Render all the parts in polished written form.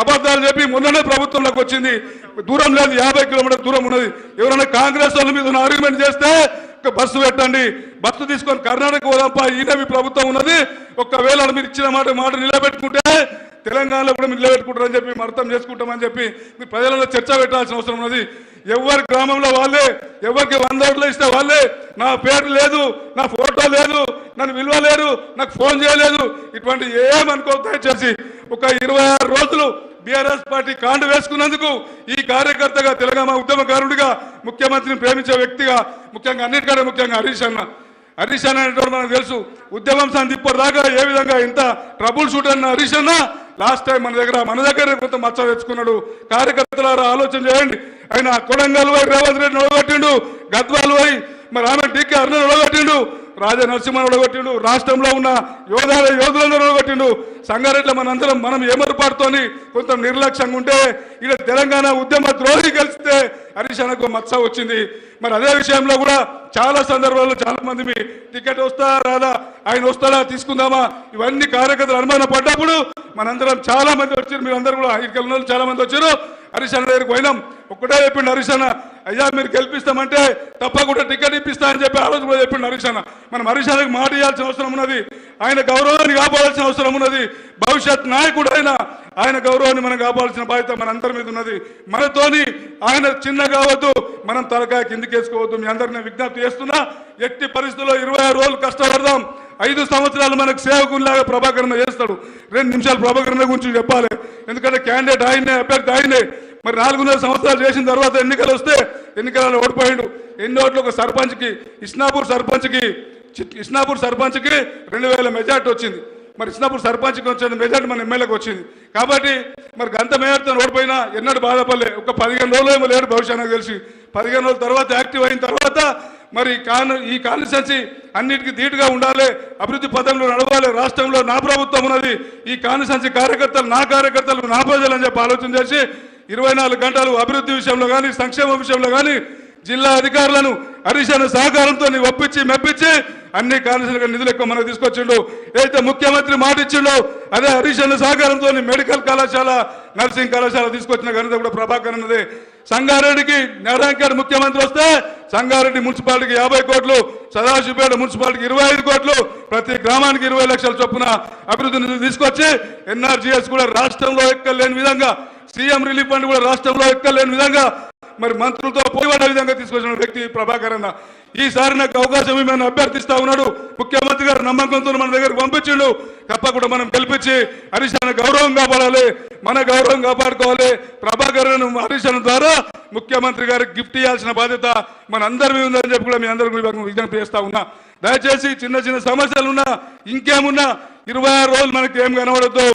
అబద్ధాలు చెప్పి మొన్ననే ప్రభుత్వంలోకి వచ్చింది. దూరం లేదు, 50 కిలోమీటర్ల దూరం ఉన్నది. ఎవరైనా కాంగ్రెస్ వాళ్ళ మీద ఆర్గ్యుమెంట్ చేస్తే బస్సు పెట్టండి, బస్సు తీసుకొని కర్ణాటక పోదాంపా, ఈయన మీ ప్రభుత్వం ఉన్నది. ఒకవేళ మీరు ఇచ్చిన మాట నిలబెట్టుకుంటే తెలంగాణలో కూడా మీరు నిలబెట్టుకుంటారని చెప్పి మేము అర్థం చేసుకుంటామని చెప్పి మీరు ప్రజలలో చర్చ పెట్టాల్సిన అవసరం ఉన్నది. ఎవరి గ్రామంలో వాళ్ళే, ఎవరికి 100 ఓట్లు ఇస్తే వాళ్ళే, నా పేరు లేదు, నా ఫోటో లేదు, నన్ను విలువలేరు, నాకు ఫోన్ చేయలేదు, ఇటువంటి ఏమనుకో. దయచేసి ఒక 26 రోజులు బీఆర్ఎస్ పార్టీ కాండు వేసుకున్నందుకు ఈ కార్యకర్తగా, తెలంగాణ ఉద్యమకారుడిగా, ముఖ్యమంత్రిని ప్రేమించే వ్యక్తిగా, ముఖ్యంగా అన్నిటికంటే ముఖ్యంగా హరీష్ అన్న అనేటువంటి మనకు తెలుసు. ఉద్యమం సంది ఇప్పటిదాకా ఏ విధంగా ఇంత ట్రబుల్ షూట్ అన్న హరీష్ అన్న లాస్ట్ టైం మన దగ్గర కొంత మచ్చ తెచ్చుకున్నాడు. కార్యకర్తలారా ఆలోచన చేయండి. ఆయన కొడంగల్ పోయి రేవంత్ రెడ్డిని ఒడగొట్టిండు, గద్వాలు పోయి మరి ఆమె టీకే అరుణను ఒడగొట్టిండు, రాజా నరసింహను ఒడగొట్టిండు, రాష్ట్రంలో ఉన్న యోధులందరూ ఒడగొట్టిండు. సంగారెడ్డిలో మనం ఏమరుపాటుతోని కొంత నిర్లక్ష్యంగా ఉంటే ఇక్కడ తెలంగాణ ఉద్యమ ద్రోహి గెలిస్తే హరీష్ అన్నకు మచ్చ వచ్చింది. మరి అదే విషయంలో కూడా చాలా సందర్భాల్లో చాలా మంది మీ టికెట్ వస్తా రాదా, ఆయన వస్తాడా తీసుకుందామా, ఇవన్నీ కార్యకర్తలు అనుమానం పడ్డప్పుడు మనందరం చాలా మంది వచ్చారు. మీరు అందరూ కూడా ఇక్కడ చాలా మంది వచ్చారు. హరీష్ అన్న దగ్గరికి పోయినాం. ఒక్కటే చెప్పిండు హరీష్ అన్న, అయ్యా మీరు గెలిపిస్తామంటే తప్పకుండా టికెట్ ఇప్పిస్తా అని చెప్పి ఆ రోజు కూడా చెప్పిండు హరీష్ అన్న. మనం హరీష్ అన్నకి మాట ఇవ్వాల్సిన అవసరం ఉన్నది, ఆయన గౌరవాన్ని కాపాడాల్సిన అవసరం ఉన్నది. భవిష్యత్ నాయకుడు ఆయన గౌరవాన్ని మనం కాపాడాల్సిన బాధ్యత మన అందరి మీద ఉన్నది. మనతోని ఆయన చిన్న కావద్దు, మనం తలకాయ కిందికేసుకోవద్దు. మీ అందరినీ విజ్ఞప్తి చేస్తున్నా, ఎట్టి పరిస్థితుల్లో 26 రోజులు కష్టపడదాం. 5 సంవత్సరాలు మనకు సేవకునిలాగా ప్రభాకరణ చేస్తాడు. 2 నిమిషాలు ప్రభాకరణ గురించి చెప్పాలి, ఎందుకంటే క్యాండిడేట్ ఆయనే, అభ్యర్థి ఆయనే. మరి 4.5 సంవత్సరాలు చేసిన తర్వాత ఎన్నికలు వస్తే ఎన్నికలలో ఓడిపోయాడు. ఎన్ని ఓట్లు ఒక సర్పంచ్కి, ఇస్నాపూర్ సర్పంచ్కి 2000 మెజార్టీ వచ్చింది. మరి ఇస్నాపూర్ సర్పంచ్కి వచ్చిన మెజార్టీ మన ఎమ్మెల్యేకి వచ్చింది. కాబట్టి మరి గంత మెజార్టీతో ఓడిపోయినా ఎన్నడూ బాధపడలే. ఒక 15 రోజులు ఏమో లేడు భవిష్యత్ నాకు తెలిసి. 15 రోజుల తర్వాత యాక్టివ్ అయిన తర్వాత మరి ఈ కాన్స్టిట్యున్సీ అన్నిటికీ ధీటుగా ఉండాలి, అభివృద్ధి పథంలో నడవాలి, రాష్ట్రంలో నా ప్రభుత్వం ఉన్నది, ఈ కాన్స్టిట్యున్సీ కార్యకర్తలు నా ప్రజలు అని చెప్పి ఆలోచన చేసి 24 గంటలు అభివృద్ధి విషయంలో కానీ, సంక్షేమ విషయంలో కానీ జిల్లా అధికారులను హరీష్ అన్న సహకారంతో ఒప్పించి మెప్పించి అన్ని కాన్స్టిట్యున్సీ నిధులు ఎక్కువ మనకు తీసుకొచ్చిండు. ఏదైతే ముఖ్యమంత్రి మాట ఇచ్చిండో అదే హరీష్ అన్న సహకారంతో మెడికల్ కళాశాల, నర్సింగ్ కళాశాల తీసుకొచ్చిన ఘనత కూడా ప్రభాకర్ అన్నదే. సంగారెడ్డికి నారాయణఖేడ్ ముఖ్యమంత్రి వస్తే సంగారెడ్డి మున్సిపాలిటీకి 50 కోట్లు, సదాశివపేట మున్సిపాలిటీకి 25 కోట్లు, ప్రతి గ్రామానికి 20 లక్షల చొప్పున అభివృద్ధి నిధులు తీసుకొచ్చి ఎన్ఆర్జీఎస్ కూడా రాష్ట్రంలో ఎక్కలేని విధంగా, సీఎం రిలీఫ్ ఫండ్ కూడా రాష్ట్రంలో ఎక్కలేని విధంగా, మరి మంత్రులతో పోయిన విధంగా తీసుకొచ్చిన వ్యక్తి ప్రభాకర్ అన్న. ఈసారి నాకు అవకాశం ఏమైనా అభ్యర్థిస్తా ఉన్నాడు. ముఖ్యమంత్రి గారు నమ్మకంతో మన దగ్గరకు పంపించిండు. తప్పకుండా మనం గెలిపించి హరీష్ అన్న గౌరవం కాపాడాలి, మన గౌరవం కాపాడుకోవాలి. ప్రభాకర్ హరీష్ అన్న ద్వారా ముఖ్యమంత్రి గారికి గిఫ్ట్ ఇవ్వాల్సిన బాధ్యత మన అందరి ఉందని చెప్పి కూడా మీ అందరికీ విజ్ఞప్తి చేస్తా ఉన్నా. దయచేసి చిన్న సమస్యలు ఉన్నా, ఇంకేమున్నా 26 రోజులు మనకి ఏం కనబడద్దు.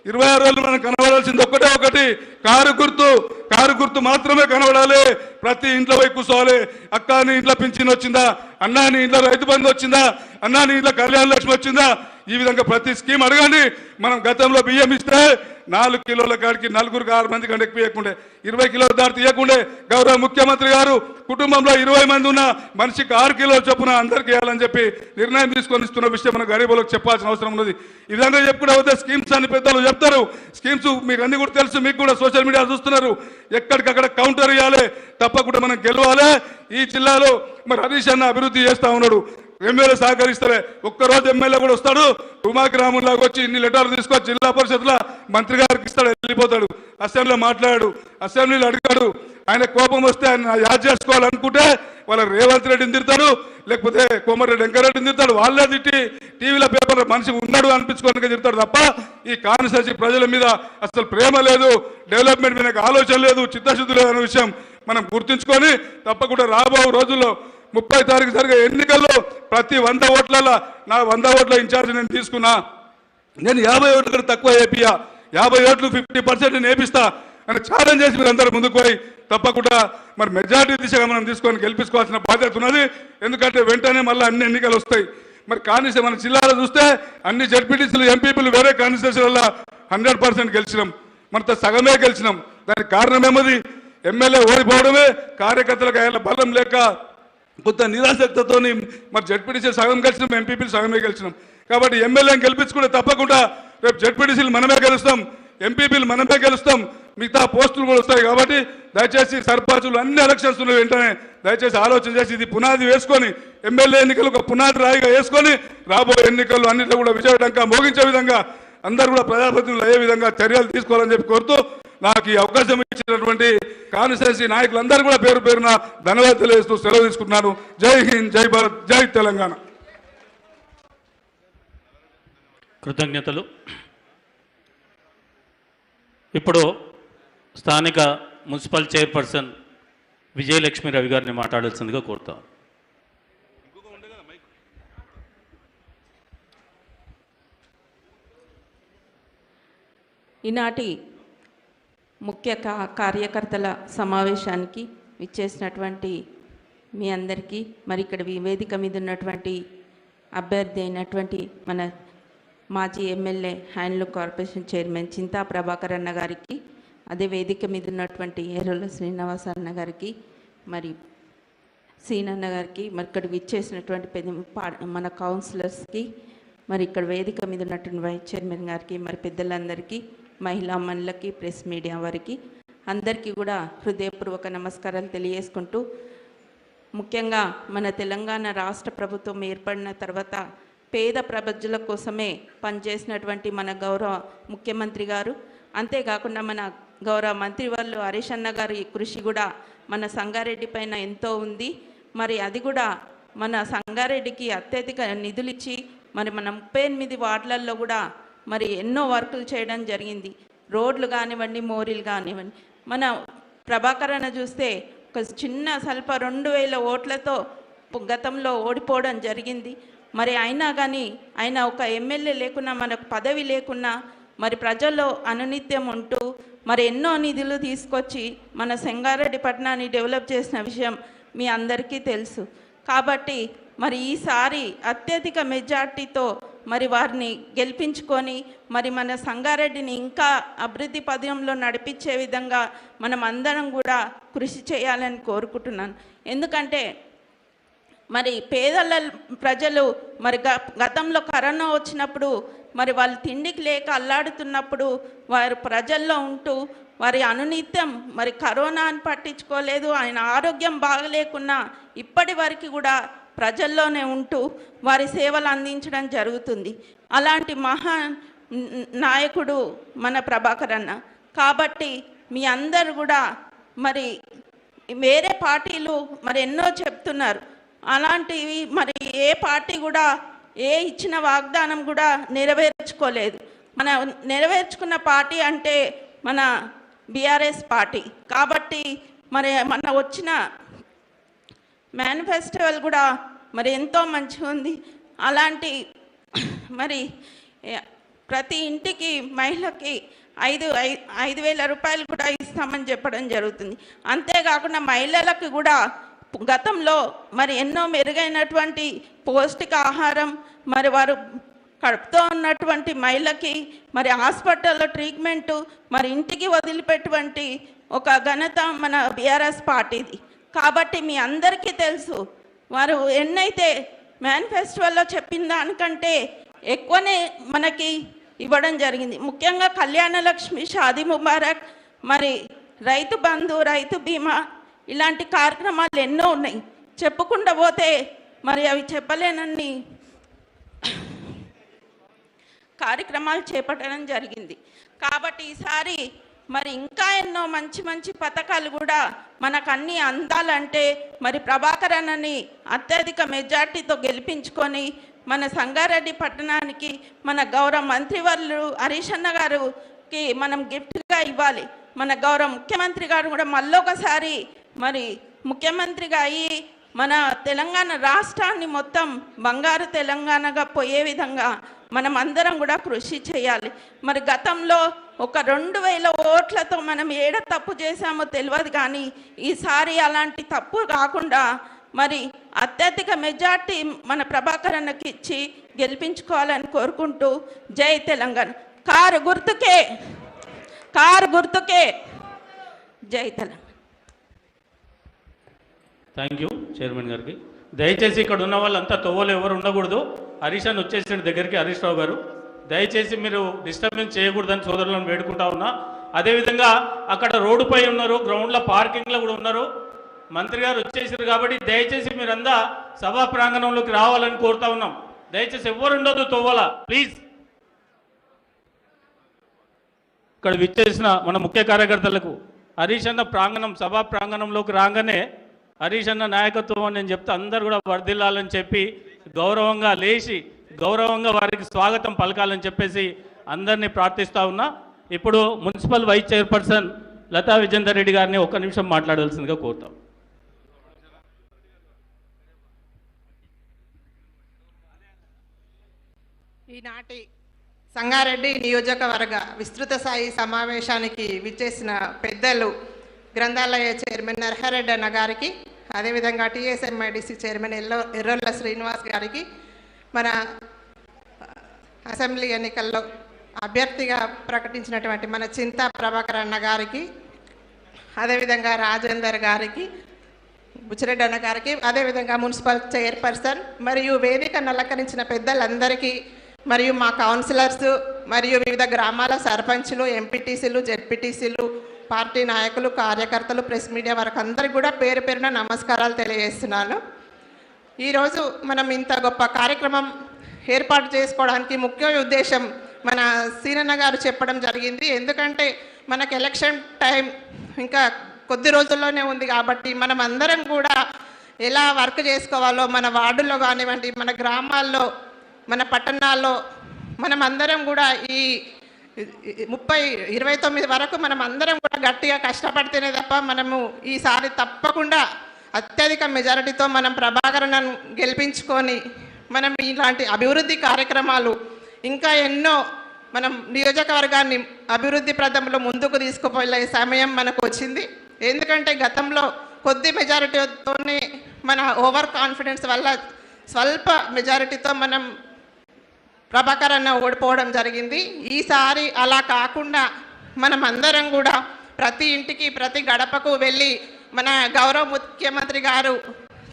26 రోజులు మనకు కనబడాల్సింది ఒకటి కారు గుర్తు మాత్రమే కనబడాలి. ప్రతి ఇంట్లో పోయి కూర్చోవాలి. అక్క నీ ఇంట్లో పింఛన్ వచ్చిందా, అన్నా నీ ఇంట్లో రైతు బంధు వచ్చిందా, అన్నా నీ ఇంట్లో కళ్యాణ లక్ష్మి వచ్చిందా, ఈ విధంగా ప్రతి స్కీమ్ అడగండి. మనం గతంలో బియ్యం ఇస్తే 4 కిలోల కాడికి 4కి 6 మంది కంటే ఎక్కువ ఇవ్వకుండే, 20 కిలోల దాటి ఇవ్వకుండే. గౌరవ ముఖ్యమంత్రి గారు కుటుంబంలో 20 మంది ఉన్న మనిషికి 6 కిలోల చొప్పున అందరికి ఇవ్వాలని చెప్పి నిర్ణయం తీసుకొని ఇస్తున్న విషయం మన గరీబులకు చెప్పాల్సిన అవసరం ఉన్నది. ఈ విధంగా చెప్పుకుంటే అవుతే స్కీమ్స్ అని పెద్దలు చెప్తారు. స్కీమ్స్ మీకు అన్ని కూడా తెలుసు, మీకు కూడా సోషల్ మీడియా చూస్తున్నారు. ఎక్కడికక్కడ కౌంటర్ ఇవ్వాలి, తప్పకుండా మనం గెలవాలి. ఈ జిల్లాలో మరి హరీష్ అన్న అభివృద్ధి చేస్తా ఉన్నాడు. ఎమ్మెల్యే సహకరిస్తారే. ఒక్కరోజు ఎమ్మెల్యే కూడా వస్తాడు, ఉమాకి రాములాగా వచ్చి ఇన్ని లెటర్లు తీసుకొచ్చి జిల్లా పరిషత్లో మంత్రి గారికి ఇస్తాడు, వెళ్ళిపోతాడు. అసెంబ్లీలో మాట్లాడాడు, అసెంబ్లీలో అడిగాడు. ఆయన కోపం వస్తే ఆయన యాద్ చేసుకోవాలనుకుంటే వాళ్ళ రేవంత్ రెడ్డిని తిడతాడు, లేకపోతే కోమరెడ్డి వెంకరెడ్డిని తిడతాడు. వాళ్ళే తిట్టి టీవీలో పేపర్లో మనిషి ఉన్నాడు అనిపించుకోవడానికి తిడతాడు తప్ప ఈ కాన్స్టిట్యున్సీ ప్రజల మీద అసలు ప్రేమ లేదు, డెవలప్మెంట్ మీద ఆలోచన లేదు, చిత్తశుద్ధి లేదు అనే విషయం మనం గుర్తుంచుకొని తప్పకుండా రాబో రోజుల్లో 30 తారీఖు జరిగే ఎన్నికల్లో ప్రతి 100 ఓట్లలో నా 100 ఓట్ల ఇన్ఛార్జ్ నేను తీసుకున్నా. నేను 50 ఓట్ల కంటే తక్కువ ఏపీయా, 50 ఓట్లు 50% నేను ఏపిస్తా అని ఛాలెంజ్ చేసి మీరు అందరూ ముందుకు పోయి తప్పకుండా మరి మెజార్టీ దిశగా మనం తీసుకొని గెలిపించుకోవాల్సిన బాధ్యత ఉన్నది. ఎందుకంటే వెంటనే మళ్ళీ అన్ని ఎన్నికలు వస్తాయి. మరి కాన్స్టిట్యూన్సీ మన జిల్లాలో చూస్తే అన్ని జడ్పీటీసీలు, ఎంపీపీలు వేరే కాన్స్టిట్యూన్సీలలో 100% గెలిచినాం, మనతో సగమే గెలిచినాం. దానికి కారణం ఏమది? ఎమ్మెల్యే ఓడిపోవడమే. కార్యకర్తలకు ఆయన బలం లేక కొంత నిరాసక్తితో మరి జడ్పీటీసీ సగం గెలిచినాం, ఎంపీపీలు సగమే గెలిచినాం. కాబట్టి ఎమ్మెల్యేని గెలిపించుకుంటే తప్పకుండా రేపు జడ్పీటీసీలు మనమే గెలుస్తాం, ఎంపీపీలు మనమే గెలుస్తాం, మిగతా పోస్టులు కూడా వస్తాయి. కాబట్టి దయచేసి సర్పంచులు అన్ని ఎలక్షన్స్ ఉన్న వెంటనే దయచేసి ఆలోచన చేసి ఇది పునాది వేసుకొని ఎమ్మెల్యే ఎన్నికలు ఒక పునాది రాయిగా వేసుకొని రాబోయే ఎన్నికలు అన్నింటిలో కూడా విజయవంతంగా మోగించే విధంగా అందరూ కూడా ప్రజాప్రతినిధులు అయ్యే విధంగా చర్యలు తీసుకోవాలని చెప్పి కోరుతూ నాకు ఈ అవకాశం ఇచ్చినటువంటి కాన్స్టిట్యున్సీ నాయకులందరూ కూడా పేరు పేరున ధన్యవాదాలు తెలియజేస్తూ సెలవు తీసుకుంటున్నాను. జై హింద్, జై భారత్, జై తెలంగాణ. కృతజ్ఞతలు. ఇప్పుడు స్థానిక మున్సిపల్ చైర్పర్సన్ విజయలక్ష్మి రవి గారిని మాట్లాడాల్సిందిగా కోరుతాం. ఈనాటి ముఖ్య కార్యకర్తల సమావేశానికి విచ్చేసినటువంటి మీ అందరికీ, మరి ఇక్కడ వేదిక మీద ఉన్నటువంటి అభ్యర్థి అయినటువంటి మన మాజీ MLA handloom corporation chairman Chinta Prabhakar అన్న గారికి, అదే వేదిక మీద ఉన్నటువంటి ఏరోల శ్రీనివాస అన్న గారికి, మరి సీనన్న గారికి, మరి ఇక్కడ విచ్చేసినటువంటి మన కౌన్సిలర్స్కి, మరి ఇక్కడ వేదిక మీద ఉన్నటువంటి వైస్ చైర్మన్ గారికి, మరి పెద్దలందరికీ, మహిళా మనులకి, ప్రెస్ మీడియా వారికి అందరికీ కూడా హృదయపూర్వక నమస్కారాలు తెలియజేసుకుంటూ, ముఖ్యంగా మన తెలంగాణ రాష్ట్ర ప్రభుత్వం ఏర్పడిన తర్వాత పేద ప్రజల కోసమే పనిచేసినటువంటి మన గౌరవ ముఖ్యమంత్రి గారు, అంతేకాకుండా మన గౌరవ మంత్రి వాళ్ళు హరీష్ అన్న గారి కృషి కూడా మన సంగారెడ్డి పైన ఎంతో ఉంది. మరి అది కూడా మన సంగారెడ్డికి అత్యధిక నిధులు ఇచ్చి మరి మన 38 వార్డులలో కూడా మరి ఎన్నో వర్కులు చేయడం జరిగింది. రోడ్లు కానివ్వండి, మోరీలు కానివ్వండి. మన ప్రభాకర్ అన్న చూస్తే ఒక చిన్న స్వల్ప 2000 ఓట్లతో గతంలో ఓడిపోవడం జరిగింది. మరి అయినా కానీ ఆయన ఒక ఎమ్మెల్యే లేకున్నా, మనకు పదవి లేకున్నా, మరి ప్రజల్లో అనునిత్యం ఉంటూ మరి ఎన్నో నిధులు తీసుకొచ్చి మన సంగారెడ్డి పట్టణాన్ని డెవలప్ చేసిన విషయం మీ అందరికీ తెలుసు. కాబట్టి మరి ఈసారి అత్యధిక మెజార్టీతో మరి వారిని గెలిపించుకొని మరి మన సంగారెడ్డిని ఇంకా అభివృద్ధి పథంలో నడిపించే విధంగా మనం అందరం కూడా కృషి చేయాలని కోరుకుంటున్నాను. ఎందుకంటే మరి పేదల ప్రజలు మరి గతంలో కరోనా వచ్చినప్పుడు మరి వాళ్ళు తిండికి లేక అల్లాడుతున్నప్పుడు వారు ప్రజల్లో ఉంటూ వారి అనునిత్యం మరి కరోనాని పట్టించుకోలేదు, ఆయన ఆరోగ్యం బాగలేకున్నా ఇప్పటి వరకు కూడా ప్రజల్లోనే ఉంటూ వారి సేవలు అందించడం జరుగుతుంది. అలాంటి మహా నాయకుడు మన ప్రభాకర్ అన్న. కాబట్టి మీ అందరు కూడా మరి వేరే పార్టీలు మరి ఎన్నో చెప్తున్నారు, అలాంటివి మరి ఏ పార్టీ కూడా ఏ ఇచ్చిన వాగ్దానం కూడా నెరవేర్చుకోలేదు. మన నెరవేర్చుకున్న పార్టీ అంటే మన బీఆర్ఎస్ పార్టీ. కాబట్టి మరి మన వచ్చిన మేనిఫెస్టోలు కూడా మరి ఎంతో మంచిగా ఉంది. అలాంటి మరి ప్రతి ఇంటికి మహిళకి 5,000 రూపాయలు కూడా ఇస్తామని చెప్పడం జరుగుతుంది. అంతేకాకుండా మహిళలకు కూడా గతంలో మరి ఎన్నో మెరుగైనటువంటి పౌష్టికాహారం, మరి వారు కడుపుతో ఉన్నటువంటి మహిళకి మరి హాస్పిటల్లో ట్రీట్మెంటు మరి ఇంటికి వదిలిపెట్టువంటి ఒక ఘనత మన బీఆర్ఎస్ పార్టీది. కాబట్టి మీ అందరికీ తెలుసు, వారు ఎన్నైతే మేనిఫెస్టోలో చెప్పిన దానికంటే ఎక్కువనే మనకి ఇవ్వడం జరిగింది. ముఖ్యంగా కళ్యాణ లక్ష్మి, షాదీ ముబారక్, మరి రైతు బంధు, రైతు బీమా, ఇలాంటి కార్యక్రమాలు ఎన్నో ఉన్నాయి. చెప్పుకుండా పోతే మరి అవి చెప్పలేనన్ని కార్యక్రమాలు చేపట్టడం జరిగింది. కాబట్టి ఈసారి మరి ఇంకా ఎన్నో మంచి మంచి పథకాలు కూడా మనకు అన్నీ అందాలంటే మరి ప్రభాకర్ అన్నని అత్యధిక మెజార్టీతో గెలిపించుకొని మన సంగారెడ్డి పట్టణానికి మన గౌరవ మంత్రివర్యులు హరీష్ అన్న గారికి మనం గిఫ్ట్గా ఇవ్వాలి. మన గౌరవ ముఖ్యమంత్రి గారు కూడా మళ్ళొకసారి మరి ముఖ్యమంత్రిగా అయ్యి మన తెలంగాణ రాష్ట్రాన్ని మొత్తం బంగారు తెలంగాణగా పోయే విధంగా మనం అందరం కూడా కృషి చేయాలి. మరి గతంలో ఒక 2,000 ఓట్లతో మనం ఏడ తప్పు చేశామో తెలియదు, కానీ ఈసారి అలాంటి తప్పు కాకుండా మరి అత్యధిక మెజార్టీ మన ప్రభాకర్ అన్నకి ఇచ్చి గెలిపించుకోవాలని కోరుకుంటూ జై తెలంగాణ. కారు గుర్తుకే, కారు గుర్తుకే, జై తెలంగాణ. థ్యాంక్ యూ చైర్మన్ గారికి. దయచేసి ఇక్కడ ఉన్న వాళ్ళంతా తొవ్వలు ఎవరు ఉండకూడదు. హరీష్ అని వచ్చేసిన దగ్గరికి, హరీష్ రావు గారు దయచేసి మీరు డిస్టర్బెన్స్ చేయకూడదని సోదరులను వేడుకుంటా ఉన్నా. అదేవిధంగా అక్కడ రోడ్డుపై ఉన్నారు, గ్రౌండ్లో పార్కింగ్లో కూడా ఉన్నారు. మంత్రి గారు వచ్చేసారు కాబట్టి దయచేసి మీరంతా సభా ప్రాంగణంలోకి రావాలని కోరుతా ఉన్నాం. దయచేసి ఎవ్వరు ఉండొద్దు తోవాల ప్లీజ్. ఇక్కడ విచ్చేసిన మన ముఖ్య కార్యకర్తలకు హరీష్ అన్న సభా ప్రాంగణంలోకి రాగానే హరీష్ అన్న నాయకత్వం అని నేను చెప్తే అందరూ కూడా వర్ధిల్లాలని చెప్పి గౌరవంగా లేచి గౌరవంగా వారికి స్వాగతం పలకాలని చెప్పేసి అందరినీ ప్రార్థిస్తూ ఉన్నా. ఇప్పుడు municipal vice chairperson Latha Vijender Reddy గారిని ఒక్క నిమిషం మాట్లాడాల్సిందిగా కోరుతాం. ఈనాటి సంగారెడ్డి నియోజకవర్గ విస్తృత స్థాయి సమావేశానికి విచ్చేసిన పెద్దలు గ్రంథాలయ చైర్మన్ నరహరెడ్డి అన్న గారికి, అదేవిధంగా టీఎస్ఎంఐడిసి చైర్మన్ ఎర్రొల్ల శ్రీనివాస్ గారికి, మన అసెంబ్లీ ఎన్నికల్లో అభ్యర్థిగా ప్రకటించినటువంటి మన చింతా ప్రభాకర్ అన్న గారికి, అదేవిధంగా రాజేందర్ గారికి, బుచ్చిరెడ్డి అన్న గారికి, అదేవిధంగా మున్సిపల్ చైర్పర్సన్ మరియు వేదికను అలంకరించిన పెద్దలందరికీ, మరియు మా కౌన్సిలర్స్ మరియు వివిధ గ్రామాల సర్పంచులు, ఎంపీటీసీలు, జెడ్పీటీసీలు, పార్టీ నాయకులు, కార్యకర్తలు, ప్రెస్ మీడియా వారికి అందరికీ కూడా పేరు పేరున నమస్కారాలు తెలియజేస్తున్నాను. ఈరోజు మనం ఇంత గొప్ప కార్యక్రమం ఏర్పాటు చేసుకోవడానికి ముఖ్య ఉద్దేశం మన సీనన్న గారు చెప్పడం జరిగింది. ఎందుకంటే మనకు ఎలక్షన్ టైం ఇంకా కొద్ది రోజుల్లోనే ఉంది కాబట్టి మనం అందరం కూడా ఎలా వర్క్ చేసుకోవాలో మన వార్డుల్లో కానివ్వండి, మన గ్రామాల్లో, మన పట్టణాల్లో మనం అందరం కూడా ఈ 29 వరకు మనం అందరం కూడా గట్టిగా కష్టపడితేనే తప్ప మనము ఈసారి తప్పకుండా అత్యధిక మెజారిటీతో మనం ప్రభాకరన్ను గెలిపించుకొని మనం ఇలాంటి అభివృద్ధి కార్యక్రమాలు ఇంకా ఎన్నో మనం నియోజకవర్గాన్ని అభివృద్ధి ప్రదంలో ముందుకు తీసుకుపోయే సమయం మనకు వచ్చింది. ఎందుకంటే గతంలో కొద్ది మెజారిటీతోనే మన ఓవర్ కాన్ఫిడెన్స్ వల్ల స్వల్ప మెజారిటీతో మనం ప్రభాకరన్న ఓడిపోవడం జరిగింది. ఈసారి అలా కాకుండా మనం అందరం కూడా ప్రతి ఇంటికి ప్రతి గడపకు వెళ్ళి మన గౌరవ ముఖ్యమంత్రి గారు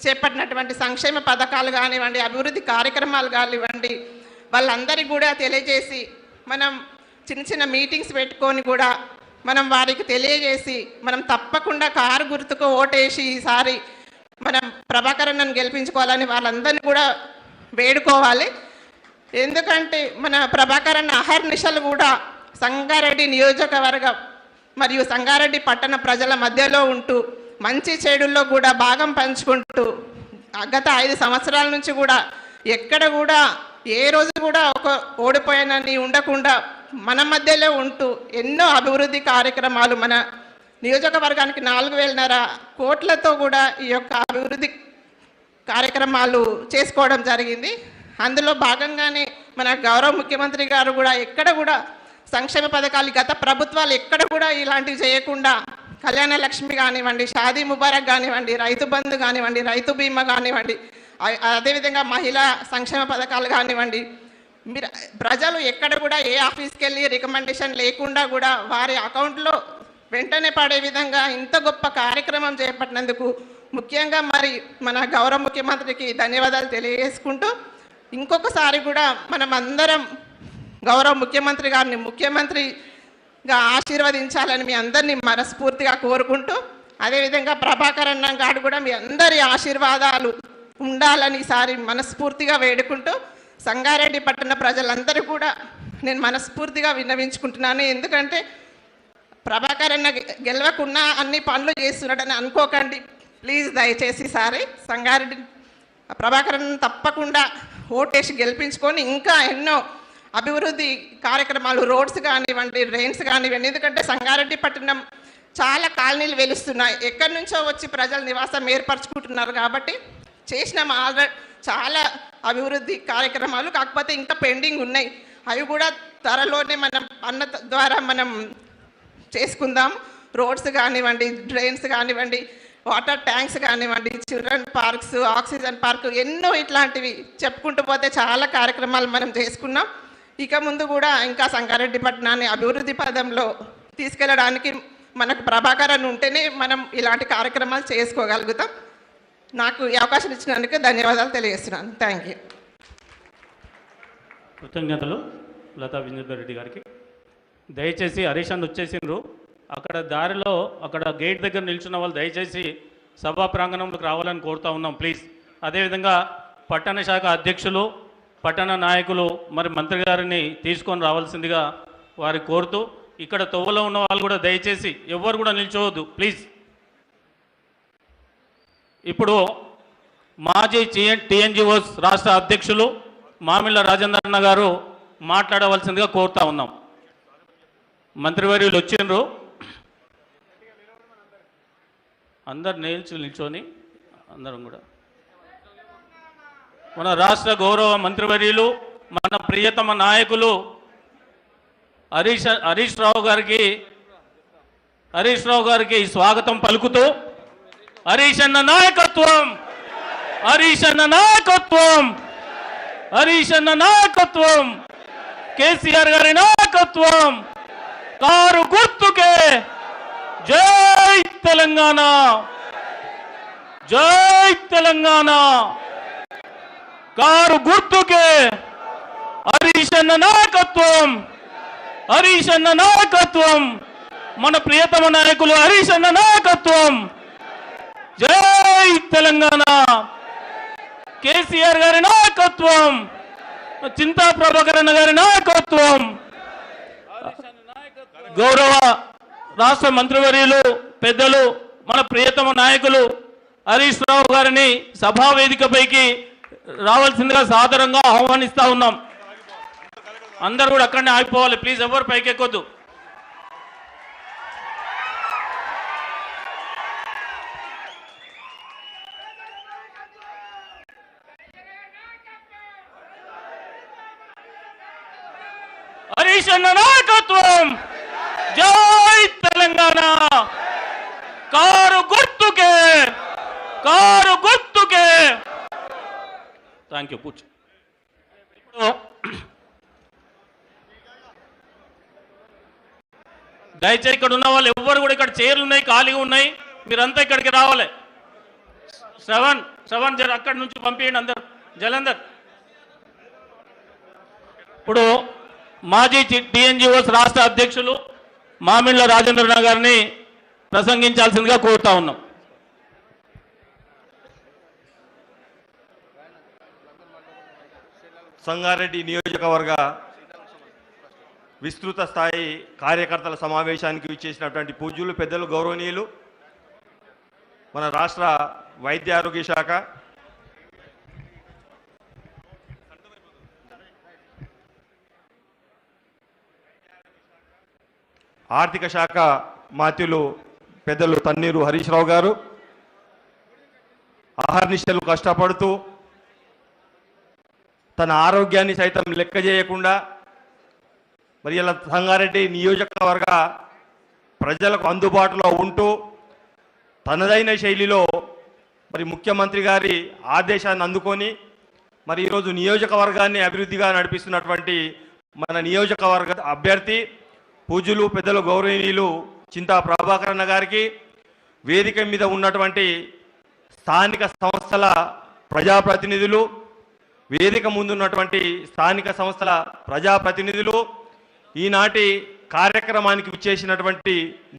చేపట్టినటువంటి సంక్షేమ పథకాలు కానివ్వండి, అభివృద్ధి కార్యక్రమాలు కానివ్వండి, వాళ్ళందరికీ కూడా తెలియజేసి మనం చిన్న చిన్న మీటింగ్స్ పెట్టుకొని కూడా మనం వారికి తెలియజేసి మనం తప్పకుండా కారు గుర్తుకు ఓటేసి ఈసారి మనం ప్రభాకరన్నను గెలిపించుకోవాలని వాళ్ళందరినీ కూడా వేడుకోవాలి. ఎందుకంటే మన ప్రభాకరన్న అహర్నిశలు కూడా సంగారెడ్డి నియోజకవర్గం మరియు సంగారెడ్డి పట్టణ ప్రజల మధ్యలో ఉంటూ మంచి చెడుల్లో కూడా భాగం పంచుకుంటూ గత 5 సంవత్సరాల నుంచి కూడా ఎక్కడ కూడా ఏ రోజు కూడా ఒక ఓడిపోయానని ఉండకుండా మన మధ్యలో ఉంటూ ఎన్నో అభివృద్ధి కార్యక్రమాలు మన నియోజకవర్గానికి 4,500 కోట్లతో కూడా ఈ యొక్క అభివృద్ధి కార్యక్రమాలు చేసుకోవడం జరిగింది. అందులో భాగంగానే మన గౌరవ ముఖ్యమంత్రి గారు కూడా ఎక్కడ కూడా సంక్షేమ పథకాలు గత ప్రభుత్వాలు ఎక్కడ కూడా ఇలాంటివి చేయకుండా కళ్యాణ లక్ష్మి కానివ్వండి, షాదీ ముబారక్ కానివ్వండి, రైతు బంధు కానివ్వండి, రైతు బీమా కానివ్వండి, అదేవిధంగా మహిళా సంక్షేమ పథకాలు కానివ్వండి, మీరు ప్రజలు ఎక్కడ కూడా ఏ ఆఫీస్కి వెళ్ళి రికమెండేషన్ లేకుండా కూడా వారి అకౌంట్లో వెంటనే పడే విధంగా ఇంత గొప్ప కార్యక్రమం చేపట్టినందుకు ముఖ్యంగా మరి మన గౌరవ ముఖ్యమంత్రికి ధన్యవాదాలు తెలియజేసుకుంటూ ఇంకొకసారి కూడా మనం అందరం గౌరవ ముఖ్యమంత్రి గారిని ముఖ్యమంత్రిగా ఆశీర్వదించాలని మీ అందరినీ మనస్ఫూర్తిగా కోరుకుంటూ, అదేవిధంగా ప్రభాకరన్న గారు కూడా మీ అందరి ఆశీర్వాదాలు ఉండాలని ఈసారి మనస్ఫూర్తిగా వేడుకుంటూ సంగారెడ్డి పట్టణ ప్రజలందరూ కూడా నేను మనస్ఫూర్తిగా విన్నవించుకుంటున్నాను. ఎందుకంటే ప్రభాకరన్న గెలవకున్నా అన్ని పనులు చేస్తున్నాడని అనుకోకండి ప్లీజ్. దయచేసి ఈసారి సంగారెడ్డి ప్రభాకరన్న తప్పకుండా ఓటేసి గెలిపించుకొని ఇంకా ఎన్నో అభివృద్ధి కార్యక్రమాలు, రోడ్స్ కానివ్వండి, డ్రైన్స్ కానివ్వండి, ఎందుకంటే సంగారెడ్డి పట్టణం చాలా కాలనీలు వెలుస్తున్నాయి, ఎక్కడి నుంచో వచ్చి ప్రజలు నివాసం ఏర్పరచుకుంటున్నారు కాబట్టి చేసిన చాలా అభివృద్ధి కార్యక్రమాలు కాకపోతే ఇంకా పెండింగ్ ఉన్నాయి. అవి కూడా త్వరలోనే మనం అన్న ద్వారా మనం చేసుకుందాం. రోడ్స్ కానివ్వండి, డ్రైన్స్ కానివ్వండి, వాటర్ ట్యాంక్స్ కానివ్వండి, చిల్డ్రన్ పార్క్స్, ఆక్సిజన్ పార్క్, ఎన్నో ఇట్లాంటివి చెప్పుకుంటూ పోతే చాలా కార్యక్రమాలు మనం చేసుకున్నాం. ఇక ముందు కూడా ఇంకా సంగారెడ్డి పట్టణాన్ని అభివృద్ధి పదంలో తీసుకెళ్ళడానికి మనకు ప్రభాకరన్ ఉంటేనే మనం ఇలాంటి కార్యక్రమాలు చేసుకోగలుగుతాం. నాకు ఈ అవకాశం ఇచ్చినందుకు ధన్యవాదాలు తెలియజేస్తున్నాను. Thank you. కృతజ్ఞతలు. లతా విజేందర్ రెడ్డి గారికి. దయచేసి హరీష్ అన్న వచ్చేసిండ్రు, అక్కడ దారిలో అక్కడ గేట్ దగ్గర నిల్చున్న వాళ్ళు దయచేసి సభా ప్రాంగణంలోకి రావాలని కోరుతా ఉన్నాం ప్లీజ్. అదేవిధంగా పట్టణ శాఖ అధ్యక్షులు, పట్టణ నాయకులు మరి మంత్రి గారిని తీసుకొని రావాల్సిందిగా వారి కోరుతూ, ఇక్కడ తొవ్వలో ఉన్న వాళ్ళు కూడా దయచేసి ఎవ్వరు కూడా నిల్చోవద్దు ప్లీజ్. ఇప్పుడు మాజీ టీఎన్జిఓస్ రాష్ట్ర అధ్యక్షులు మామిళ్ళ రాజేంద్రన్న గారు మాట్లాడవలసిందిగా కోరుతా ఉన్నాం. మంత్రివర్యులు వచ్చిండ్రు, అందరు నిల్చొని అందరం కూడా మన రాష్ట్ర గౌరవ మంత్రివర్యులు, మన ప్రియతమ నాయకులు హరీష్ రావు గారికి స్వాగతం పలుకుతూ, హరీష్ అన్న నాయకత్వం, హరీష్ అన్న నాయకత్వం, హరీష్ అన్న నాయకత్వం, కేసీఆర్ గారి నాయకత్వం, కారు గుర్తుకే జై తెలంగాణ, జై తెలంగాణ, కారు గుర్తుకే హరీష్ అన్న నాయకత్వం, హరీష్ అన్న నాయకత్వం, మన ప్రియతమ నాయకులు హరీష్ అన్న నాయకత్వం, జై తెలంగాణ, కేసీఆర్ గారి నాయకత్వం, చింతా ప్రభాకర్ అన్న గారి నాయకత్వం, గౌరవ రాష్ట్ర మంత్రివర్యులు పెద్దలు మన ప్రియతమ నాయకులు హరీష్ రావు గారిని సభా వేదికపైకి రావాల్సిందిగా సాదరంగా ఆహ్వానిస్తా ఉన్నాం. అందరూ కూడా అక్కడనే ఆగిపోవాలి ప్లీజ్, ఎవరు పైకి ఎక్కొద్దు. హరీష్ అన్న నాయకత్వం, జై తెలంగాణ, కారు గుర్తుకే, కారు గుర్తుకే. Thank you. కూర్చో. దయచేసి ఇక్కడ ఉన్న వాళ్ళు ఎవ్వరు కూడా, ఇక్కడ చైర్లు ఉన్నాయి ఖాళీగా ఉన్నాయి, మీరంతా ఇక్కడికి రావాలి. శ్రవణ్ జర అక్కడి నుంచి పంపించండి అందరు, జలంధర్. ఇప్పుడు మాజీ టీఎన్జిఓస్ రాష్ట్ర అధ్యక్షులు మామిళ్ళ రాజేంద్రన్న గారిని ప్రసంగించాల్సిందిగా కోరుతా ఉన్నాం. సంగారెడ్డి నియోజకవర్గ విస్తృత స్థాయి కార్యకర్తల సమావేశానికి విచ్చేసినటువంటి పూజ్యులు, పెద్దలు, గౌరవనీయులు, మన రాష్ట్ర వైద్య ఆరోగ్య శాఖ, ఆర్థిక శాఖ మాత్యులు పెద్దలు తన్నీరు హరీష్ రావు గారు అహర్నిశలు కష్టపడుతూ తన ఆరోగ్యాన్ని సైతం లెక్క చేయకుండా మరి ఇలా సంగారెడ్డి నియోజకవర్గ ప్రజలకు అందుబాటులో ఉంటూ తనదైన శైలిలో మరి ముఖ్యమంత్రి గారి ఆదేశాన్ని అందుకొని మరి ఈరోజు నియోజకవర్గాన్ని అభివృద్ధిగా నడిపిస్తున్నటువంటి మన నియోజకవర్గ అభ్యర్థి పూజ్యులు, పెద్దలు, గౌరవనీయులు చింతా ప్రభాకర్ అన్న గారికి, వేదిక మీద ఉన్నటువంటి స్థానిక సంస్థల ప్రజాప్రతినిధులు, వేదిక ముందున్నటువంటి స్థానిక సంస్థల ప్రజాప్రతినిధులు, ఈనాటి కార్యక్రమానికి విచ్చేసినటువంటి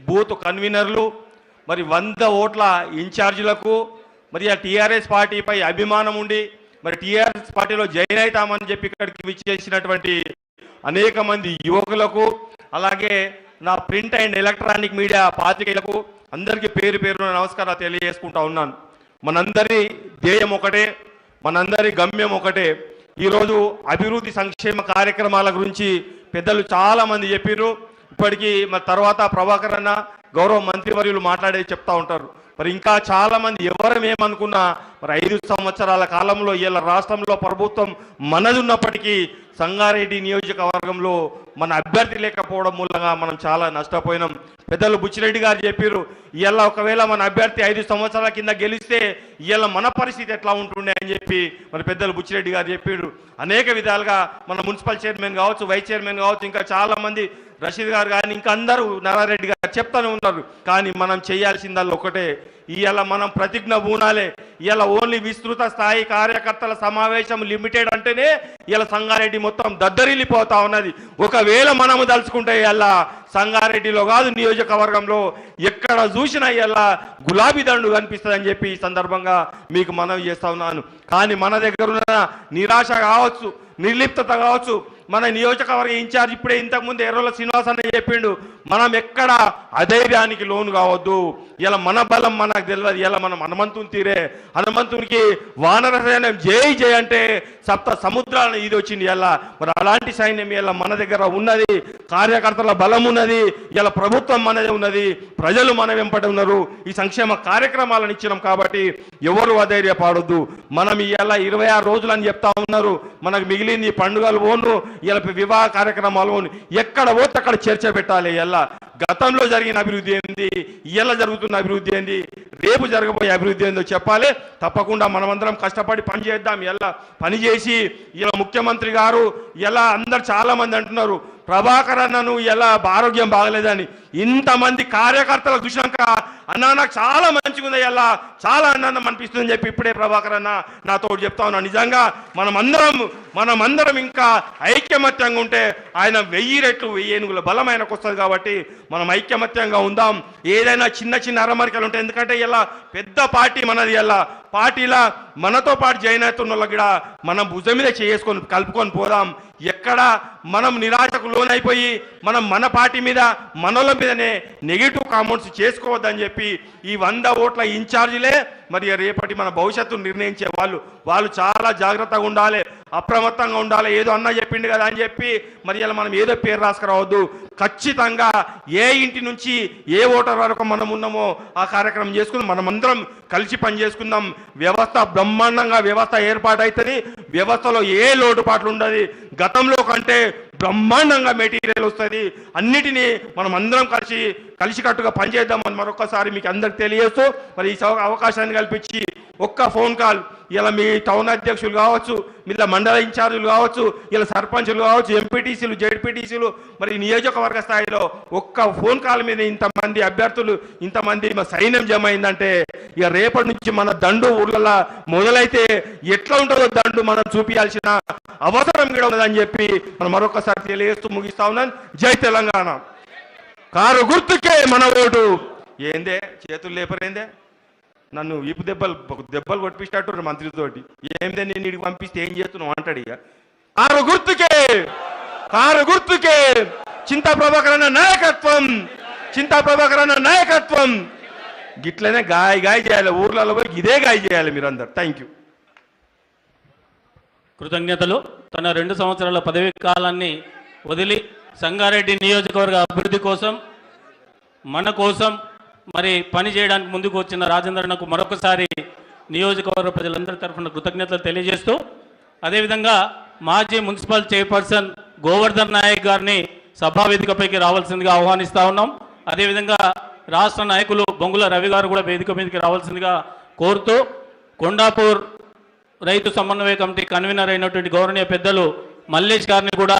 బూత్ కన్వీనర్లు, మరి 100 ఓట్ల ఇన్ఛార్జీలకు, మరి ఆ టీఆర్ఎస్ పార్టీపై అభిమానం ఉండి మరి టీఆర్ఎస్ పార్టీలో జాయిన్ అవుతామని చెప్పి ఇక్కడికి విచ్చేసినటువంటి అనేక మంది యువకులకు, అలాగే నా ప్రింట్ అండ్ ఎలక్ట్రానిక్ మీడియా పాత్రికేయులకు అందరికీ పేరు పేరున నమస్కారాలు తెలియజేసుకుంటా ఉన్నాను. మనందరి ధ్యేయం ఒకటే, మనందరి గమ్యం ఒకటే. ఈరోజు అభివృద్ధి సంక్షేమ కార్యక్రమాల గురించి పెద్దలు చాలామంది చెప్పారు. ఇప్పటికీ మరి తర్వాత ప్రభాకర్ అన్న గౌరవ మంత్రివర్యులు మాట్లాడేది చెప్తా ఉంటారు. మరి ఇంకా చాలామంది ఎవరమేమనుకున్నా మరి 5 సంవత్సరాల కాలంలో ఇలా రాష్ట్రంలో ప్రభుత్వం మనది ఉన్నప్పటికీ సంగారెడ్డి నియోజకవర్గంలో మన అభ్యర్థి లేకపోవడం మూలంగా మనం చాలా నష్టపోయినాం. పెద్దలు బుచ్చిరెడ్డి గారు చెప్పారు, ఇలా ఒకవేళ మన అభ్యర్థి 5 సంవత్సరాల కింద గెలిస్తే ఇలా మన పరిస్థితి ఎట్లా ఉంటుండే అని చెప్పి మరి పెద్దలు బుచ్చిరెడ్డి గారు చెప్పారు. అనేక విధాలుగా మన మున్సిపల్ చైర్మన్ కావచ్చు, వైస్ చైర్మన్ కావచ్చు, ఇంకా చాలామంది రషీద్ గారు కానీ ఇంకా అందరూ నారారెడ్డి గారు చెప్తానే ఉన్నారు. కానీ మనం చేయాల్సిందల్లా ఒకటే, ఇవాళ మనం ప్రతిజ్ఞ పూనాలే. ఇవాళ ఓన్లీ విస్తృత స్థాయి కార్యకర్తల సమావేశం లిమిటెడ్ అంటేనే ఇవాళ సంగారెడ్డి మొత్తం దద్దరిల్లిపోతా ఉన్నది. ఒకవేళ మనము తలుచుకుంటే ఇవాళ సంగారెడ్డిలో కాదు నియోజకవర్గంలో ఎక్కడ చూసినా ఇవాళ గులాబీ దండు కనిపిస్తుందని చెప్పి ఈ సందర్భంగా మీకు మనవి చేస్తా ఉన్నాను. కానీ మన దగ్గర ఉన్న నిరాశ కావచ్చు, నిర్లిప్తత కావచ్చు, మన నియోజకవర్గ ఇన్ఛార్జ్ ఇప్పుడే ఇంతకుముందు ఎర్రల శ్రీనివాస్ అన్న చెప్పిండు, మనం ఎక్కడ అధైర్యానికి లోను కావద్దు. ఇలా మన బలం మనకు తెలియదు. ఇలా మనం హనుమంతుని తీరే, హనుమంతునికి వానర సైన్యం జై జై అంటే సప్త సముద్రాలను ఇది వచ్చింది. ఇలా మరి అలాంటి సైన్యం ఇలా మన దగ్గర ఉన్నది, కార్యకర్తల బలం ఉన్నది, ఇలా ప్రభుత్వం మనదే ఉన్నది, ప్రజలు మన వెంపటి ఉన్నారు. ఈ సంక్షేమ కార్యక్రమాలను ఇచ్చినాం కాబట్టి ఎవరు అధైర్యపడొద్దు. మనం ఇలా 26 రోజులు అని చెప్తా ఉన్నారు, మనకు మిగిలింది పండుగలు పోను, ఇలా వివాహ కార్యక్రమాలు పోను, ఎక్కడ పోతే అక్కడ చర్చ పెట్టాలి. ఇలా గతంలో జరిగిన అభివృద్ధి ఏంది, ఇలా జరుగుతున్న అభివృద్ధి ఏంది, రేపు జరగబోయే అభివృద్ధి ఏందో చెప్పాలి. తప్పకుండా మనమందరం కష్టపడి పని చేద్దాం. ఇలా పని చేసి ఇలా ముఖ్యమంత్రి గారు ఇలా అందరు చాలా మంది అంటున్నారు ప్రభాకర్ అన్నను ఎలా ఆరోగ్యం బాగలేదని. ఇంతమంది కార్యకర్తలకు చూసినాక అన్న నాకు చాలా మంచిగా ఉంది, ఎలా చాలా ఆనందం అనిపిస్తుందని చెప్పి ఇప్పుడే ప్రభాకర్ అన్న నాతో చెప్తా ఉన్నా. నిజంగా మనమందరం ఇంకా ఐక్యమత్యంగా ఉంటే ఆయన 1000 రెట్లు 1000 ఏనుగుల బలం ఆయనకు వస్తుంది. కాబట్టి మనం ఐక్యమత్యంగా ఉందాం. ఏదైనా చిన్న చిన్న అరమరికలు ఉంటాయి, ఎందుకంటే ఇలా పెద్ద పార్టీ మనది. ఇలా పార్టీలా మనతో పాటు జాయిన్ అవుతున్న వాళ్ళకి కూడా మనం భుజం మీద చేసుకొని కలుపుకొని పోదాం. ఎక్కడ మనం నిరాశకు లోనైపోయి మన పార్టీ మీద మనల మీదనే నెగిటివ్ కామెంట్స్ చేసుకోవద్దని చెప్పి ఈ 100 ఓట్ల ఇన్ఛార్జీలే మరి రేపటి మన భవిష్యత్తును నిర్ణయించే వాళ్ళు చాలా జాగ్రత్తగా ఉండాలి, అప్రమత్తంగా ఉండాలి. ఏదో అన్న చెప్పిండు కదా అని చెప్పి మరి ఇలా మనం ఏదో పేరు రాసుకురావద్దు. ఖచ్చితంగా ఏ ఇంటి నుంచి ఏ ఓటర్ వరకు మనం ఉన్నామో ఆ కార్యక్రమం చేసుకుని మనమందరం కలిసి పని చేసుకుందాం. వ్యవస్థ బ్రహ్మాండంగా వ్యవస్థ ఏర్పాటైతుంది. వ్యవస్థలో ఏ లోటుపాట్లు ఉండదు. గతంలో కంటే బ్రహ్మాండంగా మెటీరియల్ వస్తుంది. అన్నిటినీ మనం అందరం కలిసికట్టుగా పనిచేద్దామని మరొకసారి మీకు అందరికి తెలియజేస్తూ మరి ఈ అవకాశాన్ని కల్పించి ఒక్క ఫోన్ కాల్ ఇలా మీ టౌన్ అధ్యక్షులు కావచ్చు, ఇలా మండల ఇన్ఛార్జీలు కావచ్చు, ఇలా సర్పంచులు కావచ్చు, ఎంపీటీసీలు, జెడ్పీటీసీలు, మరి నియోజకవర్గ స్థాయిలో ఒక్క ఫోన్ కాల్ మీద ఇంతమంది అభ్యర్థులు, ఇంతమంది సైన్యం జమ అయిందంటే ఇక రేపటి నుంచి మన దండు ఊళ్ళలో మొదలైతే ఎట్లా ఉంటుందో దండు మనం చూపించాల్సిన అవసరం కూడా ఉన్నదని చెప్పి మనం మరొకసారి తెలియజేస్తూ ముగిస్తా ఉన్నాను. జై తెలంగాణ. కారు గుర్తుకే మన ఓటు. ఏందే చేతులు లేపరేందే, నన్ను ఈపు దెబ్బలు కొట్టించినట్టు మంత్రితోటి. ఏందే నేను ఇడికి పంపిస్తే ఏం చేస్తున్నావు అంటాడు. ఇక కారు గుర్తుకే చింతా ప్రభాకర్ అన్న నాయకత్వం. గిట్లనే గాయ చేయాలి, ఊర్లలో పోయి ఇదే గాయ చేయాలి మీరందరు. Thank you. కృతజ్ఞతలు. తన 2 సంవత్సరాల పదవీ కాలాన్ని వదిలి సంగారెడ్డి నియోజకవర్గ అభివృద్ధి కోసం, మన కోసం మరి పని చేయడానికి ముందుకు వచ్చిన రాజేంద్రన్నకు మరొకసారి నియోజకవర్గ ప్రజలందరి తరఫున కృతజ్ఞతలు తెలియజేస్తూ, అదేవిధంగా మాజీ మున్సిపల్ చైర్పర్సన్ గోవర్ధన్ నాయక్ గారిని సభా వేదికపైకి రావాల్సిందిగా ఆహ్వానిస్తూ ఉన్నాం. అదేవిధంగా రాష్ట్ర నాయకులు బొంగుల రవి గారు కూడా వేదిక మీదకి రావాల్సిందిగా కోరుతూ, కొండాపూర్ రైతు సమన్వయ కమిటీ కన్వీనర్ అయినటువంటి గౌరవనీయ పెద్దలు మల్లేష్ గారిని కూడా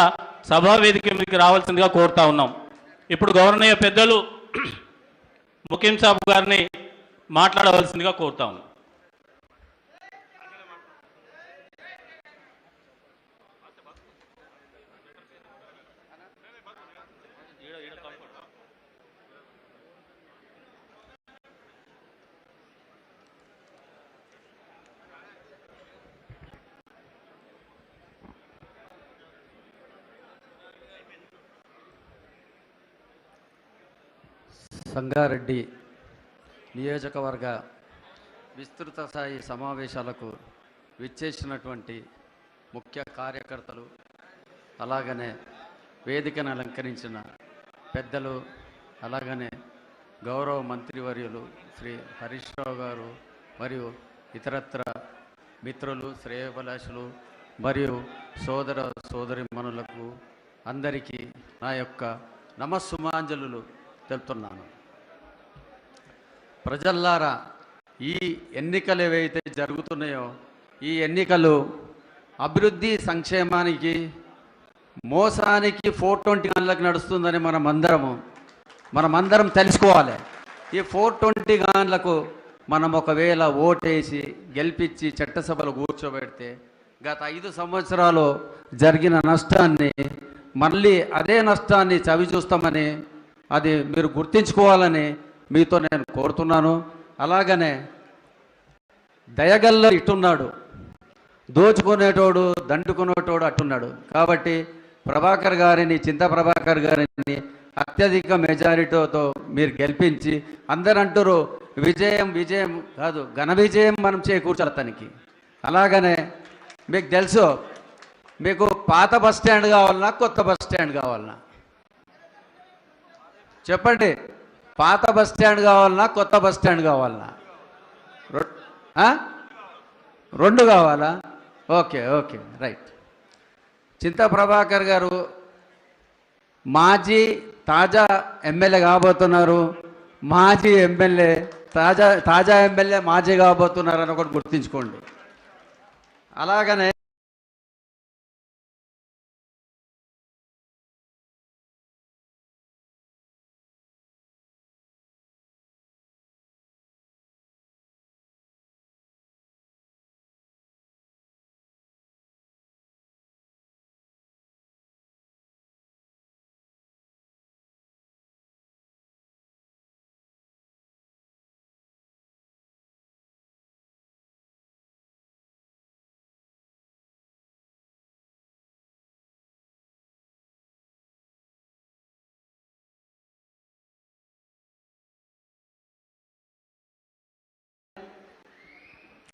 సభా వేదిక మీదకి రావాల్సిందిగా కోరుతా ఉన్నాం. ఇప్పుడు గౌరవనీయ పెద్దలు ముఖీం సాబ్ గారిని మాట్లాడవలసిందిగా కోరుతా ఉన్నాం. సంగారెడ్డి నియోజకవర్గ విస్తృత స్థాయి సమావేశాలకు విచ్చేసినటువంటి ముఖ్య కార్యకర్తలు, అలాగనే వేదికను అలంకరించిన పెద్దలు, అలాగనే గౌరవ మంత్రివర్యులు శ్రీ హరీష్ రావు గారు మరియు ఇతరత్ర మిత్రులు, శ్రేయోభిలాషులు మరియు సోదర సోదరీమణులకు అందరికీ నా యొక్క నమస్సుమాంజలు తెలుపుతున్నాను. ప్రజల్లారా, ఈ ఎన్నికలు ఏవైతే జరుగుతున్నాయో ఈ ఎన్నికలు అభివృద్ధి సంక్షేమానికి మోసానికి 420 గంటలకు నడుస్తుందని మనమందరం తెలుసుకోవాలి. ఈ 420 గంటలకు మనం ఒకవేళ ఓటేసి గెలిపించి చట్టసభలో కూర్చోబెడితే గత 5 సంవత్సరాలు జరిగిన నష్టాన్ని మళ్ళీ అదే నష్టాన్ని చవి చూస్తామని అది మీరు గుర్తించుకోవాలని మీతో నేను కోరుతున్నాను. అలాగనే దయగల్ల ఇటున్నాడు, దోచుకునేటోడు దండుకునేటోడు అట్టున్నాడు. కాబట్టి ప్రభాకర్ గారిని, చింతా ప్రభాకర్ గారిని అత్యధిక మెజారిటీతో మీరు గెలిపించి, అందరు అంటారు విజయం కాదు ఘన విజయం మనం చేకూర్చాలి అతనికి. అలాగనే మీకు తెలుసు, మీకు పాత బస్ స్టాండ్ కావాలన్నా కొత్త బస్ స్టాండ్ కావాలన్నా చెప్పండి. పాత బస్ స్టాండ్ కావాలన్నా కొత్త బస్ స్టాండ్ కావాలన్నా? రెండు కావాలా? Okay right. చింతా ప్రభాకర్ గారు మాజీ తాజా ఎమ్మెల్యే కాబోతున్నారు. మాజీ ఎమ్మెల్యే తాజా ఎమ్మెల్యే మాజీ కాబోతున్నారు అని ఒకటి గుర్తుంచుకోండి. అలాగనే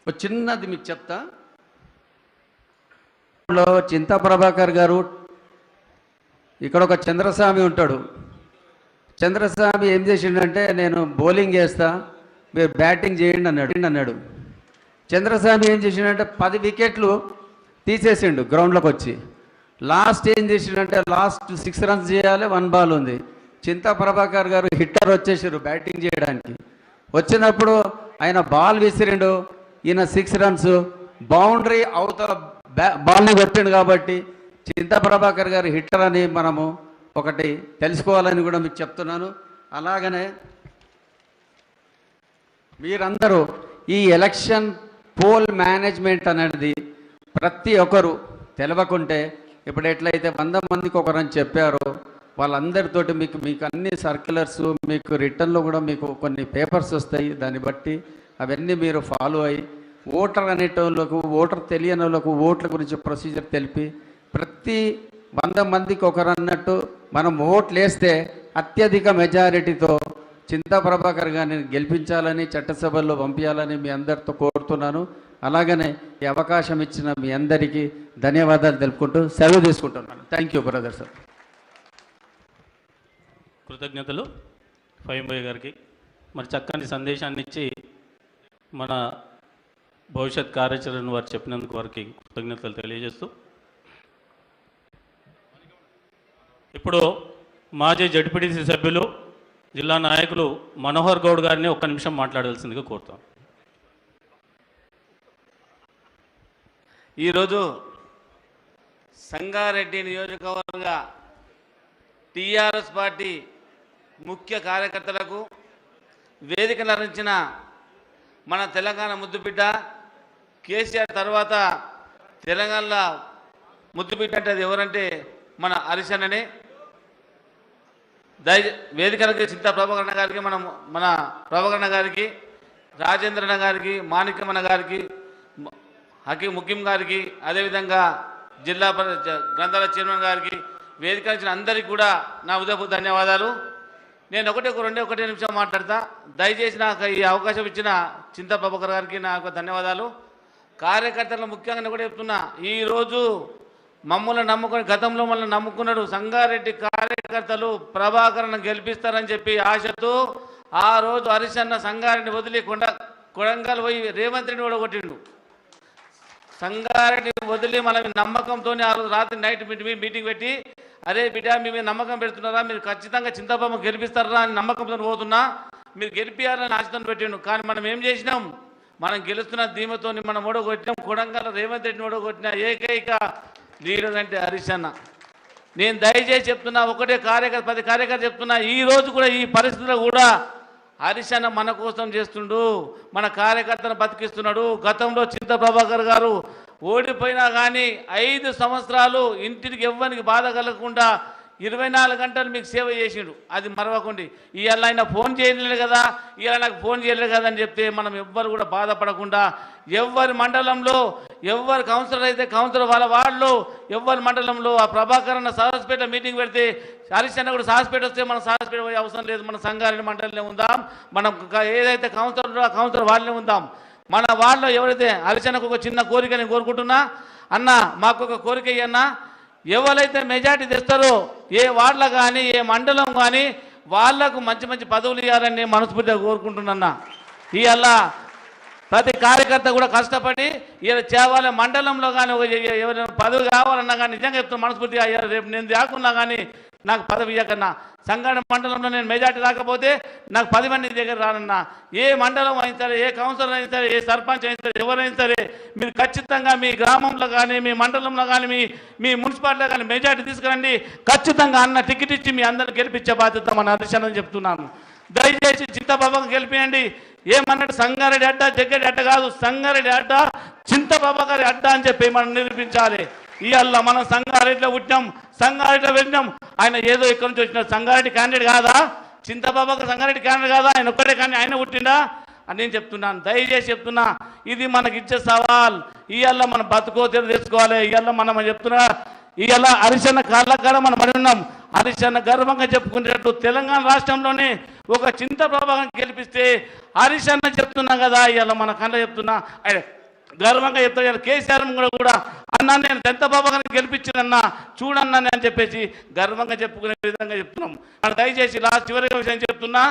ఒక చిన్నది మీకు చెప్తా. చింతా ప్రభాకర్ గారు ఇక్కడ ఒక చంద్రస్వామి ఉంటాడు. చంద్రస్వామి ఏం చేసిండంటే, నేను బౌలింగ్ చేస్తా, మీరు బ్యాటింగ్ చేయండి అన్నాడు. చంద్రస్వామి ఏం చేసిండంటే 10 వికెట్లు తీసేసిండు గ్రౌండ్లోకి వచ్చి. లాస్ట్ ఏం చేసిండంటే లాస్ట్ 6 రన్స్ చేయాలి, 1 బాల్ ఉంది. చింతా ప్రభాకర్ గారు హిట్టర్ వచ్చేసారు బ్యాటింగ్ చేయడానికి. వచ్చినప్పుడు ఆయన బాల్ విసిరిండు, ఈయన 6 రన్స్ బౌండరీ అవతల బాల్ని కొట్టిండు. కాబట్టి చింతా ప్రభాకర్ గారు హిట్టర్ అని మనము ఒకటి తెలుసుకోవాలని కూడా మీకు చెప్తున్నాను. అలాగనే మీరందరూ ఈ ఎలక్షన్ పోల్ మేనేజ్మెంట్ అనేది ప్రతి ఒక్కరు తెలవకుంటే, ఇప్పుడు ఎట్లయితే 100 మందికి ఒకరని చెప్పారో వాళ్ళందరితోటి మీకు అన్ని సర్క్యులర్స్, మీకు రిటర్న్లో కూడా మీకు కొన్ని పేపర్స్ వస్తాయి. దాన్ని బట్టి అవన్నీ మీరు ఫాలో అయ్యి ఓటర్ అనేటోళ్ళకు, ఓటర్ తెలియని వాళ్ళకు ఓట్ల గురించి ప్రొసీజర్ తెలిపి ప్రతి 100 మందికి ఒకరు అన్నట్టు మనం ఓట్లు వేస్తే అత్యధిక మెజారిటీతో చింతా ప్రభాకర్ గారిని గెలిపించాలని, చట్టసభల్లో పంపించాలని మీ అందరితో కోరుతున్నాను. అలాగనే ఈ అవకాశం ఇచ్చిన మీ అందరికీ ధన్యవాదాలు తెలుపుకుంటూ సెలవు తీసుకుంటున్నాను. Thank you brother sir. కృతజ్ఞతలు ఫైంబాయ్ గారికి. మరి చక్కని సందేశాన్ని ఇచ్చి మన భవిష్యత్ కార్యాచరణ వారు చెప్పినందుకు వారికి కృతజ్ఞతలు తెలియజేస్తూ, ఇప్పుడు మాజీ జడ్పీటీసీ సభ్యులు జిల్లా నాయకులు మనోహర్ గౌడ్ గారిని ఒక్క నిమిషం మాట్లాడాల్సిందిగా కోరుతాం. ఈరోజు సంగారెడ్డి నియోజకవర్గ టీఆర్ఎస్ పార్టీ ముఖ్య కార్యకర్తలకు వేదిక నరించిన మన తెలంగాణ ముద్దుబిడ్డ కేసీఆర్ తర్వాత తెలంగాణలో ముద్దుబిడ్డ అంటే అది ఎవరంటే మన హరిశన్ననే. వేదికలకి చింతా ప్రభాకరణ గారికి, మన ప్రభాకరణ గారికి, రాజేంద్రన్న గారికి, మాణిక్యమన్న గారికి, హకీం ముఖ్యం గారికి, అదేవిధంగా జిల్లా గ్రంథాలయ చైర్మన్ గారికి, వేదిక ఇచ్చిన అందరికీ కూడా నా ఉదయపూర్వక ధన్యవాదాలు. నేను ఒకటే నిమిషం మాట్లాడతా. దయచేసి నాకు ఈ అవకాశం ఇచ్చిన చింతా ప్రభాకర్ గారికి నాకు ధన్యవాదాలు. కార్యకర్తలు ముఖ్యంగా కూడా చెప్తున్నా, ఈరోజు మమ్మల్ని నమ్ముకొని, గతంలో మనల్ని నమ్ముకున్నాడు సంగారెడ్డి కార్యకర్తలు ప్రభాకర్ను గెలిపిస్తారని చెప్పి ఆశతో ఆ రోజు హరిశన్న సంగారెడ్డిని వదిలి కొడంగల్ పోయి రేవంత్ రెడ్డి కూడా కొట్టిండు. సంగారెడ్డి వదిలి మన నమ్మకంతో ఆ రోజు రాత్రి నైట్ మీటింగ్ పెట్టి, అరే బిడ్డ మీ మీద నమ్మకం పెడుతున్నారా, మీరు ఖచ్చితంగా చింతాబాబు గెలిపిస్తారా అని నమ్మకంతో పోతున్నా, మీరు గెలిపియాలని ఆశతో పెట్టిండు. కానీ మనం ఏం చేసినాం, మనం గెలుస్తున్న ధీమతో మనం ఓడగొట్టినాం. కొడంగల్ రేవంత్ రెడ్డిని ఓడగొట్టిన ఏకైక లీడర్ అంటే హరీష్ అన్న. నేను దయచేసి చెప్తున్నా, ఒకటే కార్యకర్త 10 కార్యకర్త చెప్తున్నా, ఈ రోజు కూడా ఈ పరిస్థితిలో కూడా హరీష్ అన్న మన కోసం చేస్తుండు, మన కార్యకర్తను బతికిస్తున్నాడు. గతంలో చింత ప్రభాకర్ గారు ఓడిపోయినా కానీ 5 సంవత్సరాలు ఇంటికి ఎవ్వరికి బాధ కలగకుండా 24 గంటలు మీకు సేవ చేసిండు. అది మరవకండి. ఇవాళ ఆయన ఫోన్ చేయలేదు కదా, ఇవాళ నాకు ఫోన్ చేయలేదు కదా అని చెప్తే మనం ఎవ్వరు కూడా బాధపడకుండా, ఎవరి మండలంలో ఎవరు కౌన్సిలర్ అయితే కౌన్సిలర్ వాళ్ళు ఎవరి మండలంలో ఆ ప్రభాకర్ అన్న సాహస్పేట మీటింగ్ పెడితే హరీష్ అన్న కూడా సాహస్పేట వస్తే మనం సాహస్పేట పోయే అవసరం లేదు, మన సంగారెడ్డి మండలంలో ఉందాం. మనం ఏదైతే కౌన్సిలర్ ఆ కౌన్సిలర్ వాళ్ళనే ఉందాం. మన వాళ్ళలో ఎవరైతే హరీష్ అన్నకు ఒక చిన్న కోరిక నేను కోరుకుంటున్నా, అన్న మాకు ఒక కోరిక ఇయ్యన్నా, ఎవరైతే మెజార్టీ తెస్తారో ఏ వార్డులో కానీ ఏ మండలం కానీ వాళ్లకు మంచి మంచి పదవులు ఇవ్వాలని మనస్ఫూర్తిగా కోరుకుంటున్నా. ఇవాళ ప్రతి కార్యకర్త కూడా కష్టపడి ఇలా చేయాలి. మండలంలో కానీ ఎవరైనా పదవి కావాలన్నా కానీ నిజంగా చెప్తున్నా మనస్ఫూర్తిగా రేపు నేను దాకున్నా కానీ నాకు పదవి ఇవ్వకన్నా, సంగారెడ్డి మండలంలో నేను మెజార్టీ రాకపోతే నాకు 10 మంది దగ్గర రానన్నా. ఏ మండలం అయినా సరే, ఏ కౌన్సిలర్ అయినా సరే, ఏ సర్పంచ్ అయినా సరే, ఎవరైనా సరే మీరు ఖచ్చితంగా మీ గ్రామంలో కానీ మీ మండలంలో కానీ మీ మున్సిపాలిటీలో కానీ మెజార్టీ తీసుకురండి. ఖచ్చితంగా అన్న టికెట్ ఇచ్చి మీ అందరిని గెలిపించే బాధ్యత మన హరీష్ అన్న చెప్తున్నాను. దయచేసి చింతబాబాకు గెలిపియండి. ఏమన్నట్టు సంగారెడ్డి అడ్డ జగ్గడి అడ్డ కాదు, సంగారెడ్డి అడ్డ చింతబాబాగారి అడ్డ అని చెప్పి మనం నిరూపించాలి. ఇవాళ మనం సంగారెడ్డిలో పుట్టినాం, సంగారెడ్డిలో వెళ్ళినాం. ఆయన ఏదో ఇక్కడ నుంచి వచ్చిన సంగారెడ్డి క్యాండిడేట్ కాదా? చింతబాబాకు సంగారెడ్డి క్యాండిడేట్ కాదా? ఆయన ఒక్కడే కానీ ఆయన పుట్టిండా అని నేను చెప్తున్నాను. దయచేసి చెప్తున్నా, ఇది మనకి ఇచ్చే సవాల్. ఇవాళ మనం బతుకో తెలుసుకోవాలి. ఇవాళ మనం చెప్తున్నా, ఇవాళ హరీష్ అన్న కాళ్ళ కాడ మనం పడి ఉన్నాం. హరీష్ అన్న గర్వంగా చెప్పుకునేటట్టు తెలంగాణ రాష్ట్రంలోనే ఒక చింత ప్రభావం గెలిపిస్తే హరీష్ అన్న చెప్తున్నా కదా, ఇవాళ మన కళ్ళ చెప్తున్నా, ఆయన గర్వంగా చెప్తా. కేసీఆర్ కూడా అన్నా నేను చింత ప్రభావాన్ని గెలిపించినన్నా చూడన్నా అని చెప్పేసి గర్వంగా చెప్పుకునే విధంగా చెప్తున్నాం. దయచేసి చివరి విషయం చెప్తున్నా,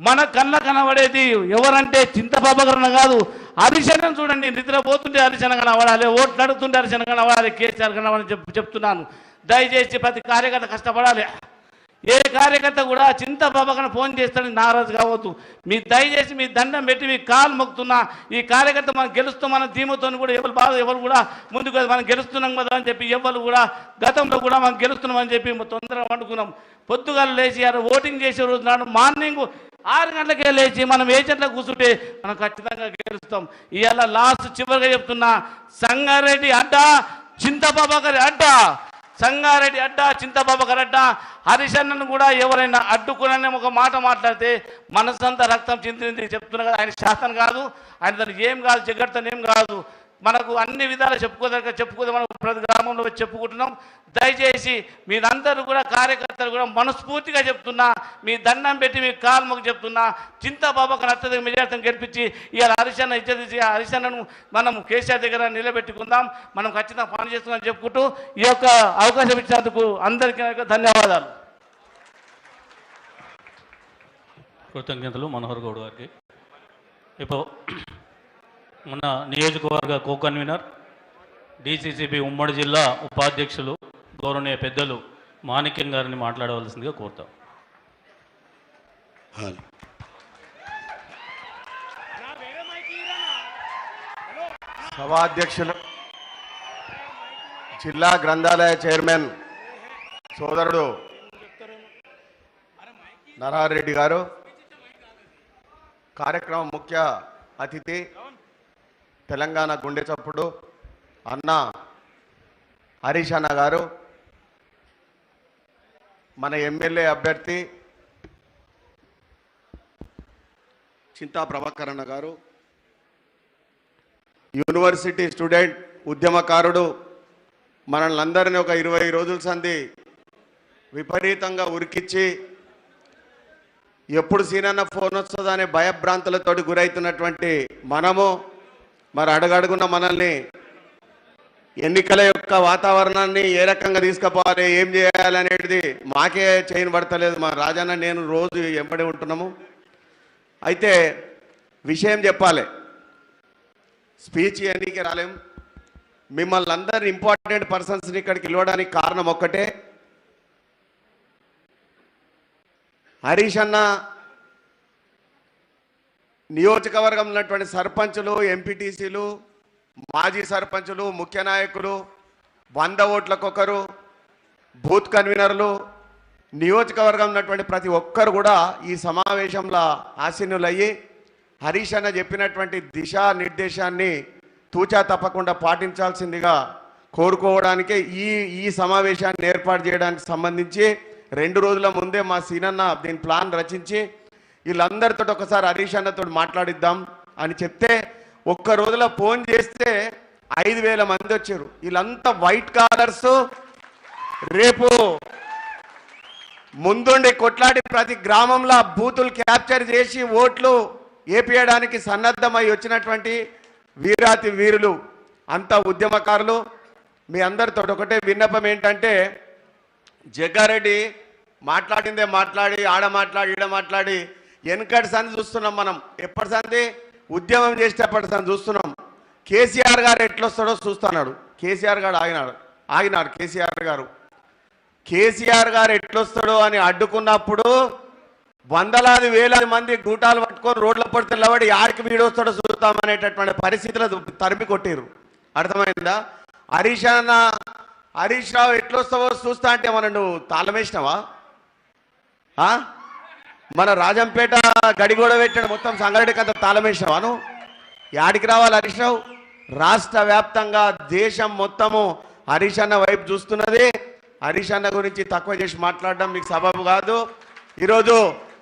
మన కళ్ళ కనబడేది ఎవరంటే చింత ప్రభాకర్ కాదు, హరీష్ అన్నను చూడండి. నిద్రపోతుంటే హరీష్ అన్న కనబడాలి, ఓట్లు అడుగుతుంటే హరీష్ అన్న కనబడాలి, కేసీఆర్ కనబడాలని చెప్తున్నాను. దయచేసి ప్రతి కార్యకర్త కష్టపడాలి. ఏ కార్యకర్త కూడా చింత ప్రభాకర్ ఫోన్ చేస్తాడని నారాజు కావద్దు. మీ దయచేసి మీ దండం పెట్టి మీ కాలు మొక్కుతున్నా, ఈ కార్యకర్త మనం గెలుస్తాం మన ధీమతో కూడా ఎవరు కూడా ముందుకు మనం గెలుస్తున్నాం కదా అని చెప్పి ఎవరు కూడా గతంలో కూడా మనం గెలుస్తున్నాం అని చెప్పి తొందరగా వండుకున్నాం. పొద్దుగాల లేచి ఓటింగ్ చేసే రోజు నాడు మార్నింగ్ 6 గంటలకే లేచి మనం ఏజెంట్లకు కూర్చుంటే మనం ఖచ్చితంగా గెలుస్తాం. ఇవాళ లాస్ట్ చివరిగా చెప్తున్నా, సంగారెడ్డి అడ్డ చింత ప్రభాకర్ అడ్డ, సంగారెడ్డి అడ్డ చింత ప్రభాకర్ అడ్డ. హరీష్ అన్నను కూడా ఎవరైనా అడ్డుకునే ఒక మాట మాట్లాడితే మనసంతా రక్తం చింతింది చెప్తున్నా కదా. ఆయన శాసనం కాదు, ఆయన దానికి ఏం కాదు, జగత్తని ఏం కాదు. మనకు అన్ని విధాలు చెప్పుకోదే మనం ప్రతి గ్రామంలో చెప్పుకుంటున్నాం. దయచేసి మీరందరూ కూడా కార్యకర్తలు కూడా మనస్ఫూర్తిగా చెప్తున్నా, మీ దండం పెట్టి మీ కాల్మకు చెప్తున్నా, చింత బాబాకు అత్యధిక మెజార్టీని గెలిపించి ఇవాళ హరీష్ అన్న ఇచ్చేది హరీష్ అన్నను మనం కేసీఆర్ దగ్గర నిలబెట్టుకుందాం. మనం ఖచ్చితంగా పని చేస్తున్నామని చెప్పుకుంటూ ఈ యొక్క అవకాశం ఇచ్చినందుకు అందరికీ ధన్యవాదాలు. కృతజ్ఞతలు మనోహర్ గౌడ్ గారికి. ఇప్పుడు మన నియోజకవర్గ కో కన్వీనర్ డిసిసిబి ఉమ్మడి జిల్లా ఉపాధ్యక్షులు గౌరవనీయ పెద్దలు మాణిక్యం గారిని మాట్లాడవలసిందిగా కోరుతాం. సభాధ్యక్షులు జిల్లా గ్రంథాలయ చైర్మన్ సోదరుడు నరహరి రెడ్డి గారు, కార్యక్రమం ముఖ్య అతిథి తెలంగాణ గుండె చప్పుడు అన్న హరీష్ అన్న గారు, మన ఎమ్మెల్యే అభ్యర్థి చింతా ప్రభాకర్ అన్న గారు, యూనివర్సిటీ స్టూడెంట్ ఉద్యమకారుడు, మనల్ని అందరినీ ఒక 20 రోజుల సంధి విపరీతంగా ఉరికిచ్చి ఎప్పుడు సీనన్న ఫోన్ వస్తుందనే భయభ్రాంతులతో గురవుతున్నటువంటి మనము మరి అడుగడుగున్న మనల్ని ఎన్నికల యొక్క వాతావరణాన్ని ఏ రకంగా తీసుకుపోవాలి, ఏం చేయాలనేది మాకే చేయని పడతలేదు. మా రాజన్న నేను రోజు ఎంబడి ఉంటున్నాము. అయితే విషయం చెప్పాలి, స్పీచ్ ఎన్నికే రాలేము. మిమ్మల్ని అందరినీ ఇంపార్టెంట్ పర్సన్స్ని ఇక్కడికి పిలవడానికి కారణం ఒక్కటే, హరీష్ అన్న నియోజకవర్గంలో ఉన్నటువంటి సర్పంచులు, ఎంపీటీసీలు, మాజీ సర్పంచులు, ముఖ్య నాయకులు 100 ఓట్లకొకరు బూత్ కన్వీనర్లు, నియోజకవర్గం ఉన్నటువంటి ప్రతి ఒక్కరు కూడా ఈ సమావేశంలో ఆసీనులయ్యి హరీష్ అన్న చెప్పినటువంటి దిశా నిర్దేశాన్ని తూచా తప్పకుండా పాటించాల్సిందిగా కోరుకోవడానికే ఈ సమావేశాన్ని ఏర్పాటు చేయడానికి సంబంధించి 2 రోజుల ముందే మా సీనన్న దీని ప్లాన్ రచించి వీళ్ళందరితో ఒకసారి హరీష్ అన్నతో మాట్లాడిద్దాం అని చెప్తే ఒక్క రోజులో ఫోన్ చేస్తే 5,000 మంది వచ్చారు. వీళ్ళంతా వైట్ కాలర్స్. రేపు ముందుండి కొట్లాడి ప్రతి గ్రామంలో బూతులు క్యాప్చర్ చేసి ఓట్లు ఏపీయడానికి సన్నద్ధమై వచ్చినటువంటి వీరాతి వీరులు అంతా ఉద్యమకారులు. మీ అందరితో ఒకటే విన్నపం ఏంటంటే, జగ్గారెడ్డి మాట్లాడిందే మాట్లాడి ఆడ మాట్లాడి వెనకటి సంది చూస్తున్నాం మనం. ఎప్పటి సంది ఉద్యమం చేసేటప్పటి సంది చూస్తున్నాం. కేసీఆర్ గారు ఎట్లొస్తాడో చూస్తున్నాడు. కేసీఆర్ గారు ఆగినాడు. కేసీఆర్ గారు ఎట్లొస్తాడో అని అడ్డుకున్నప్పుడు వందలాది వేలాది మంది గూటాలు పట్టుకొని రోడ్ల పడితే నిలబడి ఆడికి వీడొస్తాడో చూస్తామనేటటువంటి పరిస్థితులు తరిమి కొట్టిరు. అర్థమైందా? హరీష్ రావు ఎట్లొస్తావో చూస్తా అంటే నువ్వు తాళమేసినావా? మన రాజంపేట గడిగోడ పెట్టాడు మొత్తం సంగారెడ్డికి అంత తాళమేసినావా నువ్వు? యాడికి రావాలి హరీష్ రావు? రాష్ట్ర వ్యాప్తంగా దేశం మొత్తము హరీష్ అన్న వైపు చూస్తున్నది. హరీష్ అన్న గురించి తక్కువ చేసి మాట్లాడడం మీకు సబబు కాదు. ఈరోజు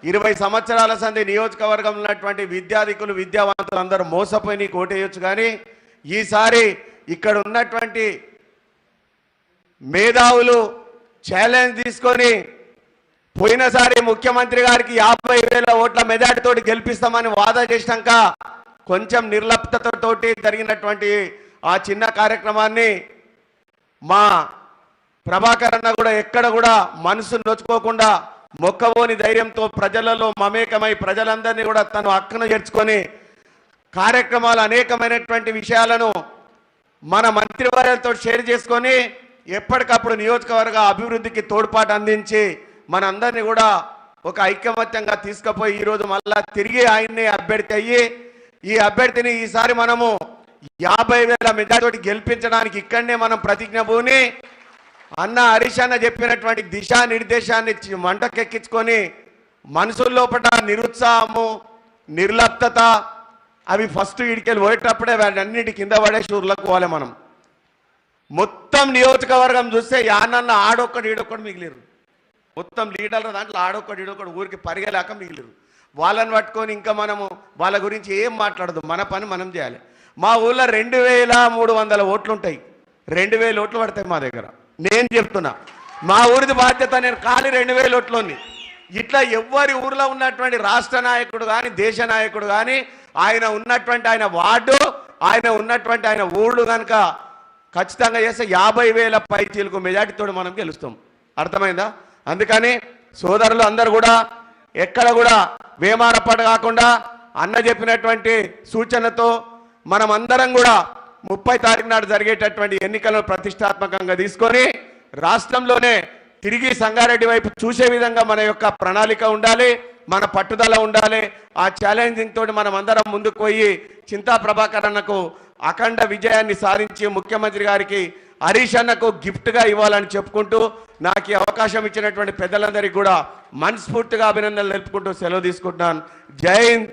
20 సంవత్సరాల సంది నియోజకవర్గంలో ఉన్నటువంటి విద్యాధికులు విద్యావంతులు అందరూ మోసపోయి నీకు ఓటేయొచ్చు. కానీ ఈసారి ఇక్కడ ఉన్నటువంటి మేధావులు ఛాలెంజ్ తీసుకొని పోయినసారి ముఖ్యమంత్రి గారికి 50,000 ఓట్ల మెజార్టీతోటి గెలిపిస్తామని వాదా చేసినాక కొంచెం నిర్లప్తతతోటి జరిగినటువంటి ఆ చిన్న కార్యక్రమాన్ని మా ప్రభాకర్ అన్న కూడా ఎక్కడ కూడా మనసు నొచ్చుకోకుండా మొక్కబోని ధైర్యంతో ప్రజలలో మమేకమై ప్రజలందరినీ కూడా తను హక్కును చేర్చుకొని కార్యక్రమాలు అనేకమైనటువంటి విషయాలను మన మంత్రివర్యాలతో షేర్ చేసుకొని ఎప్పటికప్పుడు నియోజకవర్గ అభివృద్ధికి తోడ్పాటు అందించి మనందరినీ కూడా ఒక ఐకమత్యంగా తీసుకుపోయి ఈరోజు మళ్ళా తిరిగి ఆయన్నే అభ్యర్థి అయ్యి ఈ అభ్యర్థిని ఈసారి మనము 50,000 మెజార్టీతోటి గెలిపించడానికి ఇక్కడనే మనం ప్రతిజ్ఞ పూని అన్న హరీష్ అన్న చెప్పినటువంటి దిశా నిర్దేశాన్ని మంటకెక్కించుకొని మనసుల లోపల నిరుత్సాహము, నిర్లప్తత అవి ఫస్ట్ ఇడికెళ్ళి పోయేటప్పుడే అన్నిటి కింద పడేసి ఊర్లకోవాలి. మనం మొత్తం నియోజకవర్గం చూస్తే యానన్న ఆడొక్కడు ఈడొక్కడు మిగిలిరు. మొత్తం లీడర్ల దాంట్లో ఆడొక్కడు ఈడొక్కడు ఊరికి పరిగెలేక మిగిలిరు. వాళ్ళని పట్టుకొని ఇంకా మనము వాళ్ళ గురించి ఏం మాట్లాడదు. మన పని మనం చేయాలి. మా ఊళ్ళో 2,300 ఓట్లు ఉంటాయి. 2,000 ఓట్లు పడతాయి మా దగ్గర. నేను చెప్తున్నా, మా ఊరిది బాధ్యత. నేను ఖాళీ 2,000 ఓట్లోని ఇట్లా ఎవరి ఊర్లో ఉన్నటువంటి రాష్ట్ర నాయకుడు కానీ దేశ నాయకుడు కానీ ఆయన ఉన్నటువంటి ఆయన వార్డు ఆయన ఉన్నటువంటి ఆయన ఊళ్ళు కనుక ఖచ్చితంగా చేస్తే 50,000 పైచీలకు మెజార్టీతో మనం గెలుస్తాం. అర్థమైందా? అందుకని సోదరులు అందరూ కూడా ఎక్కడ కూడా వేమారపాటు కాకుండా అన్న చెప్పినటువంటి సూచనతో మనం అందరం కూడా 30 తారీఖు నాడు జరిగేటటువంటి ఎన్నికలను ప్రతిష్టాత్మకంగా తీసుకొని రాష్ట్రంలోనే తిరిగి సంగారెడ్డి వైపు చూసే విధంగా మన యొక్క ప్రణాళిక ఉండాలి, మన పట్టుదల ఉండాలి. ఆ ఛాలెంజింగ్ తోటి మనం అందరం ముందుకు పోయి చింతా ప్రభాకర్ అన్నకు అఖండ విజయాన్ని సాధించి ముఖ్యమంత్రి గారికి హరీష్ అన్నకు గిఫ్ట్గా ఇవ్వాలని చెప్పుకుంటూ నాకు ఈ అవకాశం ఇచ్చినటువంటి పెద్దలందరికీ కూడా మనస్ఫూర్తిగా అభినందనలు తెలుపుకుంటూ సెలవు తీసుకుంటున్నాను. జై హింద్,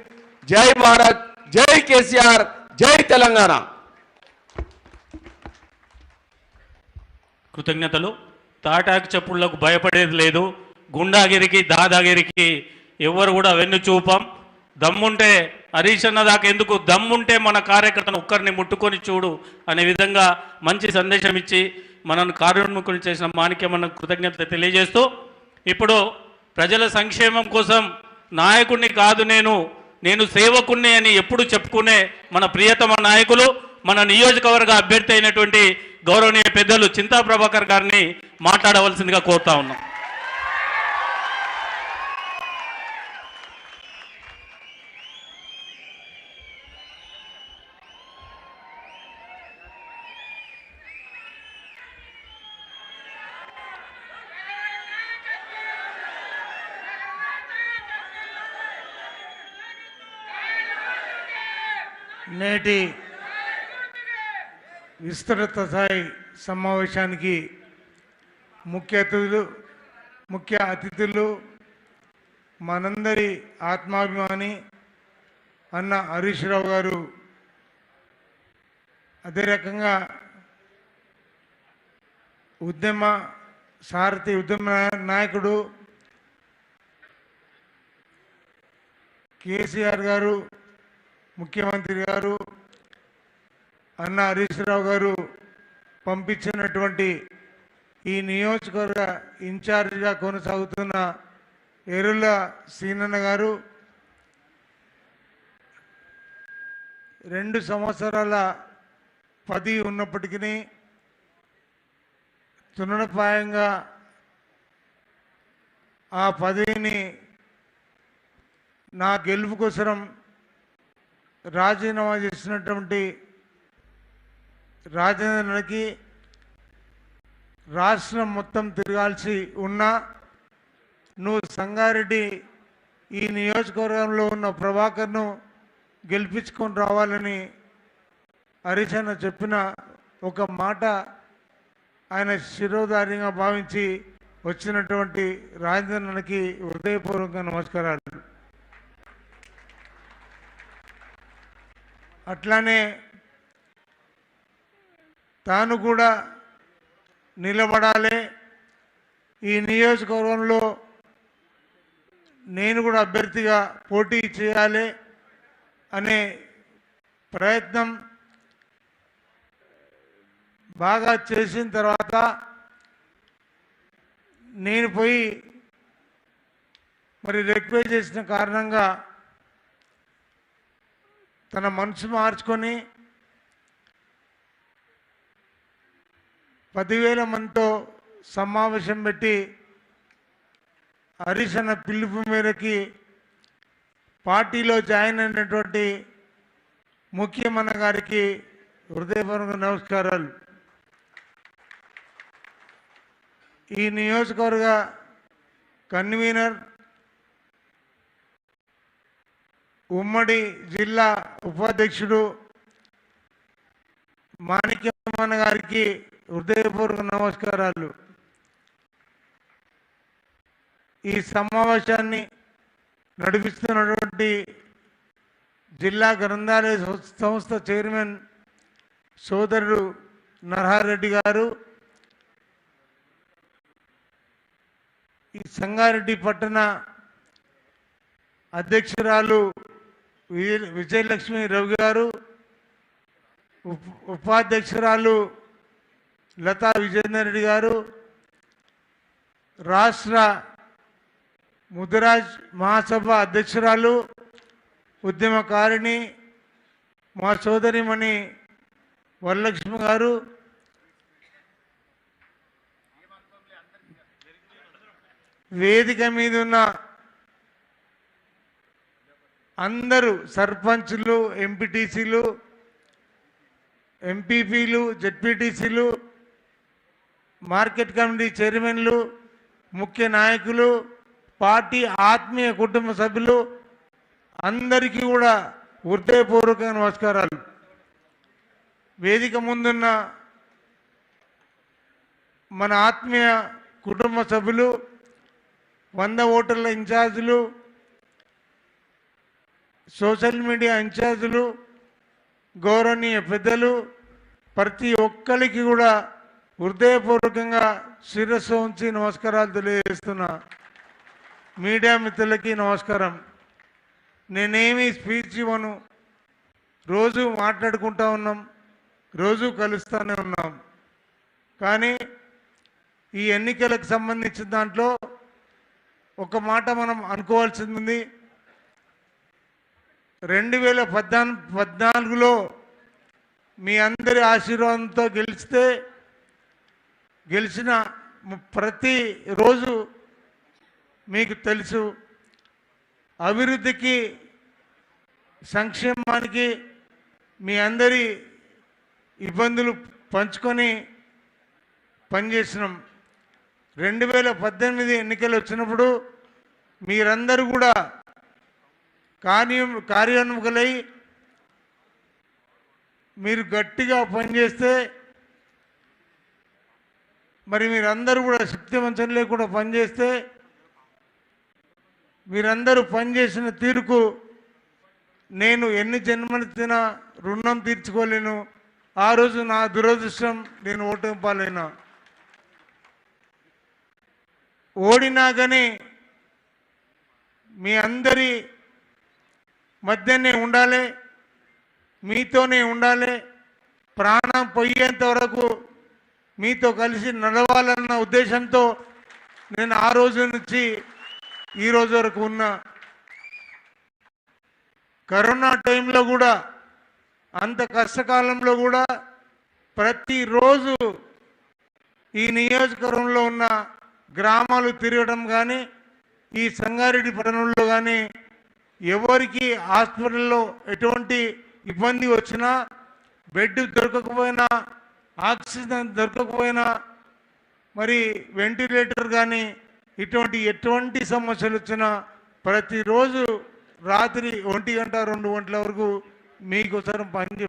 జై భారత్, జై కేసీఆర్, జై తెలంగాణ. కృతజ్ఞతలు. తాటాకు చెప్పుళ్లకు భయపడేది లేదు. గుండాగిరికి దాదాగిరికి ఎవరు కూడా వెన్ను చూపం. దమ్ముంటే హరీష్ అన్న దాకా ఎందుకు, దమ్ముంటే మన కార్యకర్తను ఒక్కరిని ముట్టుకొని చూడు అనే విధంగా మంచి సందేశం ఇచ్చి మనను కార్యోన్ముఖులు చేసిన మాణిక్యమన్న కృతజ్ఞత తెలియజేస్తూ, ఇప్పుడు ప్రజల సంక్షేమం కోసం నాయకుడిని కాదు నేను సేవకుణ్ణి అని ఎప్పుడు చెప్పుకునే మన ప్రియతమ నాయకులు మన నియోజకవర్గ అభ్యర్థి అయినటువంటి గౌరవనీయ పెద్దలు చింతా ప్రభాకర్ గారిని మాట్లాడవలసిందిగా కోరుతా ఉన్నాం. నేటి విస్తృత స్థాయి సమావేశానికి ముఖ్య అతిథులు మనందరి ఆత్మాభిమాని అన్న హరీష్ రావు గారు, అదే రకంగా సారథి ఉద్యమ నాయకుడు కేసీఆర్ గారు, ముఖ్యమంత్రి గారు అన్న హరీష్ రావు గారు పంపించినటువంటి ఈ నియోజకవర్గ ఇన్ఛార్జిగా కొనసాగుతున్న ఎరుల సీనన్న గారు 2 సంవత్సరాల 10 ఉన్నప్పటికీ తృణప్రాయంగా ఆ పదవిని నా గెలుపు కోసం రాజీనామా చేసినటువంటి రాజేంద్రకి రాష్ట్రం మొత్తం తిరగాల్సి ఉన్నా నువ్వు సంగారెడ్డి ఈ నియోజకవర్గంలో ఉన్న ప్రభాకర్ను గెలిపించుకొని రావాలని హరీష్ అన్న చెప్పిన ఒక మాట ఆయన శిరోధార్యంగా భావించి వచ్చినటువంటి రాజేంద్రకి హృదయపూర్వక నమస్కారాలు. అట్లానే తాను కూడా నిలబడాలి, ఈ నియోజకవర్గంలో నేను కూడా అభ్యర్థిగా పోటీ చేయాలి అనే ప్రయత్నం బాగా చేసిన తర్వాత నేను పోయి మరి రిక్వెస్ట్ చేసిన కారణంగా తన మనసు మార్చుకొని 10,000 మందితో సమావేశం పెట్టి హరీష్ అన్న పిలుపు మేరకి పార్టీలో జాయిన్ అయినటువంటి ముఖ్యమంత్రి గారికి హృదయపూర్వక నమస్కారాలు. ఈ నియోజకవర్గ కన్వీనర్, ఉమ్మడి జిల్లా ఉపాధ్యక్షుడు మాణిక్యమ్మ గారికి హృదయపూర్వక నమస్కారాలు. ఈ సమావేశాన్ని నడిపిస్తున్నటువంటి జిల్లా గ్రంథాలయ సంస్థ చైర్మన్ సోదరుడు నరహారెడ్డి గారు, ఈ సంగారెడ్డి పట్టణ అధ్యక్షురాలు విజయలక్ష్మి రవి గారు, ఉపాధ్యక్షురాలు లతా విజేందర్ రెడ్డి గారు, రాష్ట్ర ముదిరాజ్ మహాసభ అధ్యక్షురాలు ఉద్యమకారిణి మా సోదరిమణి వరలక్ష్మి గారు, వేదిక మీద ఉన్న అందరూ సర్పంచులు, ఎంపీటీసీలు, ఎంపీపీలు, జెడ్పీటీసీలు, మార్కెట్ కమిటీ చైర్మన్లు, ముఖ్య నాయకులు, పార్టీ ఆత్మీయ కుటుంబ సభ్యులు అందరికీ కూడా హృదయపూర్వక నమస్కారాలు. వేదిక ముందున్న మన ఆత్మీయ కుటుంబ సభ్యులు, 100 ఓటర్ల ఇన్ఛార్జీలు, సోషల్ మీడియా ఇన్ఛార్జీలు, గౌరవనీయ పెద్దలు, ప్రతి ఒక్కరికి కూడా హృదయపూర్వకంగా శిరస్సు ఉంచి నమస్కారాలు తెలియజేస్తున్నా. మీడియా మిత్రులకి నమస్కారం. నేనేమి స్పీచ్ ఇవ్వను, రోజు మాట్లాడుకుంటూ ఉన్నాం, రోజు కలుస్తూనే ఉన్నాం. కానీ ఈ ఎన్నికలకు సంబంధించిన దాంట్లో ఒక మాట మనం అనుకోవాల్సింది, 2014లో మీ అందరి ఆశీర్వాదంతో గెలిచిన ప్రతి రోజు మీకు తెలుసు, అభివృద్ధికి సంక్షేమానికి మీ అందరి ఇబ్బందులు పంచుకొని పనిచేసినాం. 2018 ఎన్నికలు వచ్చినప్పుడు మీరందరూ కూడా కార్యోన్ముఖులై మీరు గట్టిగా పనిచేస్తే మరి మీరందరూ కూడా శక్తివంచన లేకుండా పనిచేస్తే మీరందరూ పనిచేసిన తీరుకు నేను ఎన్ని జన్మలెత్తినా రుణం తీర్చుకోలేను. ఆ రోజు నా దురదృష్టం, నేను ఓటమి పాలైనా. ఓడినా కానీ మీ అందరి మధ్యనే ఉండాలి, మీతోనే ఉండాలి, ప్రాణం పోయేంత వరకు మీతో కలిసి నడవాలన్న ఉద్దేశంతో నేను ఆ రోజు నుంచి ఈ రోజు వరకు ఉన్నా. కరోనా టైంలో కూడా, అంత కష్టకాలంలో కూడా ప్రతిరోజు ఈ నియోజకవర్గంలో ఉన్న గ్రామాలు తిరగడం కానీ, ఈ సంగారెడ్డి పట్టణంలో కానీ ఎవరికి హాస్పిటల్లో ఎటువంటి ఇబ్బంది వచ్చినా, బెడ్ దొరకకపోయినా, ఆక్సిజన్ దొరకకపోయినా, మరి వెంటిలేటర్ కానీ ఎటువంటి సమస్యలు వచ్చినా ప్రతిరోజు రాత్రి 1 గంట 2 గంటల వరకు మీకోసం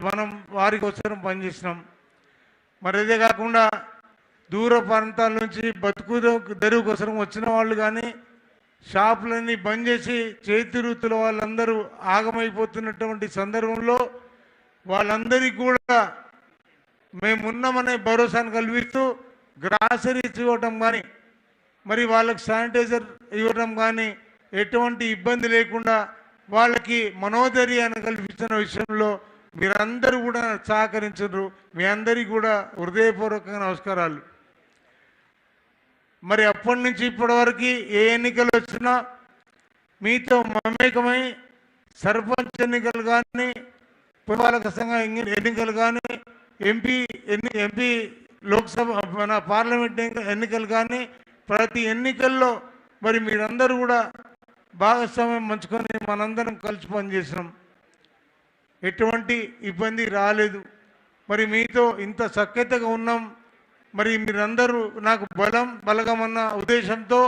మనం వారి కోసం పనిచేసినాం. మరి అదే కాకుండా దూర ప్రాంతాల నుంచి బతుకు తెరువు కోసం వచ్చిన వాళ్ళు కానీ, షాపులన్నీ బంద్ చేసి చేతి వృత్తుల వాళ్ళందరూ ఆగమైపోతున్నటువంటి సందర్భంలో వాళ్ళందరికీ కూడా మేమున్నామనే భరోసాను కల్పిస్తూ గ్రాసరీస్ ఇవ్వటం కానీ, మరి వాళ్ళకి శానిటైజర్ ఇవ్వడం కానీ, ఎటువంటి ఇబ్బంది లేకుండా వాళ్ళకి మనోధైర్యాన్ని కల్పించిన విషయంలో మీరందరూ కూడా సహకరించారు. మీ అందరికీ కూడా హృదయపూర్వకంగా నమస్కారాలు. మరి అప్పటి నుంచి ఇప్పటి వరకు ఏ ఎన్నికలు వచ్చినా మీతో మమేకమై సర్పంచ్ ఎన్నికలు కానీ, పురపాలక సంఘ ఎన్నికలు కానీ, ఎంపీ లోక్సభ మన పార్లమెంట్ ఎన్నికలు కానీ, ప్రతి ఎన్నికల్లో మరి మీరందరూ కూడా భాగస్వామ్యం పంచుకొని మనందరం కలిసి పనిచేసినాం. ఎటువంటి ఇబ్బంది రాలేదు. మరి మీతో ఇంత సఖ్యతగా ఉన్నాం. మరి మీరందరూ నాకు బలగమన్న ఉద్దేశంతో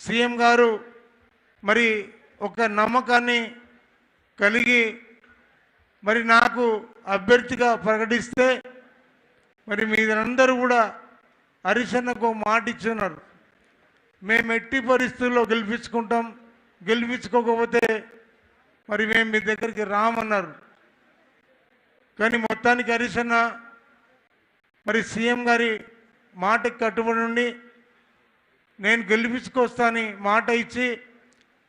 సీఎం గారు మరి ఒక నమ్మకాన్ని కలిగి మరి నాకు అభ్యర్థిగా ప్రకటిస్తే, మరి మీరందరూ కూడా హరీశన్నకు మాట ఇచ్చున్నారు. మేము ఎట్టి పరిస్థితుల్లో గెలిపించుకుంటాం, గెలిపించుకోకపోతే మరి మేము మీ దగ్గరికి రామన్నారు. కానీ మొత్తానికి హరీశన్న మరి సీఎం గారి మాటకి కట్టుబడి ఉండి నేను గెలిపించుకొస్తానని మాట ఇచ్చి,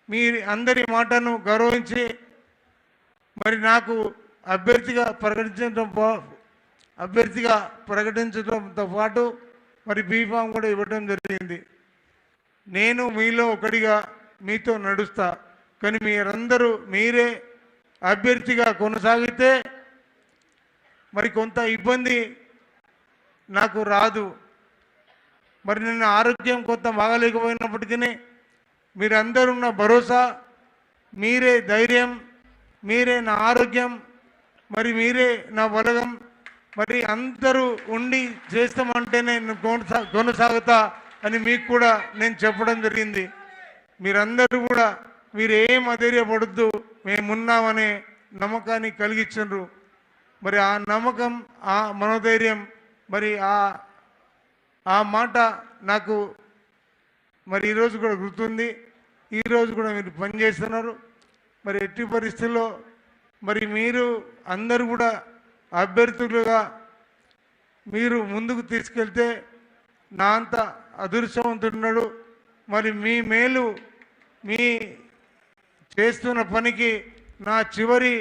మీ అందరి మాటను గౌరవించి మరి నాకు అభ్యర్థిగా ప్రకటించడంతో పాటు మరి బీఫామ్ కూడా ఇవ్వడం జరిగింది. నేను మీలో ఒకటిగా మీతో నడుస్తా. కానీ మీరందరూ మీరే అభ్యర్థిగా కొనసాగితే మరి కొంత ఇబ్బంది నాకు రాదు. మరి నిన్న ఆరోగ్యం కొంత బాగలేకపోయినప్పటికీ మీరందరూ ఉన్న భరోసా, మీరే ధైర్యం, మీరే నా ఆరోగ్యం, మరి మీరే నా బలగం, మరి అందరూ ఉండి చేస్తామంటేనే నేను కొనసాగుతా అని మీకు కూడా నేను చెప్పడం జరిగింది. మీరందరూ కూడా మీరేం అధైర్యపడద్దు, మేమున్నామనే నమ్మకాన్ని కలిగించండ్రు. మరి ఆ నమ్మకం, ఆ మనోధైర్యం, మరి ఆ మాట నాకు మరి ఈరోజు కూడా గుర్తుంది. ఈరోజు కూడా మీరు పనిచేస్తున్నారు. మరి ఎట్టి పరిస్థితుల్లో మరి మీరు అందరూ కూడా అభ్యర్థులుగా మీరు ముందుకు తీసుకెళ్తే నా అంత అదృష్టవంతుడున్నాడు. మరి మీ మేలు, మీ చేస్తున్న పనికి నా చివరి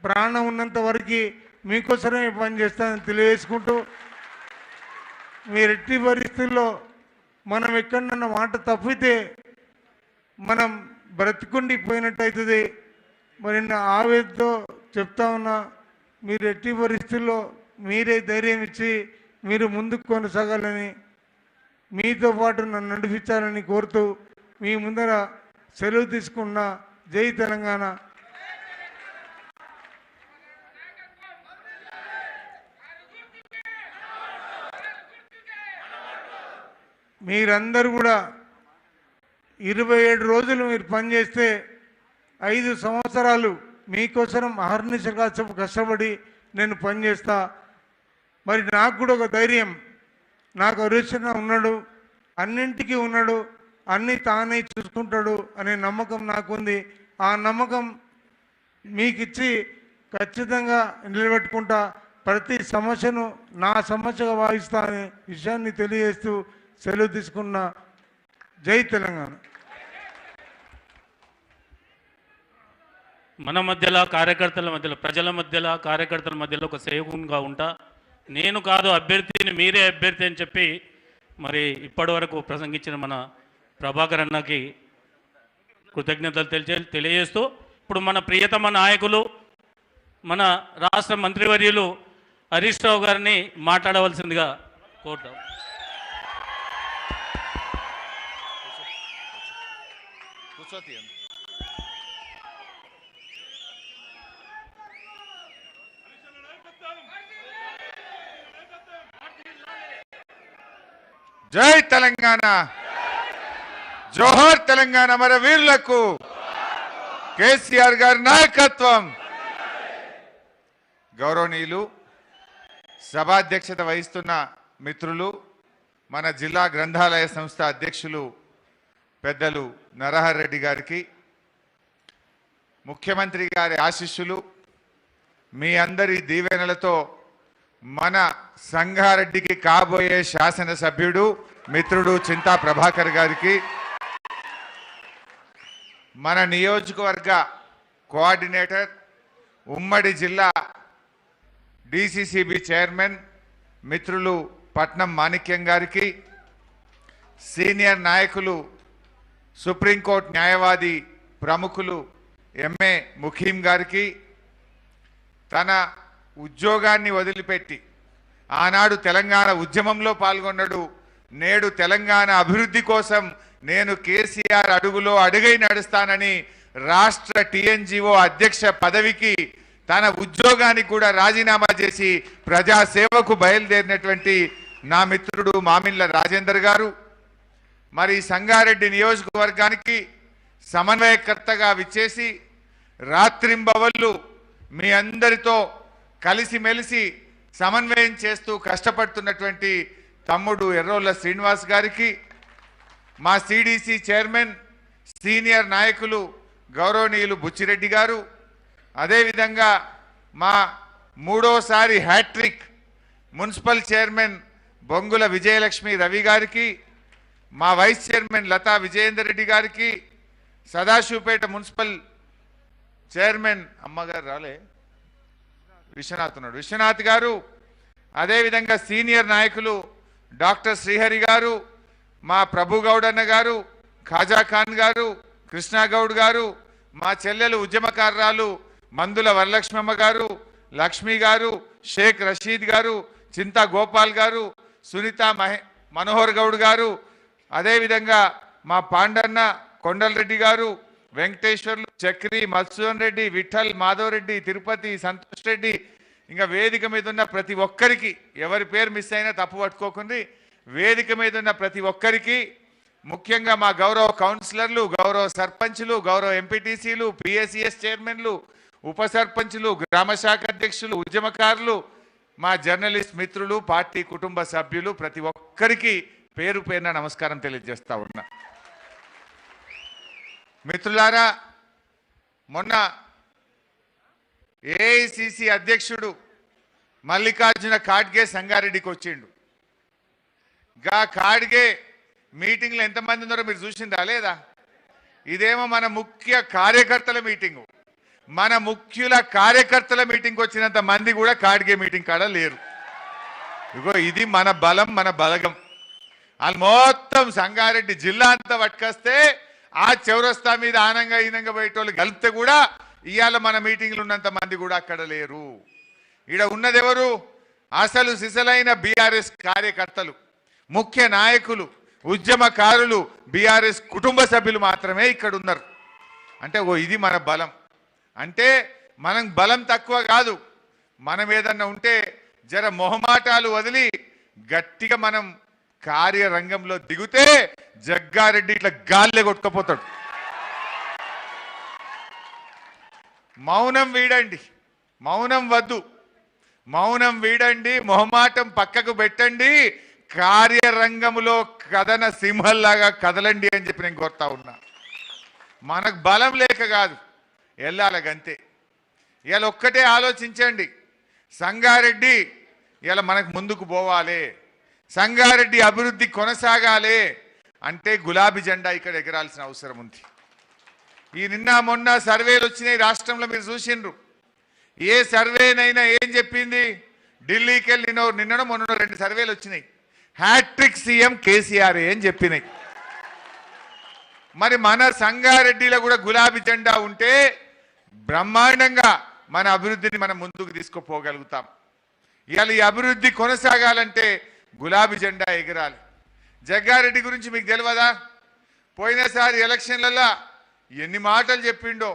ప్రాణం ఉన్నంత వరకు మీకోసమే పనిచేస్తానని తెలియజేసుకుంటూ, మీరు ఎట్టి పరిస్థితుల్లో మనం ఎక్కడన్నా మాట తప్పితే మనం బ్రతికుండిపోయినట్టు అవుతుంది. మరి నా ఆవేదనతో చెప్తా ఉన్నా, మీరు ఎట్టి పరిస్థితుల్లో మీరే ధైర్యం ఇచ్చి మీరు ముందుకు కొనసాగాలని, మీతో పాటు నన్ను నడిపించాలని కోరుతూ మీ ముందర సెలవు తీసుకున్న. జై తెలంగాణ. మీరందరూ కూడా 27 రోజులు మీరు పనిచేస్తే 5 సంవత్సరాలు మీకోసం అహర్నిశగా కష్టపడి నేను పనిచేస్తా. మరి నాకు కూడా ఒక ధైర్యం, నాకు అరుచన ఉన్నాడు, అన్నింటికీ ఉన్నాడు, అన్నీ తానే చూసుకుంటాడు అనే నమ్మకం నాకుంది. ఆ నమ్మకం మీకు ఇచ్చి ఖచ్చితంగా నిలబెట్టుకుంటా. ప్రతి సమస్యను నా సమస్యగా భావిస్తా అనే విషయాన్ని తెలియజేస్తూ సెలవు తీసుకున్న. జై తెలంగాణ. మన మధ్యలో కార్యకర్తల మధ్యలో, ప్రజల మధ్యలో, కార్యకర్తల మధ్యలో ఒక సేవకునిగా ఉంటా. నేను కాదు అభ్యర్థిని, మీరే అభ్యర్థి అని చెప్పి మరి ఇప్పటి వరకు ప్రసంగించిన మన ప్రభాకర్ అన్నకి కృతజ్ఞతలు తెలియజేస్తూ, ఇప్పుడు మన ప్రియతమ నాయకులు, మన రాష్ట్ర మంత్రివర్యులు హరీష్ రావు గారిని మాట్లాడవలసిందిగా కోరుతాం. జై తెలంగాణ, జోహార్ తెలంగాణ, మన వీరులకు కేసీఆర్ గారి నాయకత్వం. గౌరవనీయులు, సభాధ్యక్షత వహిస్తున్న మిత్రులు, మన జిల్లా గ్రంథాలయ సంస్థ అధ్యక్షులు పెద్దలు నరహర్ రెడ్డి గారికి, ముఖ్యమంత్రి గారి ఆశీస్సులు, మీ అందరి దీవెనలతో మన సంగారెడ్డికి కాబోయే శాసనసభ్యుడు మిత్రుడు చింతా ప్రభాకర్ గారికి, మన నియోజకవర్గ కోఆర్డినేటర్, ఉమ్మడి జిల్లా డిసిసిబి చైర్మన్ మిత్రులు పట్నం మాణిక్యం గారికి, సీనియర్ నాయకులు, సుప్రీంకోర్టు న్యాయవాది ప్రముఖులు ఎంఏ ముఖీం గారికి, తన ఉద్యోగాన్ని వదిలిపెట్టి ఆనాడు తెలంగాణ ఉద్యమంలో పాల్గొన్నాడు, నేడు తెలంగాణ అభివృద్ధి కోసం నేను కేసీఆర్ అడుగులో అడుగై నడుస్తానని రాష్ట్ర టీఎన్జిఓ అధ్యక్ష పదవికి తన ఉద్యోగానికి కూడా రాజీనామా చేసి ప్రజాసేవకు బయలుదేరినటువంటి నా మిత్రుడు మామిళ్ళ రాజేందర్ గారు, మరి సంగారెడ్డి నియోజకవర్గానికి సమన్వయకర్తగా విచ్చేసి రాత్రింబవళ్ళు మీ అందరితో కలిసిమెలిసి సమన్వయం చేస్తూ కష్టపడుతున్నటువంటి తమ్ముడు ఎర్రోళ్ళ శ్రీనివాస్ గారికి, మా సిడిసి చైర్మన్ సీనియర్ నాయకులు గౌరవనీయులు బుచ్చిరెడ్డి గారు, అదేవిధంగా మా మూడోసారి హ్యాట్రిక్ మున్సిపల్ చైర్మన్ బొంగుల విజయలక్ష్మి రవి గారికి, మా వైస్ చైర్మన్ లతా విజయేందర్ రెడ్డి గారికి, సదాశివపేట మున్సిపల్ చైర్మన్ అమ్మగారు రాలే విశ్వనాథ్ ఉన్నాడు, విశ్వనాథ్ గారు, అదేవిధంగా సీనియర్ నాయకులు డాక్టర్ శ్రీహరి గారు, మా ప్రభు గౌడన్న గారు, ఖాజా ఖాన్ గారు, కృష్ణాగౌడ్ గారు, మా చెల్లెలు ఉద్యమకారురాలు మందుల వరలక్ష్మమ్మ గారు, లక్ష్మి గారు, షేక్ రషీద్ గారు, చింతా గోపాల్ గారు, సునీత మనోహర్ గౌడ్ గారు, అదేవిధంగా మా పాండన్న కొండలరెడ్డి గారు, వెంకటేశ్వర్లు, చక్రి, మత్సూన్ రెడ్డి, విఠల్, మాధవ్ రెడ్డి, తిరుపతి, సంతోష్ రెడ్డి, ఇంకా వేదిక మీద ఉన్న ప్రతి ఒక్కరికి, ఎవరి పేరు మిస్ అయినా తప్పు పట్టుకోకుండా, వేదిక మీద ఉన్న ప్రతి ఒక్కరికి, ముఖ్యంగా మా గౌరవ కౌన్సిలర్లు, గౌరవ సర్పంచ్లు, గౌరవ ఎంపీటీసీలు, పిఎస్సిఎస్ చైర్మన్లు, ఉప సర్పంచ్లు, గ్రామశాఖ అధ్యక్షులు, ఉద్యమకారులు, మా జర్నలిస్ట్ మిత్రులు, పార్టీ కుటుంబ సభ్యులు, ప్రతి ఒక్కరికి పేరు పేరున నమస్కారం తెలియజేస్తా ఉన్నా. మిత్రులారా, మొన్న ఏఐసిసి అధ్యక్షుడు మల్లికార్జున ఖాడ్గే సంగారెడ్డికి వచ్చిండు. గా ఖాడ్గే మీటింగ్లో ఎంతమంది ఉన్నారో మీరు చూసిందా లేదా? ఇదేమో మన ముఖ్య కార్యకర్తల మీటింగు. మన ముఖ్యుల కార్యకర్తల మీటింగ్కి వచ్చినంత మంది కూడా ఖాడ్గే మీటింగ్ కాడ లేరు. ఇగో ఇది మన బలం, మన బలగం. వాళ్ళు మొత్తం సంగారెడ్డి జిల్లా అంతా పట్టుకొస్తే ఆ చౌరస్తా మీద ఆనంగా ఈనంగా పోయేటోళ్ళు కలిపితే కూడా ఇవాళ మన మీటింగ్లు ఉన్నంత మంది కూడా అక్కడ లేరు. ఈడ ఉన్నదెవరు? అసలు సిసలైన బీఆర్ఎస్ కార్యకర్తలు, ముఖ్య నాయకులు, ఉద్యమకారులు, బీఆర్ఎస్ కుటుంబ సభ్యులు మాత్రమే ఇక్కడ ఉన్నారు. అంటే ఇది మన బలం. అంటే మనం బలం తక్కువ కాదు, మనం ఏదన్నా ఉంటే జర మొహమాటాలు వదిలి గట్టిగా మనం కార్యరంగంలో దిగితే జగ్గారెడ్డి ఇట్లా గాల్లే కొట్టుకుపోతాడు. మౌనం వీడండి, మౌనం వద్దు, మౌనం వీడండి, మొహమాటం పక్కకు పెట్టండి, కార్యరంగంలో కథన సింహంలాగా కదలండి అని చెప్పి నేను కోరుతా ఉన్నా. మనకు బలం లేక కాదు, వెళ్ళాలగంతే. ఇలా ఒక్కటే ఆలోచించండి, సంగారెడ్డి ఇలా మనకు ముందుకు పోవాలి, సంగారెడ్డి అభివృద్ధి కొనసాగాలి అంటే గులాబీ జెండా ఇక్కడ ఎగరాల్సిన అవసరం ఉంది. ఈ నిన్న మొన్న సర్వేలు వచ్చినాయి రాష్ట్రంలో, మీరు చూసిండ్రు. ఏ సర్వేనైనా ఏం చెప్పింది? ఢిల్లీకి వెళ్ళి నిన్ననో మొన్న 2 సర్వేలు వచ్చినాయి, హ్యాట్రిక్ సీఎం కేసీఆర్ అని చెప్పినాయి. మరి మన సంగారెడ్డిలో కూడా గులాబీ జెండా ఉంటే బ్రహ్మాండంగా మన అభివృద్ధిని మనం ముందుకు తీసుకుపోగలుగుతాం. ఇవాళ ఈ అభివృద్ధి కొనసాగాలంటే గులాబీ జెండా ఎగరాలి. జగ్గారెడ్డి గురించి మీకు తెలియదా? పోయినసారి ఎలక్షన్లలో ఎన్ని మాటలు చెప్పిండో.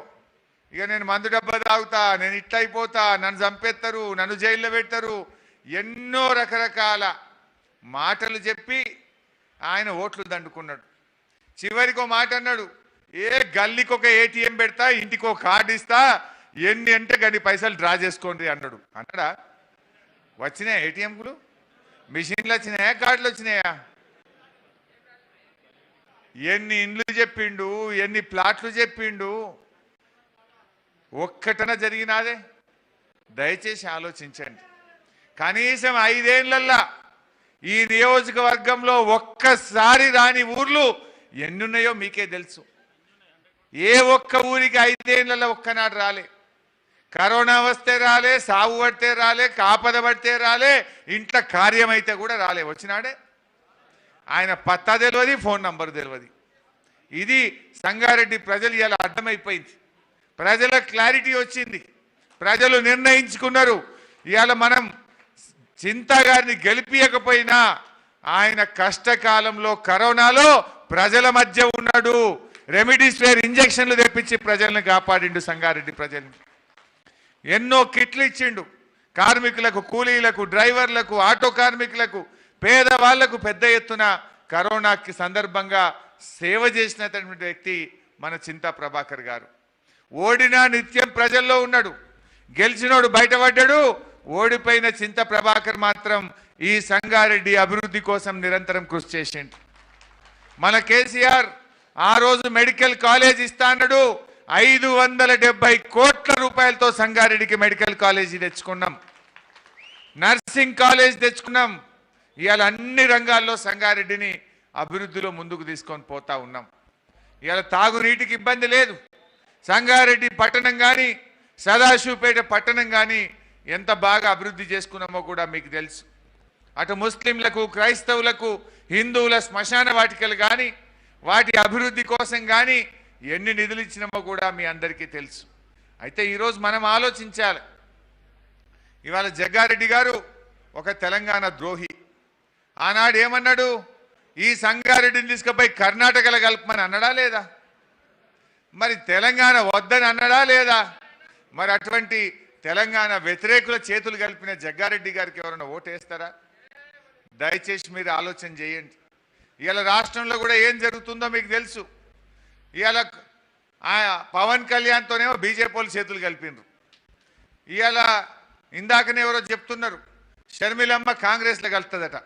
ఇక నేను మందు డబ్బా తాగుతా, నేను ఇట్లా అయిపోతా, నన్ను చంపేస్తారు, నన్ను జైల్లో పెడతారు, ఎన్నో రకరకాల మాటలు చెప్పి ఆయన ఓట్లు దండుకున్నాడు. చివరికి ఒక మాట అన్నాడు, ఏ గల్లీకి ఒక ఏటీఎం పెడతా, ఇంటికి ఒక కార్డు ఇస్తా, ఎన్ని అంటే గన్ని పైసలు డ్రా చేసుకోండి అన్నాడు. అన్నాడా? వచ్చినాయా ఏటీఎంలు? మిషన్లు వచ్చినాయా? కార్డులు వచ్చినాయా? ఎన్ని ఇండ్లు చెప్పిండు, ఎన్ని ప్లాట్లు చెప్పిండు, ఒక్కటన జరిగినాదే? దయచేసి ఆలోచించండి. కనీసం 5 ఏళ్లల్లా ఈ నియోజకవర్గంలో ఒక్కసారి రాని ఊర్లు ఎన్నున్నాయో మీకే తెలుసు. ఏ ఒక్క ఊరికి 5 ఏళ్లలో ఒక్కనాడు రాలే. కరోనా వస్తే రాలే, సాగు పడితే రాలే, కాపద పడితే రాలే, ఇంట్లో కార్యం అయితే కూడా రాలే. వచ్చినాడే ఆయన పత్తా తెలియదు, ఫోన్ నంబర్ తెలియదు. ఇది సంగారెడ్డి ప్రజలు ఇలా అర్థమైపోయింది. ప్రజలకు క్లారిటీ వచ్చింది, ప్రజలు నిర్ణయించుకున్నారు. ఇవాళ మనం చింతా గారిని గెలిపియకపోయినా ఆయన కష్టకాలంలో కరోనాలో ప్రజల మధ్య ఉన్నాడు. రెమిడిసివిర్ ఇంజక్షన్లు తెప్పించి ప్రజల్ని కాపాడిండు. సంగారెడ్డి ప్రజల్ని ఎన్నో కిట్లు ఇచ్చిండు. కార్మికులకు, కూలీలకు, డ్రైవర్లకు, ఆటో కార్మికులకు, పేదవాళ్లకు పెద్ద ఎత్తున కరోనాకి సందర్భంగా సేవ చేసినటువంటి వ్యక్తి మన చింతా ప్రభాకర్ గారు. ఓడినా నిత్యం ప్రజల్లో ఉన్నాడు, గెలిచినోడు బయటపడ్డాడు. ఓడిపోయిన చింతా ప్రభాకర్ మాత్రం ఈ సంగారెడ్డి అభివృద్ధి కోసం నిరంతరం కృషి చేసిండు. మన కేసీఆర్ ఆ రోజు మెడికల్ కాలేజ్ ఇస్తా అన్నాడు. 570 కోట్ల రూపాయలతో సంగారెడ్డికి మెడికల్ కాలేజీ తెచ్చుకున్నాం, నర్సింగ్ కాలేజ్ తెచ్చుకున్నాం. ఇవాళ అన్ని రంగాల్లో సంగారెడ్డిని అభివృద్ధిలో ముందుకు తీసుకొని పోతా ఉన్నాం. ఇవాళ తాగునీటికి ఇబ్బంది లేదు. సంగారెడ్డి పట్టణం కానీ, సదాశివపేట పట్టణం కానీ ఎంత బాగా అభివృద్ధి చేసుకున్నామో కూడా మీకు తెలుసు. అటు ముస్లింలకు, క్రైస్తవులకు, హిందువుల శ్మశాన వాటికలు కానీ, వాటి అభివృద్ధి కోసం కానీ ఎన్ని నిధులు ఇచ్చినామో కూడా మీ అందరికీ తెలుసు. అయితే ఈరోజు మనం ఆలోచించాలి. ఇవాళ జగ్గారెడ్డి గారు ఒక తెలంగాణ ద్రోహి. ఆనాడు ఏమన్నాడు? ఈ సంగారెడ్డిని తీసుకుపోయి కర్ణాటకలో కలపమని అన్నాడా లేదా? మరి తెలంగాణ వద్దని అన్నాడా లేదా? మరి అటువంటి తెలంగాణ వ్యతిరేకుల చేతులు కలిపిన జగ్గారెడ్డి గారికి ఎవరైనా ఓటేస్తారా? దయచేసి మీరు ఆలోచన చేయండి. ఇవాళ రాష్ట్రంలో కూడా ఏం జరుగుతుందో మీకు తెలుసు. ఇవాళ పవన్ కళ్యాణ్తోనేమో బీజేపీ వాళ్ళు చేతులు కలిపినారు. ఇవాళ ఇందాకనే ఎవరో చెప్తున్నారు షర్మిలమ్మ కాంగ్రెస్లో కలుస్తుందట.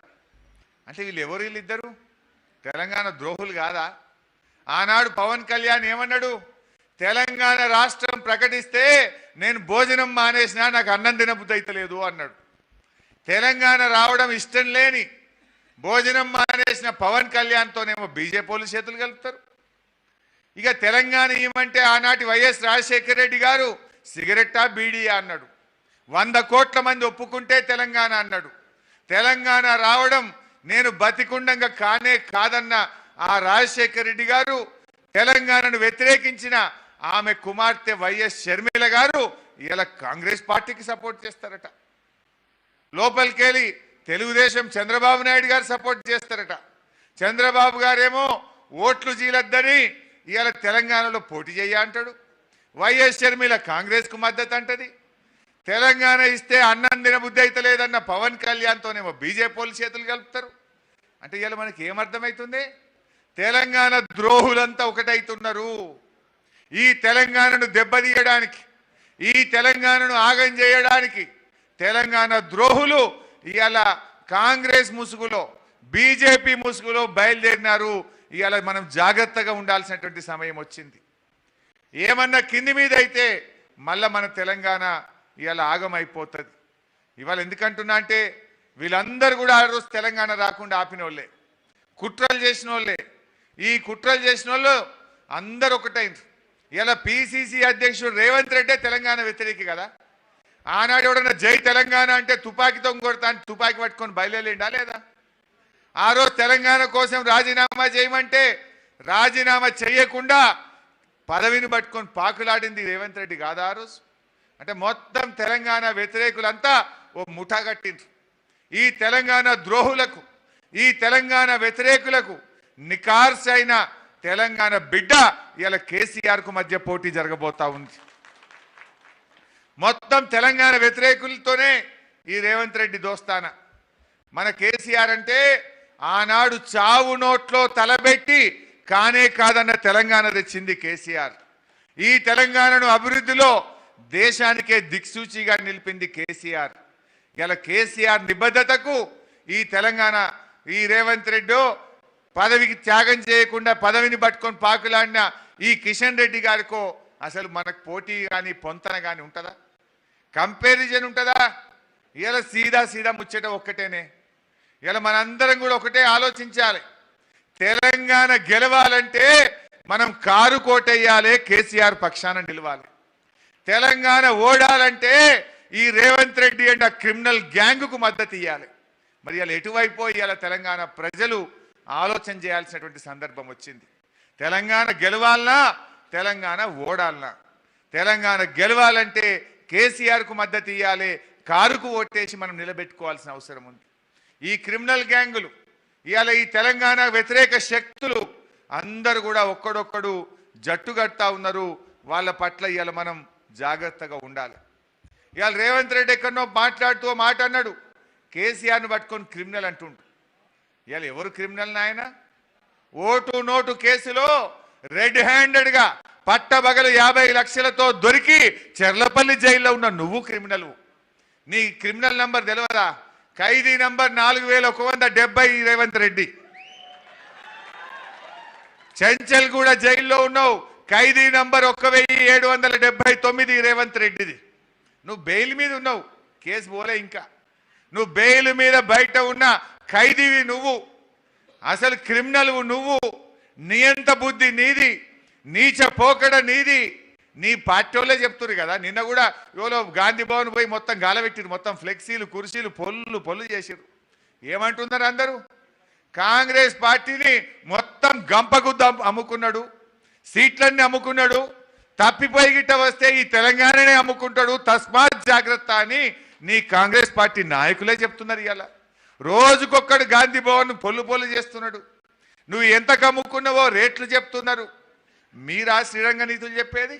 అంటే వీళ్ళిద్దరు తెలంగాణ ద్రోహులు కాదా? ఆనాడు పవన్ కళ్యాణ్ ఏమన్నాడు? తెలంగాణ రాష్ట్రం ప్రకటిస్తే నేను భోజనం మానేసినా నాకు అన్నం తినబుద్ధి అయితలేదు అన్నాడు. తెలంగాణ రావడం ఇష్టం లేని, భోజనం మానేసిన పవన్ కళ్యాణ్తోనేమో బీజేపీ వాళ్ళు చేతులు కలుపుతారు. ఇక తెలంగాణ ఏమంటే ఆనాటి వైఎస్ రాజశేఖర రెడ్డి గారు సిగరెట్టా బీడీయా అన్నాడు. 100 కోట్ల మంది ఒప్పుకుంటే తెలంగాణ అన్నాడు. తెలంగాణ రావడం నేను బతికుండంగా కానే కాదన్న ఆ రాజశేఖర రెడ్డి గారు తెలంగాణను వ్యతిరేకించిన ఆమె కుమార్తె వైఎస్ షర్మిల గారు ఇలా కాంగ్రెస్ పార్టీకి సపోర్ట్ చేస్తారట. లోపలికెళ్ళి తెలుగుదేశం చంద్రబాబు నాయుడు గారు సపోర్ట్ చేస్తారట. చంద్రబాబు గారేమో ఓట్లు చీలద్దని ఇవాళ తెలంగాణలో పోటీ చేయ అంటాడు. వైఎస్ షర్మిల కాంగ్రెస్కు మద్దతు అంటది. తెలంగాణ ఇస్తే అన్నం తినబుద్ధి అయితే లేదన్న పవన్ కళ్యాణ్తోనేమో బీజేపీ వాళ్ళు చేతులు కలుపుతారు. అంటే ఇవాళ మనకి ఏమర్థమవుతుంది? తెలంగాణ ద్రోహులంతా ఒకటైతున్నారు. ఈ తెలంగాణను దెబ్బతీయడానికి, ఈ తెలంగాణను ఆగం చేయడానికి తెలంగాణ ద్రోహులు ఇవాళ కాంగ్రెస్ ముసుగులో, బీజేపీ ముసుగులో బయలుదేరినారు. ఇవాళ మనం జాగ్రత్తగా ఉండాల్సినటువంటి సమయం వచ్చింది. ఏమన్నా కింది మీద అయితే మళ్ళా మన తెలంగాణ ఇవాళ ఆగమైపోతుంది. ఇవాళ ఎందుకంటున్నా అంటే వీళ్ళందరూ కూడా ఆ రోజు తెలంగాణ రాకుండా ఆపిన వాళ్ళే, కుట్రలు చేసిన వాళ్ళే. ఈ కుట్రలు చేసిన వాళ్ళు అందరూ ఒకటైంది. ఇలా పిసిసి అధ్యక్షుడు రేవంత్ రెడ్డే తెలంగాణ వ్యతిరేకి కదా. ఆనాడు ఎవడన్నా జై తెలంగాణ అంటే తుపాకీతో కొడతా అని తుపాకీ పట్టుకొని బయలుదేరిండా లేదా? ఆ రోజు తెలంగాణ కోసం రాజీనామా చేయమంటే రాజీనామా చేయకుండా పదవిని పట్టుకొని పాకులాడింది రేవంత్ రెడ్డి కాదా ఆ రోజు? అంటే మొత్తం తెలంగాణ వ్యతిరేకులంతా ఓ ముఠా కట్టిండ్రు. ఈ తెలంగాణ ద్రోహులకు, ఈ తెలంగాణ వ్యతిరేకులకు నికార్సైన తెలంగాణ బిడ్డ ఇలా కేసీఆర్కు మధ్య పోటీ జరగబోతా ఉంది. మొత్తం తెలంగాణ వ్యతిరేకులతోనే ఈ రేవంత్ రెడ్డి దోస్తాన. మన కేసీఆర్ అంటే ఆనాడు చావు నోట్లో తలబెట్టి కానే కాదన్న తెలంగాణ తెచ్చింది కేసీఆర్. ఈ తెలంగాణను అభివృద్ధిలో దేశానికే దిక్సూచిగా నిలిపింది కేసీఆర్. ఇలా కేసీఆర్ నిబద్ధతకు ఈ తెలంగాణ ఈ రేవంత్ రెడ్డి పదవికి త్యాగం చేయకుండా పదవిని పట్టుకొని పాకులాడిన ఈ కిషన్ రెడ్డి గారికో అసలు మనకు పోటీ కానీ పొంతన కానీ ఉంటుందా? కంపారిజన్ ఉంటుందా? ఇలా సీదా ముచ్చట ఒక్కటేనే. ఇలా మనందరం కూడా ఒకటే ఆలోచించాలి. తెలంగాణ గెలవాలంటే మనం కారు కోటెయ్యాలి, కేసీఆర్ పక్షాన నిలవాలి. తెలంగాణ ఓడాలంటే ఈ రేవంత్ రెడ్డి అండ్ ఆ క్రిమినల్ గ్యాంగ్కు మద్దతు ఇవ్వాలి. మరి ఇలా ఎటువైపో ఇవాళ తెలంగాణ ప్రజలు ఆలోచన చేయాల్సినటువంటి సందర్భం వచ్చింది. తెలంగాణ గెలవాలన్నా, తెలంగాణ ఓడాలన్నా. తెలంగాణ గెలవాలంటే కేసీఆర్కు మద్దతు ఇవ్వాలి, కారుకు ఓటేసి మనం నిలబెట్టుకోవాల్సిన అవసరం ఉంది. ఈ క్రిమినల్ గ్యాంగులు ఇవాళ ఈ తెలంగాణ వ్యతిరేక శక్తులు అందరూ కూడా ఒక్కడొక్కడు జట్టు కడతా ఉన్నారు. వాళ్ళ పట్ల ఇవాళ మనం జాగ్రత్తగా ఉండాలి. ఇవాళ రేవంత్ రెడ్డి ఎక్కడనో మాట్లాడుతూ మాట అన్నాడు, కేసీఆర్ను పట్టుకొని క్రిమినల్ అంటుండు. ఇవాళ ఎవరు క్రిమినల్ నాయన? ఓటు నోటు కేసులో రెడ్ హ్యాండెడ్గా పట్టబగలు 50 లక్షలతో దొరికి చెర్లపల్లి జైల్లో ఉన్న నువ్వు క్రిమినల్. నీ క్రిమినల్ నంబర్ తెలియదా? ఖైదీ నంబర్ 4170 రేవంత్ రెడ్డి. చెంచల్ కూడా జైల్లో ఉన్నావు, ఖైదీ నంబర్ 1779 రేవంత్ రెడ్డిది. నువ్వు బెయిల్ మీద ఉన్నావు, కేసు పోలే ఇంకా. నువ్వు బెయిల్ మీద బయట ఉన్న ఖైదీవి నువ్వు, అసలు క్రిమినల్ నువ్వు. నియంత బుద్ధి నీది, నీచ పోకడ నీది. నీ పార్టీ వాళ్ళే చెప్తున్నారు కదా. నిన్న కూడా ఎవరో గాంధీ భవన్ పోయి మొత్తం గాలబెట్టిరు, మొత్తం ఫ్లెక్సీలు కుర్చీలు పొల్లు చేసిరు. ఏమంటున్నారు అందరూ? కాంగ్రెస్ పార్టీని మొత్తం గంపగుద్ద అమ్ముకున్నాడు, సీట్లన్నీ అమ్ముకున్నాడు, తప్పిపోయి గిట్ట వస్తే ఈ తెలంగాణనే అమ్ముకుంటాడు, తస్మాత్ జాగ్రత్త అని నీ కాంగ్రెస్ పార్టీ నాయకులే చెప్తున్నారు. ఇవాళ రోజుకొక్కడు గాంధీ భవన్ పొల్లు చేస్తున్నాడు. నువ్వు ఎంత కమ్ముకున్నావో రేట్లు చెప్తున్నారు. మీరా శ్రీరంగ నీతులు చెప్పేది?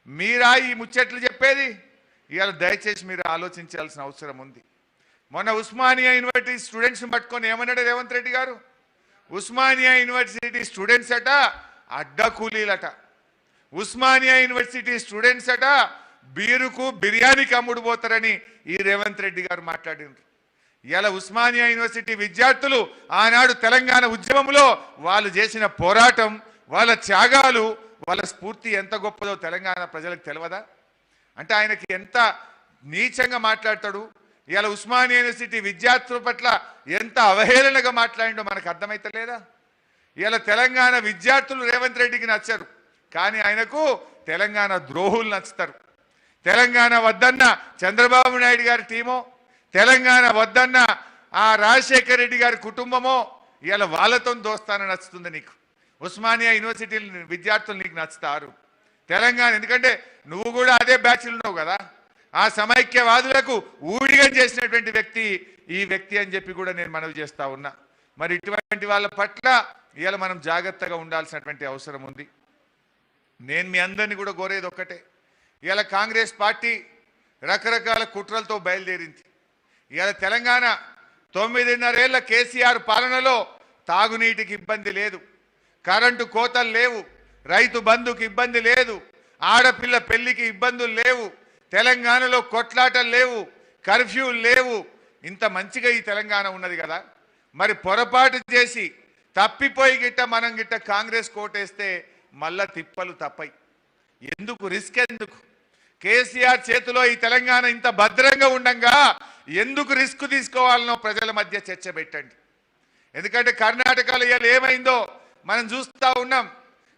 మీరా ఈ ముచ్చట్లు చెప్పేది? ఇవాళ దయచేసి మీరు ఆలోచించాల్సిన అవసరం ఉంది. మొన్న ఉస్మానియా యూనివర్సిటీ స్టూడెంట్స్ని పట్టుకొని ఏమన్నాడు రేవంత్ రెడ్డి గారు? ఉస్మానియా యూనివర్సిటీ స్టూడెంట్స్ అట అడ్డకూలీలట, ఉస్మానియా యూనివర్సిటీ స్టూడెంట్స్ అట బీరుకు బిర్యానీకి అమ్ముడు పోతారని ఈ రేవంత్ రెడ్డి గారు మాట్లాడినారు. ఇలా ఉస్మానియా యూనివర్సిటీ విద్యార్థులు ఆనాడు తెలంగాణ ఉద్యమంలో వాళ్ళు చేసిన పోరాటం, వాళ్ళ త్యాగాలు, వాళ్ళ స్ఫూర్తి ఎంత గొప్పదో తెలంగాణ ప్రజలకు తెలియదా? అంటే ఆయనకి ఎంత నీచంగా మాట్లాడతాడు. ఇలా ఉస్మానియా యూనివర్సిటీ విద్యార్థుల పట్ల ఎంత అవహేళనగా మాట్లాడిండో మనకు అర్థమైతలేదా? ఇలా తెలంగాణ విద్యార్థులు రేవంత్ రెడ్డికి నచ్చరు, కానీ ఆయనకు తెలంగాణ ద్రోహులు నచ్చుతారు. తెలంగాణ వద్దన్న చంద్రబాబు నాయుడు గారి టీమో, తెలంగాణ వద్దన్న ఆ రాజశేఖర రెడ్డి గారి కుటుంబమో ఇలా వాళ్ళతో దోస్తానని నచ్చుతుంది నీకు. ఉస్మానియా యూనివర్సిటీ విద్యార్థులు నీకు నచ్చుతారు. తెలంగాణ ఎందుకంటే నువ్వు కూడా అదే బ్యాచ్లు ఉన్నావు కదా. ఆ సమైక్యవాదులకు ఊడిగం చేసినటువంటి వ్యక్తి ఈ వ్యక్తి అని చెప్పి కూడా నేను మనవి చేస్తా ఉన్నా. మరి ఇటువంటి వాళ్ళ పట్ల ఇవాళ మనం జాగ్రత్తగా ఉండాల్సినటువంటి అవసరం ఉంది. నేను మీ అందరినీ కూడా కోరేది ఒక్కటే, ఇవాళ కాంగ్రెస్ పార్టీ రకరకాల కుట్రలతో బయలుదేరింది. ఇవాళ తెలంగాణ 9.5 ఏళ్ల కేసీఆర్ పాలనలో తాగునీటికి ఇబ్బంది లేదు, కరెంటు కోతలు లేవు, రైతు బంధుకు ఇబ్బంది లేదు, ఆడపిల్ల పెళ్లికి ఇబ్బందులు లేవు, తెలంగాణలో కొట్లాటలు లేవు, కర్ఫ్యూలు లేవు. ఇంత మంచిగా ఈ తెలంగాణ ఉన్నది కదా. మరి పొరపాటు చేసి తప్పిపోయి గిట్ట మనం గిట్ట కాంగ్రెస్ కోటేస్తే మళ్ళా తిప్పలు తప్పయి. ఎందుకు రిస్క్? ఎందుకు? కేసీఆర్ చేతిలో ఈ తెలంగాణ ఇంత భద్రంగా ఉండంగా ఎందుకు రిస్క్ తీసుకోవాలనో ప్రజల మధ్య చర్చ పెట్టండి. ఎందుకంటే కర్ణాటకలో ఇవాళ ఏమైందో మనం చూస్తూ ఉన్నాం.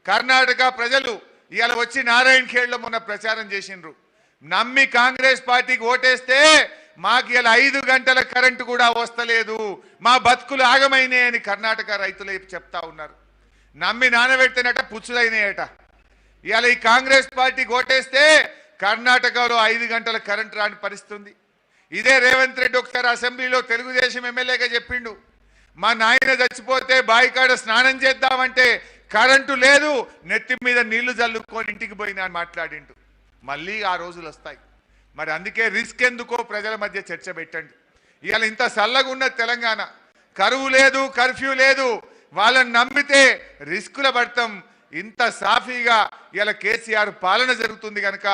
కర్ణాటక ప్రజలు ఇవాళ వచ్చి నారాయణ ఖేడ్లో మొన్న ప్రచారం చేసిండ్రు. నమ్మి కాంగ్రెస్ పార్టీకి ఓటేస్తే మాకు ఇలా 5 గంటల కరెంటు కూడా వస్తలేదు, మా బతుకులు ఆగమైనాయి అని కర్ణాటక రైతులు చెప్తా ఉన్నారు. నమ్మి నానబెట్టినట పుచ్చులైనాయట. ఇవాళ ఈ కాంగ్రెస్ పార్టీకి ఓటేస్తే కర్ణాటకలో 5 గంటల కరెంటు రాని పరిస్థితి. ఇదే రేవంత్ రెడ్డి ఒకసారి అసెంబ్లీలో తెలుగుదేశం ఎమ్మెల్యేగా చెప్పిండు, మా నాయన చచ్చిపోతే బాయికాడ స్నానం చేద్దామంటే కరెంటు లేదు, నెత్తి మీద నీళ్లు జల్లుకొని ఇంటికి పోయినా అని మాట్లాడిండు. మళ్ళీ ఆ రోజులు వస్తాయి. మరి అందుకే రిస్క్ ఎందుకో ప్రజల మధ్య చర్చ పెట్టండి. ఇవాళ ఇంత చల్లగా ఉన్న తెలంగాణ, కరువు లేదు, కర్ఫ్యూ లేదు, వాళ్ళని నమ్మితే రిస్కుల పడతాం. ఇంత సాఫీగా ఇవాళ కేసీఆర్ పాలన జరుగుతుంది కనుక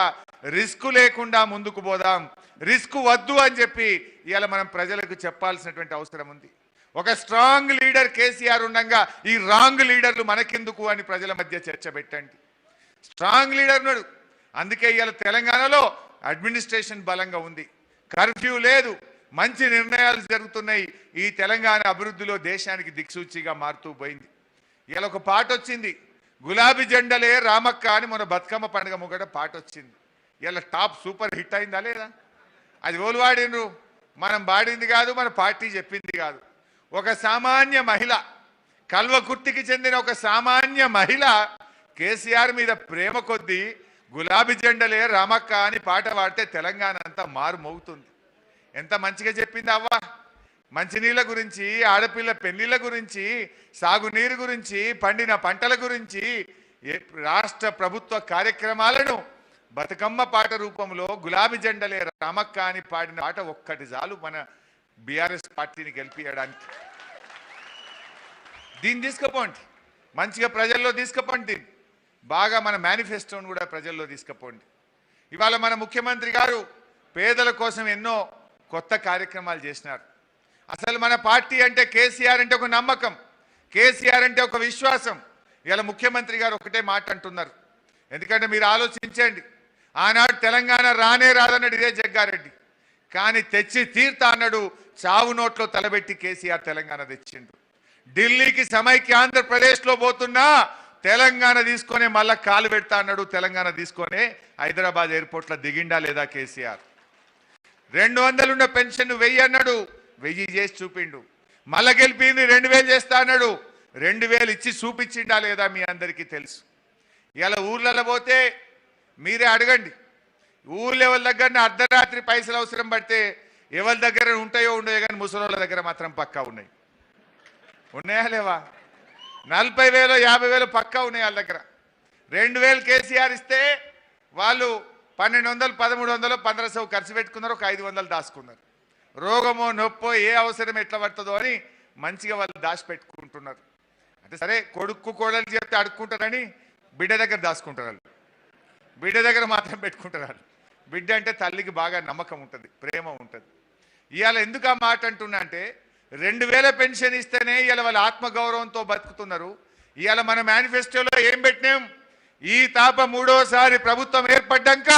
రిస్క్ లేకుండా ముందుకు పోదాం. రిస్క్ వద్దు అని చెప్పి ఇవాళ మనం ప్రజలకు చెప్పాల్సినటువంటి అవసరం ఉంది. ఒక స్ట్రాంగ్ లీడర్ కేసీఆర్ ఉండగా ఈ రాంగ్ లీడర్లు మనకెందుకు అని ప్రజల మధ్య చర్చ పెట్టండి. స్ట్రాంగ్ లీడర్ ఉన్నాడు. అందుకే ఇవాళ తెలంగాణలో అడ్మినిస్ట్రేషన్ బలంగా ఉంది, కర్ఫ్యూ లేదు, మంచి నిర్ణయాలు జరుగుతున్నాయి. ఈ తెలంగాణ అభివృద్ధిలో దేశానికి దిక్సూచిగా మారుతూ పోయింది. ఇవాళ ఒక పాట వచ్చింది, గులాబీ జెండలే రామక్క అని మన బతుకమ్మ పండుగ ముంగట పాట వచ్చింది. ఇలా టాప్ సూపర్ హిట్ అయిందా లేదా? అది ఓలు వాడినరు, మనం పాడింది కాదు, మన పార్టీ చెప్పింది కాదు. ఒక సామాన్య మహిళ, కల్వకుర్తికి చెందిన ఒక సామాన్య మహిళ కేసీఆర్ మీద ప్రేమ కొద్దీ గులాబీ జెండలే రామక్క అని పాట పాడితే తెలంగాణ అంతా మారు మోగుతుంది. ఎంత మంచిగా చెప్పింది అవ్వ. మంచినీళ్ళ గురించి, ఆడపిల్ల పెళ్లిళ్ళ గురించి, సాగునీరు గురించి, పండిన పంటల గురించి, రాష్ట్ర ప్రభుత్వ కార్యక్రమాలను బతుకమ్మ పాట రూపంలో గులాబీ జెండలే రామక్క అని పాడిన పాట ఒక్కటి చాలు మన బీఆర్ఎస్ పార్టీని గెలిపియడానికి. దీన్ని తీసుకుపోండి, మంచిగా ప్రజల్లో తీసుకుపోండి. దీన్ని బాగా మన మేనిఫెస్టోను కూడా ప్రజల్లో తీసుకుపోండి. ఇవాళ మన ముఖ్యమంత్రి గారు పేదల కోసం ఎన్నో కొత్త కార్యక్రమాలు చేసినారు. అసలు మన పార్టీ అంటే కేసీఆర్ అంటే ఒక నమ్మకం, కేసీఆర్ అంటే ఒక విశ్వాసం. ఇవాళ ముఖ్యమంత్రి గారు ఒకటే మాట అంటున్నారు. ఎందుకంటే మీరు ఆలోచించండి, ఆనాడు తెలంగాణ రానే రాదన్నాడు ఇదే జగ్గారెడ్డి, కానీ తెచ్చి తీర్తా అన్నాడు. చావు నోట్లో తలబెట్టి కేసీఆర్ తెలంగాణ తెచ్చిండు. ఢిల్లీకి సమైక్య ఆంధ్రప్రదేశ్లో పోతున్నా తెలంగాణ తీసుకొని మళ్ళా కాలు పెడతా అన్నాడు. తెలంగాణ తీసుకొని హైదరాబాద్ ఎయిర్పోర్ట్లో దిగిండా లేదా కేసీఆర్? 200 ఉన్న పెన్షన్ 1000 అన్నాడు, 1000 చేసి చూపిండు. మళ్ళా గెలిపింది 2000 చేస్తా అన్నాడు, 2000 ఇచ్చి చూపించిండా లేదా మీ అందరికీ తెలుసు. ఇలా ఊర్లలో పోతే మీరే అడగండి, ఊర్లో ఎవరి దగ్గర అర్ధరాత్రి పైసలు అవసరం పడితే ఎవరి దగ్గర ఉంటాయో ఉండయో కానీ ముసలోళ్ళ దగ్గర మాత్రం పక్కా ఉన్నాయి. ఉన్నాయా లేవా? 40,000 50,000 పక్కా ఉన్నాయి వాళ్ళ దగ్గర. 2000 కేసీఆర్ ఇస్తే వాళ్ళు 1200 1300 1500 ఖర్చు పెట్టుకున్నారు, ఒక 500 దాచుకున్నారు. రోగమో నొప్పో ఏ అవసరం ఎట్లా పడుతుందో అని మంచిగా వాళ్ళు దాచి పెట్టుకుంటున్నారు. అంటే సరే కొడుకు కోడలు చెప్తే అడుక్కుంటారని బిడ్డ దగ్గర దాచుకుంటారు వాళ్ళు, బిడ్డ దగ్గర మాత్రం పెట్టుకుంటారు వాళ్ళు. బిడ్డ అంటే తల్లికి బాగా నమ్మకం ఉంటుంది, ప్రేమ ఉంటుంది. ఇవాళ ఎందుకు ఆ మాట అంటున్నా అంటే 2000 పెన్షన్ ఇస్తేనే ఇవాళ వాళ్ళ ఆత్మగౌరవంతో బతుకుతున్నారు. ఇవాళ మన మేనిఫెస్టోలో ఏం పెట్టినాం? ఈ తాప 3వసారి ప్రభుత్వం ఏర్పడ్డాక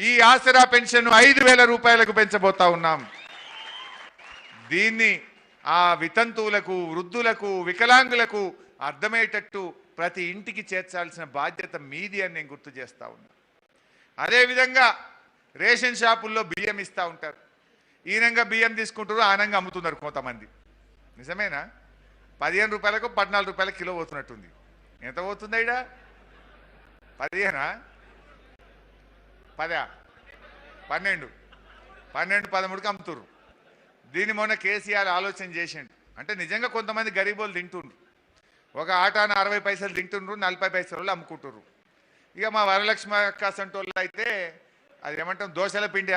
ఈ ఆసరా పెన్షన్ 5,000 రూపాయలకు పెంచబోతా ఉన్నాం. దీన్ని ఆ వితంతువులకు, వృద్ధులకు, వికలాంగులకు అర్థమయ్యేటట్టు ప్రతి ఇంటికి చేర్చాల్సిన బాధ్యత మీది అని నేను గుర్తు చేస్తా ఉన్నా. అదేవిధంగా రేషన్ షాపుల్లో బియ్యం ఇస్తూ ఉంటారు. ఈనంగా బియ్యం తీసుకుంటారు, ఆనంగా అమ్ముతున్నారు కొంతమంది. నిజమేనా? 15 రూపాయలకు 14 రూపాయల కిలో పోతున్నట్టుంది. ఎంత పోతుంది అయిడా? 15 10 12 13కి అమ్ముతున్నారు. దీన్ని మొన్న కేసీఆర్ ఆలోచన చేసిండు. అంటే నిజంగా కొంతమంది గరీబోళ్ళు తింటుండ్రు, ఒక ఆటాన 60 పైసలు తింటుండ్రు, 40 పైసలు అమ్ముకుంటుర్రు. ఇక మా వరలక్ష్మి అక్క సంటోళ్ళు అయితే అది ఏమంటాం, దోశల పిండి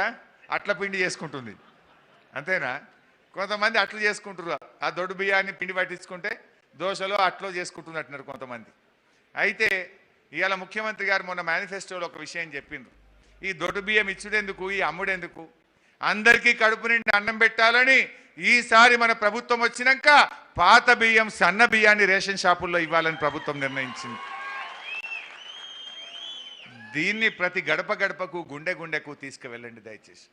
అట్ల పిండి చేసుకుంటుంది. అంతేనా? కొంతమంది అట్లు చేసుకుంటారు, ఆ దొడ్డు బియ్యాన్ని పిండి పట్టించుకుంటే దోశలో అట్లో చేసుకుంటున్నట్టున్నారు కొంతమంది. అయితే ఇవాళ ముఖ్యమంత్రి గారు మొన్న మేనిఫెస్టోలో ఒక విషయం చెప్పిండ్రు. ఈ దొడ్డు బియ్యం ఇచ్చుడెందుకు, ఈ అమ్ముడెందుకు, అందరికీ కడుపు నిండి అన్నం పెట్టాలని ఈసారి మన ప్రభుత్వం వచ్చినాక పాత బియ్యం సన్న బియ్యాన్ని రేషన్ షాపుల్లో ఇవ్వాలని ప్రభుత్వం నిర్ణయించింది. దీన్ని ప్రతి గడప గడపకు గుండె గుండెకు తీసుకువెళ్ళండి దయచేసి.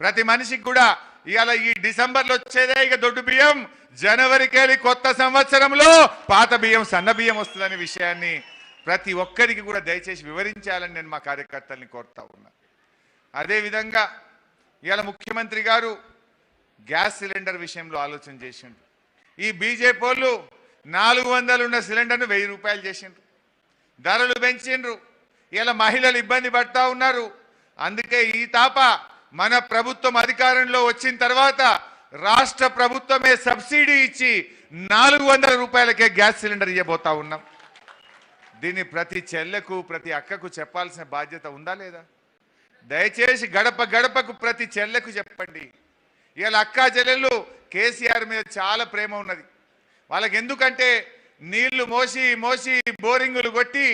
ప్రతి మనిషికి కూడా ఇవాళ ఈ డిసెంబర్లో వచ్చేదే ఇక దొడ్డు బియ్యం, జనవరికెళ్ళి కొత్త సంవత్సరంలో పాత బియ్యం సన్న బియ్యం వస్తుందనే విషయాన్ని ప్రతి ఒక్కరికి కూడా దయచేసి వివరించాలని నేను మా కార్యకర్తల్ని కోరుతా ఉన్నా. అదేవిధంగా ఇవాళ ముఖ్యమంత్రి గారు గ్యాస్ సిలిండర్ విషయంలో ఆలోచన చేసిండ్రు. ఈ బీజేపీ వాళ్ళు 400 ఉన్న సిలిండర్ను 1000 రూపాయలు చేసిండ్రు, ధరలు పెంచిండ్రు. ఇలా మహిళలు ఇబ్బంది పడతా ఉన్నారు. అందుకే ఈ తాప మన ప్రభుత్వం అధికారంలో వచ్చిన తర్వాత రాష్ట్ర ప్రభుత్వమే సబ్సిడీ ఇచ్చి 400 రూపాయలకే గ్యాస్ సిలిండర్ ఇవ్వబోతా ఉన్నాం. దీన్ని ప్రతి చెల్లెకు ప్రతి అక్కకు చెప్పాల్సిన బాధ్యత ఉందా లేదా? దయచేసి గడప గడపకు ప్రతి చెల్లెకు చెప్పండి. ఇవాళ అక్కా చెల్లెళ్ళు కేసీఆర్ మీద చాలా ప్రేమ ఉన్నది వాళ్ళకి. ఎందుకంటే నీళ్లు మోసి మోసి బోరింగులు కొట్టి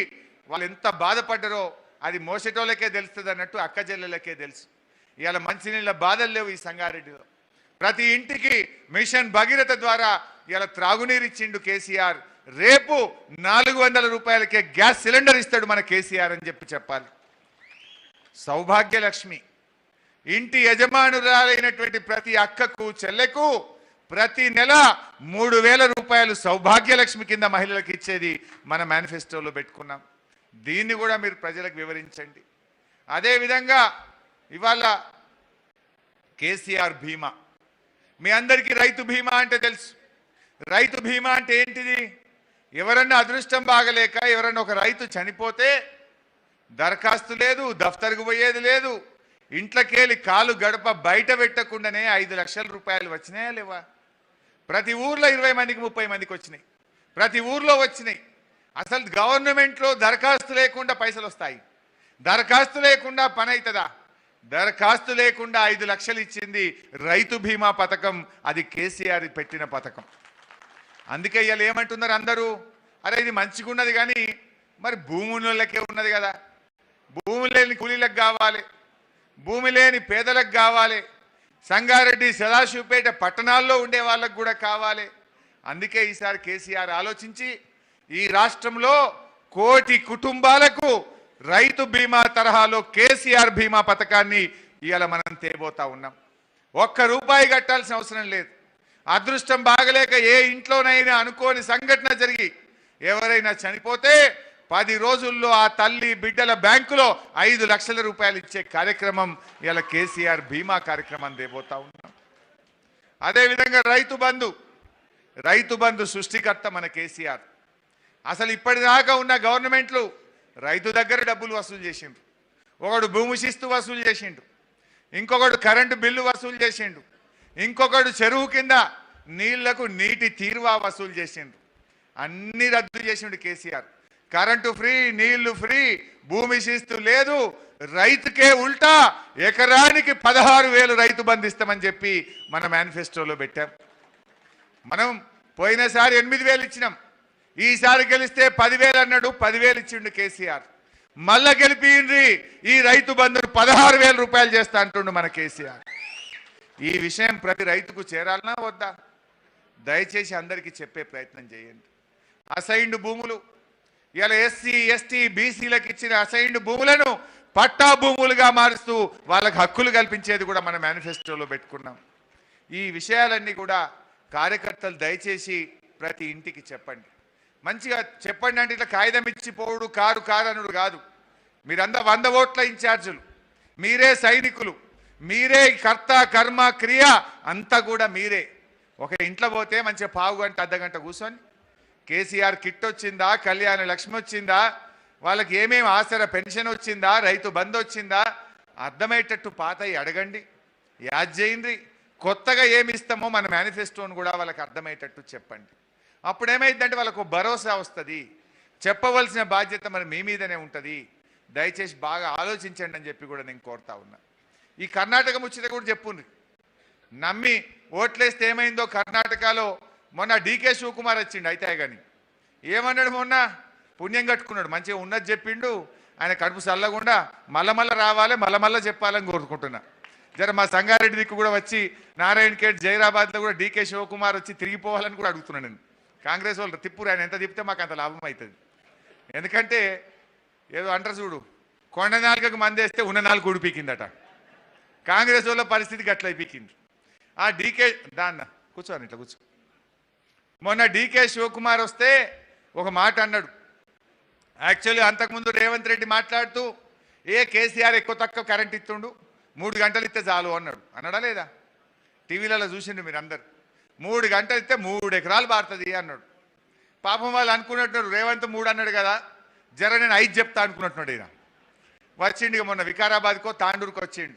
వాళ్ళు ఎంత బాధపడ్డారో అది మోసేటోళ్ళకే తెలుస్తుంది అన్నట్టు అక్క చెల్లెలకే తెలుసు. ఇవాళ మంచినీళ్ళ బాధలు లేవు ఈ సంగారెడ్డిలో. ప్రతి ఇంటికి మిషన్ భగీరథ ద్వారా ఇవాళ త్రాగునీరు ఇచ్చిండు కేసీఆర్. రేపు 400 రూపాయలకే గ్యాస్ సిలిండర్ ఇస్తాడు మన కేసీఆర్ అని చెప్పాలి. సౌభాగ్యలక్ష్మి ఇంటి యజమానురాలైనటువంటి ప్రతి అక్కకు చెల్లెకు ప్రతి నెల 3000 రూపాయలు సౌభాగ్యలక్ష్మి కింద మహిళలకు ఇచ్చేది మన మేనిఫెస్టోలో పెట్టుకున్నాం. దీన్ని కూడా మీరు ప్రజలకు వివరించండి. అదేవిధంగా ఇవాళ కేసీఆర్ బీమా, మీ అందరికీ రైతు బీమా అంటే తెలుసు. రైతు బీమా అంటే ఏంటిది? ఎవరన్నా అదృష్టం బాగలేక ఎవరన్నా ఒక రైతు చనిపోతే దరఖాస్తు లేదు, దఫ్తర్కు పోయేది లేదు, ఇంట్లోకెళ్ళి కాలు గడప బయట పెట్టకుండానే 5 లక్షల రూపాయలు వచ్చినాయా లేవా? ప్రతి ఊర్లో 20 మందికి 30 మందికి వచ్చినాయి, ప్రతి ఊర్లో వచ్చినాయి. అసలు గవర్నమెంట్లో దరఖాస్తు లేకుండా పైసలు వస్తాయి? దరఖాస్తు లేకుండా పని అవుతుందా? దరఖాస్తు లేకుండా 5 లక్షలు ఇచ్చింది రైతు బీమా పథకం. అది కేసీఆర్ పెట్టిన పథకం. అందుకే ఇవాళ ఏమంటున్నారు అందరూ, అరే ఇది మంచిగా ఉన్నది కానీ మరి భూములకే ఉన్నది కదా, భూమి లేని కూలీలకు కావాలి, భూమి లేని పేదలకు కావాలి, సంగారెడ్డి సదాశివపేట పట్టణాల్లో ఉండే వాళ్ళకు కూడా కావాలి. అందుకే ఈసారి కేసీఆర్ ఆలోచించి ఈ రాష్ట్రంలో 1 కోటి కుటుంబాలకు రైతు బీమా తరహాలో కేసీఆర్ బీమా పథకాన్ని ఇవాళ మనం తేబోతా ఉన్నాం. 1 రూపాయి కట్టాల్సిన అవసరం లేదు. అదృష్టం బాగలేక ఏ ఇంట్లోనైనా అనుకోని సంఘటన జరిగి ఎవరైనా చనిపోతే 10 రోజుల్లో ఆ తల్లి బిడ్డల బ్యాంకులో 5 లక్షల రూపాయలు ఇచ్చే కార్యక్రమం ఇవాళ కేసీఆర్ బీమా కార్యక్రమం తేబోతా ఉన్నాం. అదేవిధంగా రైతు బంధు సృష్టికర్త మన కేసీఆర్. అసలు ఇప్పటిదాకా ఉన్న గవర్నమెంట్లు రైతు దగ్గర డబ్బులు వసూలు చేసిండు. ఒకడు భూమి శిస్తు వసూలు చేసిండు, ఇంకొకడు కరెంటు బిల్లు వసూలు చేసిండు, ఇంకొకడు చెరువు కింద నీళ్లకు నీటి తీరువా వసూలు చేసిండు. అన్ని రద్దు చేసిండు కేసీఆర్. కరెంటు ఫ్రీ, నీళ్లు ఫ్రీ, భూమి శిస్తు లేదు. రైతుకే ఉల్టా ఎకరానికి 16,000 రైతు బంధు ఇస్తామని చెప్పి మన మేనిఫెస్టోలో పెట్టాం. మనం పోయినసారి 8,000 ఇచ్చినాం, ఈసారి గెలిస్తే 10,000 అన్నాడు, 10,000 ఇచ్చిండు కేసీఆర్. మళ్ళా గెలిపిండ్రి ఈ రైతు బంధును 16,000 రూపాయలు చేస్తా అంటుండు మన కేసీఆర్. ఈ విషయం ప్రతి రైతుకు చేరాలనా వద్దా? దయచేసి అందరికీ చెప్పే ప్రయత్నం చేయండి. అసైన్డ్ భూములు ఇలా ఎస్సీ ఎస్టీ బీసీలకు ఇచ్చిన అసైన్డ్ భూములను పట్టా భూములుగా మారుస్తూ వాళ్ళకి హక్కులు కల్పించేది కూడా మన మేనిఫెస్టోలో పెట్టుకున్నాం. ఈ విషయాలన్నీ కూడా కార్యకర్తలు దయచేసి ప్రతి ఇంటికి చెప్పండి, మంచిగా చెప్పండి. అంటే ఇట్లా కాగితం ఇచ్చి పోవుడు కారునుడు కాదు. మీరందరూ 100 ఓట్ల ఇన్ఛార్జులు, మీరే సైనికులు, మీరే కర్త కర్మ క్రియ అంతా కూడా మీరే. ఒక ఇంట్లో పోతే మంచిగా పావు గంట అర్ధగంట కూర్చొని కేసీఆర్ కిట్ వచ్చిందా, కళ్యాణ లక్ష్మి వచ్చిందా, వాళ్ళకి ఏమేమి ఆసరా పెన్షన్ వచ్చిందా, రైతు బంధు వచ్చిందా, అర్థమయ్యేటట్టు పాతయి అడగండి, యాద్ చేయండి. కొత్తగా ఏమి ఇస్తామో మన మేనిఫెస్టోను కూడా వాళ్ళకి అర్థమయ్యేటట్టు చెప్పండి. అప్పుడు ఏమైందంటే వాళ్ళకు భరోసా వస్తుంది. చెప్పవలసిన బాధ్యత మరి మీ మీదనే ఉంటుంది. దయచేసి బాగా ఆలోచించండి అని చెప్పి కూడా నేను కోరుతా ఉన్నా. ఈ కర్ణాటక ముచ్చట కూడా చెప్పుండ్రి. నమ్మి ఓట్లేస్తే ఏమైందో కర్ణాటకలో మొన్న డీకే శివకుమార్ వచ్చిండు. అయితే కానీ ఏమన్నాడు, మొన్న పుణ్యం కట్టుకున్నాడు, మంచిగా ఉన్నది చెప్పిండు. ఆయన కడుపు చల్లకుండా మళ్ళా రావాలి, మళ్ళా చెప్పాలని కోరుకుంటున్నా. జర మా సంగారెడ్డి దిక్కు కూడా వచ్చి నారాయణ ఖేడ్ జైరాబాద్లో కూడా డీకే శివకుమార్ వచ్చి తిరిగిపోవాలని కూడా అడుగుతున్నాను నేను. కాంగ్రెస్ వాళ్ళు తిప్పురు, ఆయన ఎంత తిప్పితే మాకు అంత లాభం అవుతుంది. ఎందుకంటే ఏదో అంటారు చూడు, కొండ నాలుగకు మందేస్తే ఉన్న నాలుగు ఉడిపీకిందట. కాంగ్రెస్ వాళ్ళ పరిస్థితి గట్ల అయిపోయింది. ఆ డీకే దాన్న కూర్చోని ఇట్లా కూర్చో. మొన్న డీకే శివకుమార్ వస్తే ఒక మాట అన్నాడు. యాక్చువల్లీ అంతకుముందు రేవంత్ రెడ్డి మాట్లాడుతూ కేసీఆర్ ఎక్కువ తక్కువ కరెంట్ ఇస్తుండు, 3 గంటలు ఇస్తే చాలు అన్నాడు. అన్నాడా లేదా? టీవీలలో చూసిండు మీరు అందరు. 3 గంటలు ఇస్తే 3 ఎకరాలు పారుతుంది అన్నాడు. పాపం వాళ్ళు అనుకున్నట్టున్నారు, రేవంత్ 3 అన్నాడు కదా, జర నేను 5 చెప్తా అనుకున్నట్టున్నాడు. ఈయన వచ్చిండు ఇక మొన్న వికారాబాద్కో తాండూరుకో వచ్చిండు.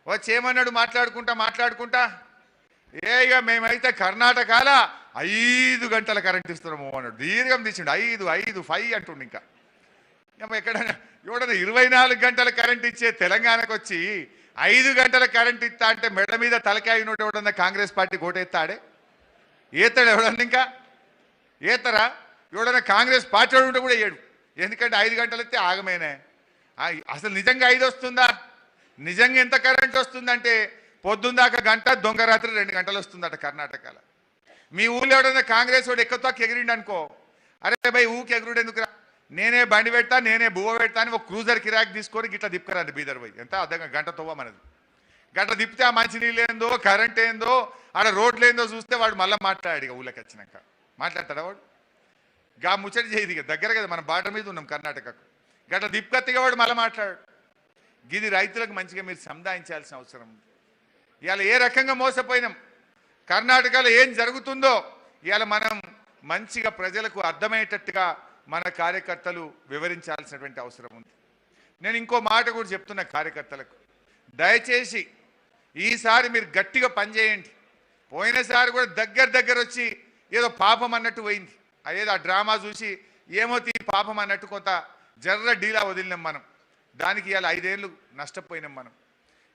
వచ్చి ఏమన్నాడు మాట్లాడుకుంటా ఇక మేమైతే కర్ణాటకలో 5 గంటల కరెంట్ ఇస్తున్నాము అన్నాడు. దీర్ఘం తీసిండు. 5 అంటుండు. ఇంకా ఎక్కడైనా 24 గంటల కరెంట్ ఇచ్చే తెలంగాణకు వచ్చి 5 గంటల కరెంట్ ఇస్తా అంటే మెడ మీద తలకాయ నోటి ఎవడన్నా కాంగ్రెస్ పార్టీ ఓటేస్తాడే? ఏతాడు ఎవడన్నా? ఇంకా ఏతరా? ఎవడన్నా కాంగ్రెస్ పార్టీ ఉంటే కూడా వేయడు. ఎందుకంటే 5 గంటలు ఇస్తే ఆగమేనే. అసలు నిజంగా 5 వస్తుందా? నిజంగా ఎంత కరెంట్ వస్తుందంటే పొద్దుందాకా గంట, దొంగ రాత్రి 2 గంటలు వస్తుందట కర్ణాటకలో. మీ ఊళ్ళో ఎవడన్నా కాంగ్రెస్ వాడు ఎక్కువ ఎగిరిండి అనుకో, అరే భయ్ ఊకి ఎగురుడు ఎందుకురా, నేనే బండి పెడతా, నేనే బువ్వ పెడతా అని ఒక క్రూజర్ కిరాక్ తీసుకొని గిట్లా దిప్పుకరండి బీదర్ పోయి. ఎంత అర్థంగా గంట తవ్వ మనది. గంట దిప్పితే ఆ మంచినీళ్ళు ఏందో, కరెంట్ ఏందో, ఆడ రోడ్లు ఏందో చూస్తే వాడు మళ్ళీ మాట్లాడాడు. ఇక ఊళ్ళకి వచ్చినాక మాట్లాడతాడా వాడు? గా ముచ్చట చేయదు. ఇక దగ్గర కదా, మనం బాట మీద ఉన్నాం కర్ణాటకకు. గట్ల దిప్పుకత్తిగా వాడు మళ్ళీ మాట్లాడాడు. గిది రైతులకు మంచిగా మీరు సంధాయించాల్సిన అవసరం ఉంది. ఇవాళ ఏ రకంగా మోసపోయినాం, కర్ణాటకలో ఏం జరుగుతుందో ఇవాళ మనం మంచిగా ప్రజలకు అర్థమయ్యేటట్టుగా మన కార్యకర్తలు వివరించాల్సినటువంటి అవసరం ఉంది. నేను ఇంకో మాట కూడా చెప్తున్నా కార్యకర్తలకు, దయచేసి ఈసారి మీరు గట్టిగా పనిచేయండి. పోయినసారి కూడా దగ్గర వచ్చి ఏదో పాపం అన్నట్టు పోయింది. అదేదో ఆ డ్రామా చూసి ఏమో పాపం అన్నట్టు కొంత జర్ర డీలా వదిలినాం మనం. దానికి ఇవాళ 5 ఏళ్ళు నష్టపోయినాం మనం.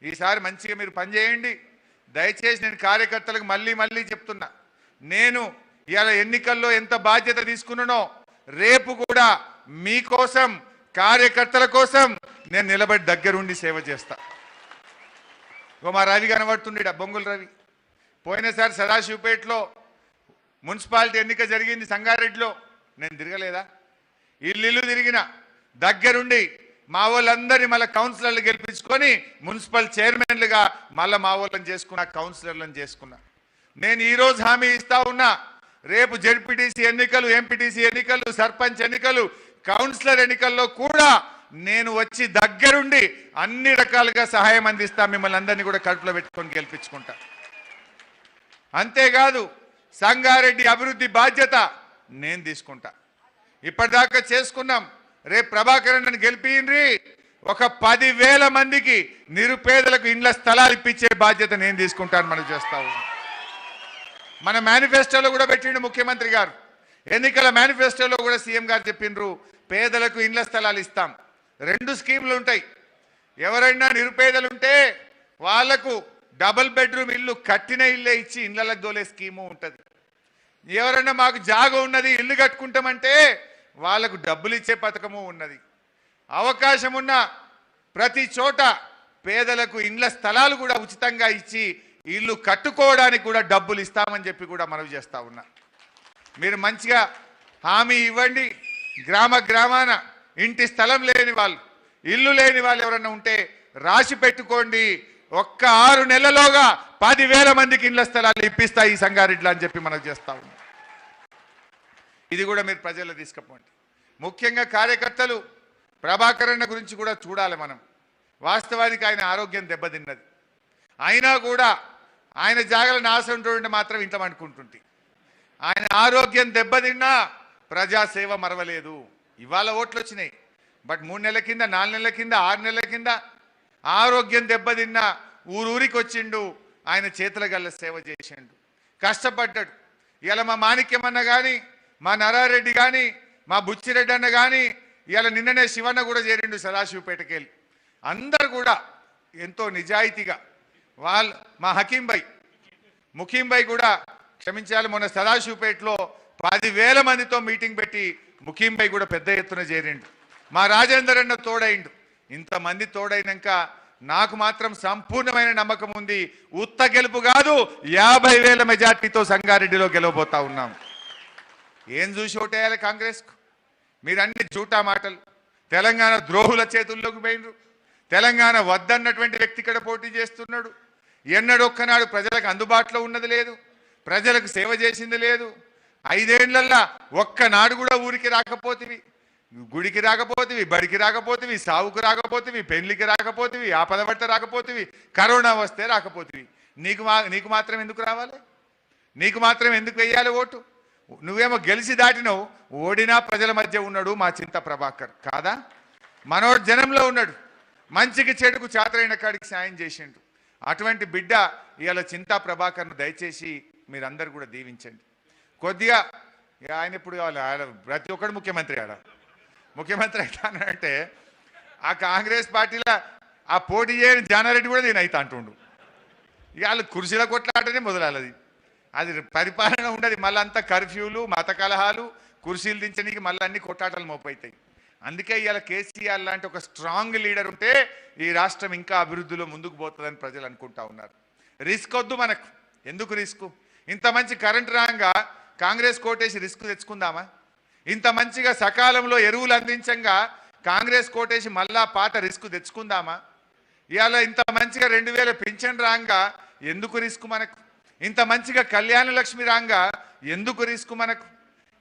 ఈసారి మంచిగా మీరు పనిచేయండి. దయచేసి నేను కార్యకర్తలకు మళ్ళీ చెప్తున్నా, నేను ఇవాళ ఎన్నికల్లో ఎంత బాధ్యత తీసుకున్నానో రేపు కూడా మీకోసం, కార్యకర్తల కోసం నేను నిలబడి దగ్గరుండి సేవ చేస్తా. మా రవి కనబడుతుండే, బొంగుల రవి. పోయినసారి సదాశివపేటలో మున్సిపాలిటీ ఎన్నిక జరిగింది, సంగారెడ్డిలో. నేను తిరగలేదా? ఇల్లు తిరిగిన, దగ్గరుండి మా వాళ్ళందరినీ మళ్ళీ కౌన్సిలర్లు గెలిపించుకొని మున్సిపల్ చైర్మన్లుగా మళ్ళీ మా వాళ్ళని చేసుకున్నా, కౌన్సిలర్లను చేసుకున్నా. నేను ఈరోజు హామీ ఇస్తా ఉన్నా, రేపు జెడ్పీటీసీ ఎన్నికలు, ఎంపీటీసీ ఎన్నికలు, సర్పంచ్ ఎన్నికలు, కౌన్సిలర్ ఎన్నికల్లో కూడా నేను వచ్చి దగ్గరుండి అన్ని రకాలుగా సహాయం అందిస్తా. మిమ్మల్ని అందరినీ కూడా కడుపులో పెట్టుకొని గెలిపించుకుంటా. అంతేకాదు సంగారెడ్డి అభివృద్ధి బాధ్యత నేను తీసుకుంటా. ఇప్పటిదాకా చేసుకున్నాం. రేపు ప్రభాకర్ అన్నని గెలిపిండ్రి, ఒక 10,000 మందికి నిరుపేదలకు ఇండ్ల స్థలాలు ఇప్పించే బాధ్యత నేను తీసుకుంటాను. మనం చేస్తాము. మన మేనిఫెస్టోలో కూడా పెట్టిండు ముఖ్యమంత్రి గారు. ఎన్నికల మేనిఫెస్టోలో కూడా సీఎం గారు చెప్పిండ్రు, పేదలకు ఇండ్ల స్థలాలు ఇస్తాం. 2 స్కీములు ఉంటాయి. ఎవరైనా నిరుపేదలు ఉంటే వాళ్లకు డబుల్ బెడ్రూమ్ ఇల్లు, కట్టిన ఇల్లే ఇచ్చి ఇళ్లకు దోలే స్కీము ఉంటుంది. ఎవరైనా మాకు జాగ ఉన్నది, ఇల్లు కట్టుకుంటామంటే వాళ్లకు డబ్బులు ఇచ్చే పథకము ఉన్నది. అవకాశం ఉన్న ప్రతి చోట పేదలకు ఇండ్ల స్థలాలు కూడా ఉచితంగా ఇచ్చి ఇల్లు కట్టుకోవడానికి కూడా డబ్బులు ఇస్తామని చెప్పి కూడా మనవి చేస్తా ఉన్నా. మీరు మంచిగా హామీ ఇవ్వండి. గ్రామాన ఇంటి స్థలం లేని వాళ్ళు, ఇల్లు లేని వాళ్ళు ఎవరన్నా ఉంటే రాసి పెట్టుకోండి. ఒక్క 6 నెలలోగా 10,000 మందికి ఇండ్ల స్థలాలు ఇప్పిస్తా ఈ సంగారెడ్డిలో అని చెప్పి మనకు చేస్తా ఉన్నాం. ఇది కూడా మీరు ప్రజల్లో తీసుకుపోండి. ముఖ్యంగా కార్యకర్తలు ప్రభాకర్ అన్న గురించి కూడా చూడాలి మనం. వాస్తవానికి ఆయన ఆరోగ్యం దెబ్బతిన్నది. అయినా కూడా ఆయన జాగల నాశంటుంటే మాత్రం ఇంట్లో అనుకుంటుంటే ఆయన ఆరోగ్యం దెబ్బతిన్నా ప్రజాసేవ మరవలేదు. ఇవాళ ఓట్లు వచ్చినాయి, బట్ 3 నెలల కింద, 4 నెలల కింద, 6 నెలల కింద ఆరోగ్యం దెబ్బతిన్నా ఊరూరికి వచ్చిండు. ఆయన చేతుల గల్ల సేవ చేసిండు, కష్టపడ్డాడు. ఇలా మా మాణిక్యమన్న కానీ, మా నరారెడ్డి కానీ, మా బుచ్చిరెడ్డి అన్న కానీ, ఇలా నిన్ననే శివన్న కూడా చేరిండు సదాశివపేటకి వెళ్ళి. అందరు కూడా ఎంతో నిజాయితీగా వాళ్ళు, మా ముఖీం భాయ్ కూడా క్షమించాలి, మొన్న సదాశివపేటలో 10,000 మందితో మీటింగ్ పెట్టి ముఖీం భాయ్ కూడా పెద్ద ఎత్తున చేరిండు. మా రాజేందర్ అన్న తోడైండు. ఇంతమంది తోడైనాక నాకు మాత్రం సంపూర్ణమైన నమ్మకం ఉంది. ఉత్త గెలుపు కాదు, 50,000 మెజార్టీతో సంగారెడ్డిలో గెలవబోతా ఉన్నాం. ఏం చూసి ఓటేయాలి కాంగ్రెస్కు? మీరు అన్ని జూటా మాటలు. తెలంగాణ ద్రోహుల చేతుల్లోకి పోయినరు. తెలంగాణ వద్దన్నటువంటి వ్యక్తి ఇక్కడ పోటీ చేస్తున్నాడు. ఎన్నడొక్కనాడు ప్రజలకు అందుబాటులో ఉన్నది లేదు, ప్రజలకు సేవ చేసింది లేదు. 5 ఏళ్లల్లా ఒక్కనాడు కూడా ఊరికి రాకపోతివి, గుడికి రాకపోతివి, బడికి రాకపోతివి, సావుకు రాకపోతివి, పెళ్లికి రాకపోతివి, ఆపదబట్ట రాకపోతివి, కరోనా వస్తే రాకపోతివి. నీకు మాత్రం ఎందుకు రావాలి? నీకు మాత్రం ఎందుకు వెయ్యాలి ఓటు? నువ్వేమో గెలిచి దాటినవు, ఓడినా ప్రజల మధ్య ఉన్నాడు మా చింత ప్రభాకర్ కాదా? మనోడు జనంలో ఉన్నాడు, మంచికి చెడుకు చాతరైన కాడికి సాయం చేసిండు. అటువంటి బిడ్డ ఇవాళ చింతా ప్రభాకర్ను దయచేసి మీరందరూ కూడా దీవించండి. కొద్దిగా ఆయన ఇప్పుడు కావాలి, ప్రతి ఒక్కడు ముఖ్యమంత్రి ముఖ్యమంత్రి అవుతానంటే ఆ కాంగ్రెస్ పార్టీలో ఆ పోటీ చేయని జానారెడ్డి కూడా నేను అవుతా అంటుండు. ఇవాళ కుర్చీల కొట్లాటనే మొదలది. అది పరిపాలన ఉండదు, మళ్ళీ అంతా కర్ఫ్యూలు, మత కలహాలు, కుర్చీలు దించడానికి మళ్ళీ అన్ని కొట్లాటలు మోపవుతాయి. అందుకే ఇవాళ కేసీఆర్ లాంటి ఒక స్ట్రాంగ్ లీడర్ ఉంటే ఈ రాష్ట్రం ఇంకా అభివృద్ధిలో ముందుకు పోతుందని ప్రజలు అనుకుంటా ఉన్నారు. రిస్క్ వద్దు మనకు. ఎందుకు రిస్క్? ఇంత మంచి కరెంట్ రాగా కాంగ్రెస్ కోటేసి రిస్క్ తెచ్చుకుందామా? ఇంత మంచిగా సకాలంలో ఎరువులు అందించంగా కాంగ్రెస్ కోటేసి మళ్ళా పాత రిస్క్ తెచ్చుకుందామా? ఇవాళ ఇంత మంచిగా 2000 పింఛన్ రాగా ఎందుకు రిస్క్ మనకు? ఇంత మంచిగా కళ్యాణ లక్ష్మి రాగా ఎందుకు రిస్క్ మనకు?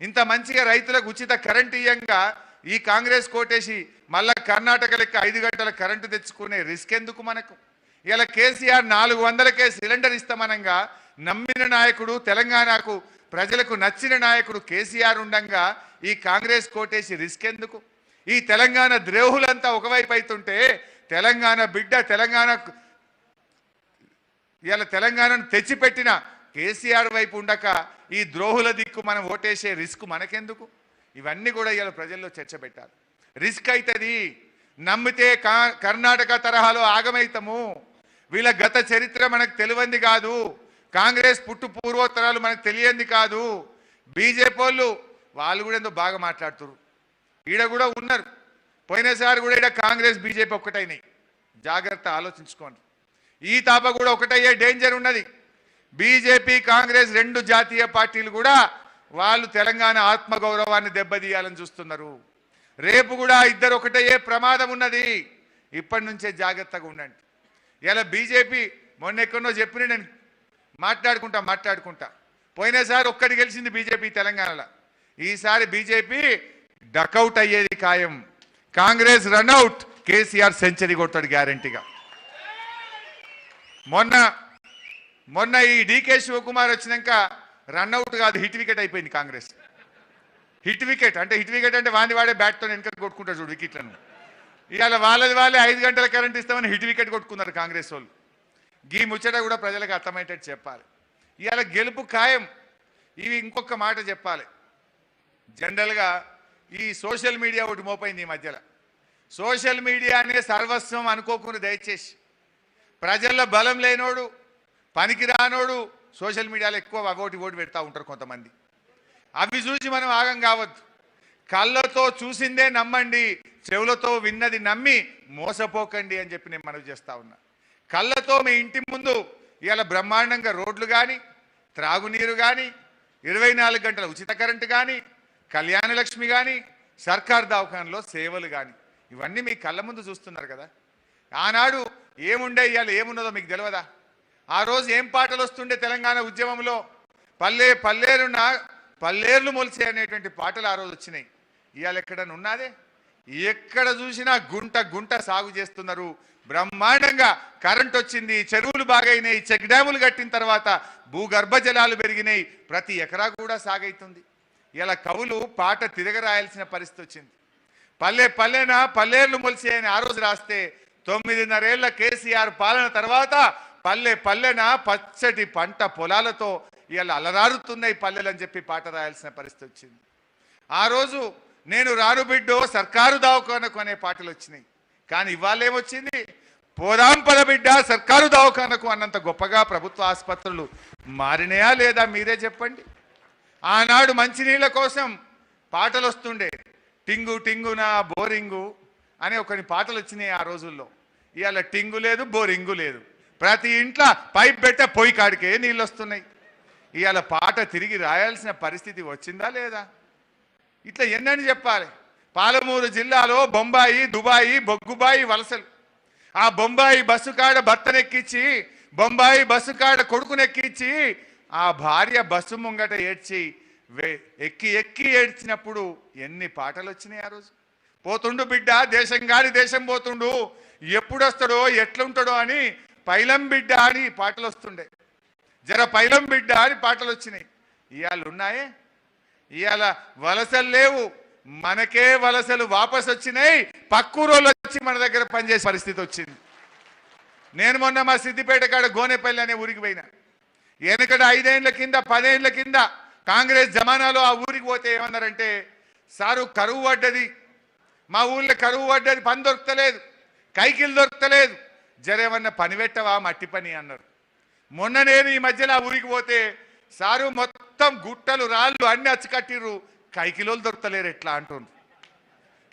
ఇంత మంచిగా రైతులకు ఉచిత కరెంట్ ఇయ్యంగా ఈ కాంగ్రెస్ కోటేసి మళ్ళా కర్ణాటక లెక్క 5 గంటల కరెంటు తెచ్చుకునే రిస్క్ ఎందుకు మనకు? ఇలా కేసీఆర్ 400కే సిలిండర్ ఇస్తామనంగా నమ్మిన నాయకుడు, తెలంగాణకు ప్రజలకు నచ్చిన నాయకుడు కేసీఆర్ ఉండంగా ఈ కాంగ్రెస్ కోటేసి రిస్క్ ఎందుకు? ఈ తెలంగాణ ద్రోహులంతా ఒకవైపు అవుతుంటే తెలంగాణ బిడ్డ, ఇలా తెలంగాణను తెచ్చిపెట్టిన కేసీఆర్ వైపు ఉండక ఈ ద్రోహుల దిక్కు మనం ఓటేసే రిస్క్ మనకెందుకు? ఇవన్నీ కూడా ఇలా ప్రజల్లో చర్చ పెట్టాలి. రిస్క్ అవుతుంది. నమ్మితే కర్ణాటక తరహాలో ఆగమైతాము. వీళ్ళ గత చరిత్ర మనకు తెలియంది కాదు, కాంగ్రెస్ పుట్టు పూర్వోత్తరాలు మనకు తెలియంది కాదు. బీజేపీ వాళ్ళు కూడా ఎంతో బాగా మాట్లాడుతున్నారు. ఈడ కూడా ఉన్నారు, పోయినసారి కూడా ఈడ కాంగ్రెస్ బీజేపీ ఒక్కటైనాయి. జాగ్రత్త, ఆలోచించుకోండి. ఈ తాప కూడా ఒకటయ్యే డేంజర్ ఉన్నది. బీజేపీ కాంగ్రెస్ 2 జాతీయ పార్టీలు కూడా వాళ్ళు తెలంగాణ ఆత్మగౌరవాన్ని దెబ్బతీయాలని చూస్తున్నారు. రేపు కూడా ఇద్దరు ఒకటయ్యే ప్రమాదం ఉన్నది. ఇప్పటి నుంచే జాగ్రత్తగా ఉండండి. ఇలా బీజేపీ మొన్న ఎక్కడో చెప్పిన నేను మాట్లాడుకుంటా పోయినసారి ఒక్కటి గెలిచింది బీజేపీ తెలంగాణలో. ఈసారి బీజేపీ డకౌట్ అయ్యేది ఖాయం. కాంగ్రెస్ రన్అట్, కేసీఆర్ సెంచరీ కొడతాడు గ్యారంటీగా. మొన్న ఈ డీకే శివకుమార్ వచ్చినాక రన్అట్ కాదు, హిట్ వికెట్ అయిపోయింది కాంగ్రెస్. హిట్ వికెట్ అంటే వాడే బ్యాట్తో వెనక కొట్టుకుంటారు చూడు వికెట్లను. ఇవాళ వాళ్ళే 5 గంటల కరెంట్ ఇస్తామని హిట్ వికెట్ కొట్టుకున్నారు కాంగ్రెస్ వాళ్ళు. గీ ముచ్చట కూడా ప్రజలకు అర్థమయ్యేటట్టు చెప్పాలి. ఇవాళ గెలుపు ఖాయం. ఇవి ఇంకొక మాట చెప్పాలి. జనరల్గా ఈ సోషల్ మీడియా ఒకటి మోపైంది ఈ మధ్యలో. సోషల్ మీడియానే సర్వస్వం అనుకోకుండా దయచేసి ప్రజల్లో బలం లేనోడు, పనికి రానోడు సోషల్ మీడియాలో ఎక్కువ ఓటు పెడతా ఉంటారు కొంతమంది. అవి చూసి మనం ఆగం కావద్దు. కళ్ళతో చూసిందే నమ్మండి, చెవులతో విన్నది నమ్మి మోసపోకండి అని చెప్పి నేను మనవి చేస్తా ఉన్నా. కళ్ళతో మీ ఇంటి ముందు ఇవాళ బ్రహ్మాండంగా రోడ్లు కానీ, త్రాగునీరు కానీ, 24 గంటల ఉచిత కరెంటు కానీ, కళ్యాణ లక్ష్మి కానీ, సర్కార్ దవాఖానలో సేవలు కానీ, ఇవన్నీ మీ కళ్ళ ముందు చూస్తున్నారు కదా. ఆనాడు ఏముండే, ఇవాళ ఏమున్నదో మీకు తెలియదా? ఆ రోజు ఏం పాటలు వస్తుండే తెలంగాణ ఉద్యమంలో? పల్లేర్లు మొలిసే అనేటువంటి పాటలు ఆ రోజు వచ్చినాయి. ఇవాళ ఎక్కడన్నా ఉన్నదే? ఎక్కడ చూసినా గుంట సాగు చేస్తున్నారు. బ్రహ్మాండంగా కరెంట్ వచ్చింది, చెరువులు బాగైనాయి, చెక్ డ్యాములు కట్టిన తర్వాత భూగర్భ జలాలు పెరిగినాయి, ప్రతి ఎకరా కూడా సాగైతుంది. ఇలా కవులు పాట తిరగరాయాల్సిన పరిస్థితి వచ్చింది. పల్లేర్లు మొలిసే అని ఆ రోజు రాస్తే 9.5 ఏళ్ల కేసీఆర్ పాలన తర్వాత పల్లెన పచ్చటి పంట పొలాలతో ఇలా అలరారుతున్నాయి పల్లెలు అని చెప్పి పాట రాయాల్సిన పరిస్థితి వచ్చింది. ఆ రోజు నేను రాను బిడ్డో సర్కారు దవాఖానకు అనే పాటలు వచ్చినాయి. కానీ ఇవాళ ఏమొచ్చింది? పోదాం పద బిడ్డ సర్కారు దవాఖానకు అన్నంత గొప్పగా ప్రభుత్వ ఆసుపత్రులు మారినాయా లేదా మీరే చెప్పండి. ఆనాడు మంచినీళ్ళ కోసం పాటలు వస్తుండే, టింగు టింగున బోరింగు అనే ఒకని పాటలు వచ్చినాయి ఆ రోజుల్లో. ఇవాళ టింగు లేదు, బోరింగు లేదు. ప్రతి ఇంట్లో పైప్ పెట్టే పొయ్యి కాడికే నీళ్ళు వస్తున్నాయి. ఇవాళ పాట తిరిగి రాయాల్సిన పరిస్థితి వచ్చిందా లేదా? ఇట్లా ఎన్నని చెప్పాలి? పాలమూరు జిల్లాలో బొంబాయి, దుబాయి, బొగ్గుబాయి వలసలు. ఆ బొంబాయి బస్సు కాడ భర్తనెక్కించి, బొంబాయి బస్సు కాడ కొడుకునెక్కించి, ఆ భార్య బస్సు ముంగట ఏడ్చి ఎక్కి ఎక్కి ఏడ్చినప్పుడు ఎన్ని పాటలు వచ్చినాయి ఆ రోజు. పోతుండు బిడ్డ దేశం గాని దేశం పోతుండు, ఎప్పుడు వస్తాడో ఎట్లుంటాడో అని పైలం బిడ్డ అని పాటలు వస్తుండే. జర పైలం బిడ్డ అని పాటలు వచ్చినాయి. ఇవాళ ఉన్నాయే? ఇవాళ వలసలు లేవు, మనకే వలసలు వాపస్ వచ్చినాయి. పక్కూరోళ్ళు వచ్చి మన దగ్గర పనిచేసే పరిస్థితి వచ్చింది. నేను మొన్న మా సిద్దిపేట కాడ గోనేపల్లి అనే ఊరికి పోయినా. వెనకడ 5 ఏళ్ల కింద 10 ఏళ్ల కింద కాంగ్రెస్ జమానాలో ఆ ఊరికి పోతే ఏమన్నారంటే, సారు కరువు పడ్డది, మా ఊళ్ళో కరువు పడ్డది, పని దొరకలేదు, కైకిలు దొరకలేదు, జరేమన్నా పని పెట్టవా మట్టి పని అన్నారు. మొన్న నేను ఈ మధ్యలో ఆ ఊరికి పోతే, సారు మొత్తం గుట్టలు రాళ్ళు అన్ని అచ్చుకట్టిర్రు, కైకిలోళ్ళు దొరకలేరు ఎట్లా అంటున్నారు.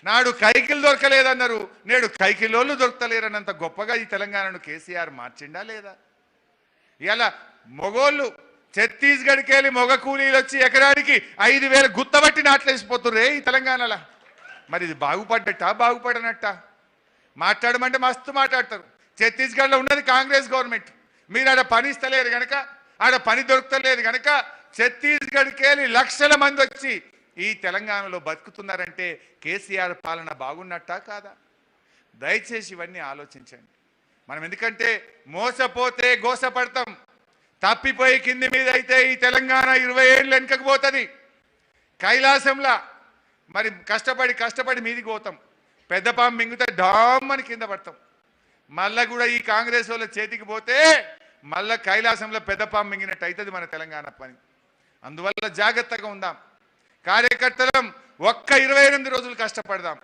నాడు కైకిలు దొరకలేదన్నారు, నేడు కైకిలోళ్ళు దొరకలేరన్నంత గొప్పగా ఈ తెలంగాణను కేసీఆర్ మార్చిండా లేదా? ఇలా మొగోళ్ళు ఛత్తీస్గఢ్కి వెళ్ళి మొగ కూలీలు వచ్చి ఎకరానికి 5,000 గుత్తబట్టి నాట్లేసిపోతుర్రే ఈ తెలంగాణలో. మరి ఇది బాగుపడనట్ట? మాట్లాడమంటే మస్తు మాట్లాడతారు. ఛత్తీస్గఢ్లో ఉన్నది కాంగ్రెస్ గవర్నమెంట్. మీరు ఆడ పని ఇస్తలేరు కనుక, ఆడ పని దొరకలేదు కనుక ఛత్తీస్గఢ్కి వెళ్ళి లక్షల మంది వచ్చి ఈ తెలంగాణలో బతుకుతున్నారంటే కేసీఆర్ పాలన బాగున్నట్టా కాదా? దయచేసి ఇవన్నీ ఆలోచించండి. మనం ఎందుకంటే మోసపోతే గోసపడతాం, తప్పిపోయి కింది మీద అయితే ఈ తెలంగాణ 20 ఏళ్ళు వెనుకకు పోతుంది. కైలాసంలా మరి కష్టపడి మీదికి పోతాం, పెద్ద పాము మింగితే డామ్ అని కింద పడతాం. మళ్ళా కూడా ఈ కాంగ్రెస్ వాళ్ళ చేతికి పోతే మళ్ళా కైలాసంలో పెద్ద పాము మింగినట్టు అవుతుంది మన తెలంగాణ పని. అందువల్ల జాగ్రత్తగా ఉందాం. కార్యకర్తలం ఒక్క 28 రోజులు కష్టపడదాం.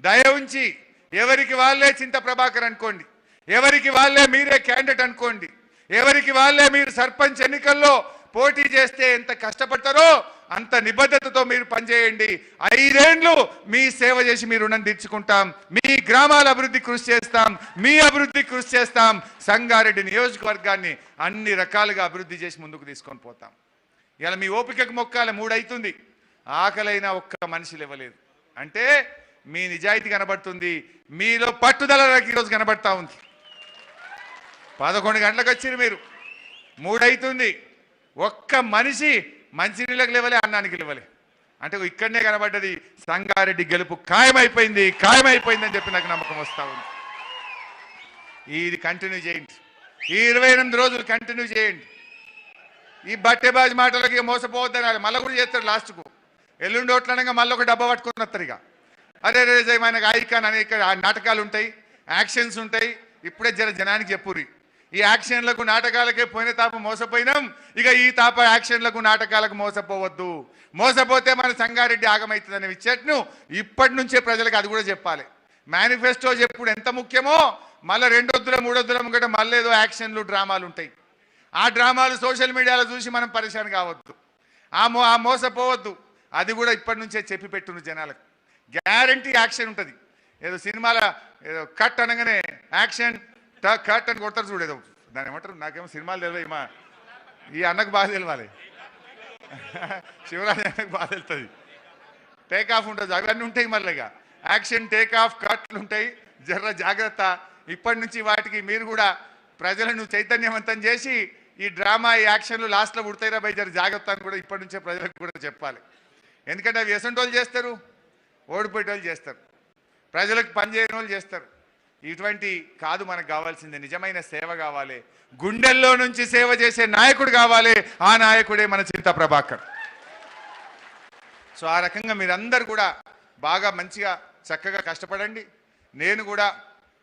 దయ ఉంచి ఎవరికి వాళ్ళే చింత ప్రభాకర్ అనుకోండి, ఎవరికి వాళ్ళే మీరే క్యాండిడేట్ అనుకోండి, ఎవరికి వాళ్ళే మీరు సర్పంచ్ ఎన్నికల్లో పోటీ చేస్తే ఎంత కష్టపడతారో అంత నిబద్ధతతో మీరు పనిచేయండి. 5 ఏళ్ళు మీ సేవ చేసి మీ రుణం తీర్చుకుంటాం. మీ గ్రామాల అభివృద్ధి కృషి చేస్తాం, మీ అభివృద్ధి కృషి చేస్తాం. సంగారెడ్డి నియోజకవర్గాన్ని అన్ని రకాలుగా అభివృద్ధి చేసి ముందుకు తీసుకొని పోతాం. ఇలా మీ ఓపికకు మొక్కాల 3 అవుతుంది, ఆకలైనా ఒక్క మనిషి లేవలేదు అంటే మీ నిజాయితీ కనబడుతుంది, మీలో పట్టుదల ఈరోజు కనబడతా ఉంది. 11 గంటలకు వచ్చిరు మీరు, 3 అవుతుంది, ఒక్క మనిషి మంచినీళ్ళకి లేవలే, అన్నానికి లేవలే అంటే ఇక్కడనే కనబడ్డది. సంగారెడ్డి గెలుపు ఖాయమైపోయింది అని చెప్పి నాకు నమ్మకం వస్తూ ఉంది. ఇది కంటిన్యూ చేయండి, ఈ 28 రోజులు కంటిన్యూ చేయండి. ఈ బట్టెబాజీ మాటలకి మోసపోవద్దని మళ్ళీ కూడా చేస్తారు. లాస్ట్కు ఎల్లుండి ఓట్లనగా మళ్ళీ ఒక డబ్బా పట్టుకుని వస్తారు. ఇక అరే రే మనకు ఐకాన్ అనేక నాటకాలు ఉంటాయి, యాక్షన్స్ ఉంటాయి. ఇప్పుడే జనానికి చెప్పుర్రి, ఈ యాక్షన్లకు నాటకాలకే పోయిన తాప మోసపోయినాం, ఇక ఈ తాప యాక్షన్లకు నాటకాలకు మోసపోవద్దు. మోసపోతే మన సంగారెడ్డి ఆగమవుతుందనే విషయను ఇప్పటి నుంచే ప్రజలకు అది కూడా చెప్పాలి. మేనిఫెస్టో చెప్పుడు ఎంత ముఖ్యమో మళ్ళీ 2 వద్దుల 3 వద్దుల ముంగట మళ్ళీ ఏదో యాక్షన్లు డ్రామాలు ఉంటాయి. ఆ డ్రామాలు సోషల్ మీడియాలో చూసి మనం పరిశాన్ కావద్దు, ఆ మోసపోవద్దు. అది కూడా ఇప్పటి నుంచే చెప్పి పెట్టును జనాలకు. గ్యారంటీ యాక్షన్ ఉంటుంది. ఏదో సినిమాల ఏదో కట్ అనగానే యాక్షన్ కట్ అని కొడతారు చూడేదో, దాని ఏమంటారు, నాకేమో సినిమాలు తెలియదు. ఈ అన్నకు బాగా తెలియాలి, శివరాజ్ అన్నకు బాగా తెలుస్తుంది. టేక్ ఆఫ్ ఉంటుంది, అవన్నీ ఉంటాయి. మళ్ళీ యాక్షన్, టేక్ ఆఫ్, కట్లు ఉంటాయి. జర్ర జాగ్రత్త. ఇప్పటి నుంచి వాటికి మీరు కూడా ప్రజలను చైతన్యవంతం చేసి ఈ డ్రామా, ఈ యాక్షన్లు లాస్ట్లో పుడతాయిరా బై, జర జాగ్రత్త అని కూడా ఇప్పటి నుంచే ప్రజలకు కూడా చెప్పాలి. ఎందుకంటే అవి ఎసంటోళ్ళు చేస్తారు, ఓడిపోయేటోళ్ళు చేస్తారు, ప్రజలకు పనిచేయని వాళ్ళు చేస్తారు. ఇటువంటి కాదు మనకు కావాల్సిందే. నిజమైన సేవ కావాలి, గుండెల్లో నుంచి సేవ చేసే నాయకుడు కావాలి. ఆ నాయకుడే మన చింతా ప్రభాకర్. సో ఆ రకంగా మీరందరూ కూడా బాగా మంచిగా చక్కగా కష్టపడండి. నేను కూడా